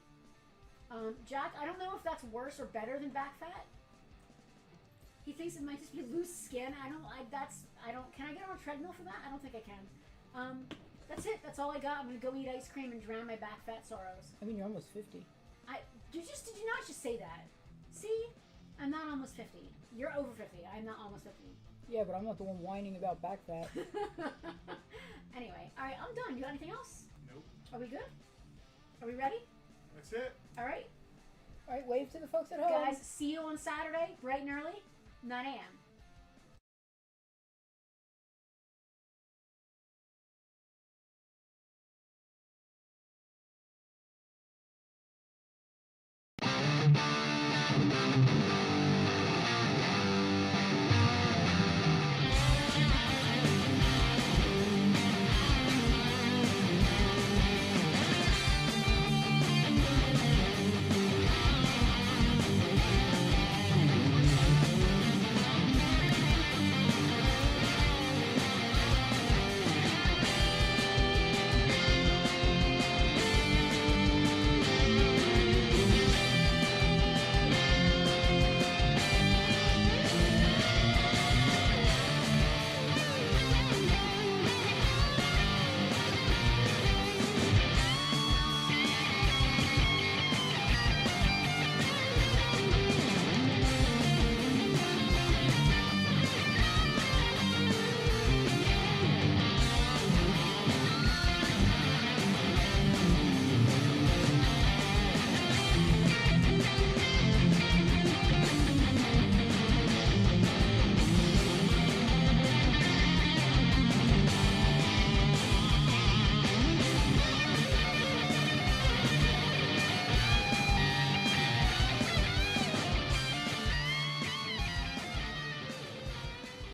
[SPEAKER 3] Jack, I don't know if that's worse or better than back fat. He thinks it might just be loose skin. Can I get on a treadmill for that? I don't think I can. That's it. That's all I got. I'm gonna go eat ice cream and drown my back fat sorrows.
[SPEAKER 4] I mean, you're almost 50.
[SPEAKER 3] Did you not just say that? See? I'm not almost 50. You're over 50. I'm not almost 50.
[SPEAKER 4] Yeah, but I'm not the one whining about back fat.
[SPEAKER 3] Anyway, all right, I'm done. You got anything else?
[SPEAKER 2] Nope.
[SPEAKER 3] Are we good? Are we ready?
[SPEAKER 2] That's it.
[SPEAKER 3] All right,
[SPEAKER 4] All right, wave to the folks at home.
[SPEAKER 3] guys. See you on Saturday, bright and early, 9 a.m.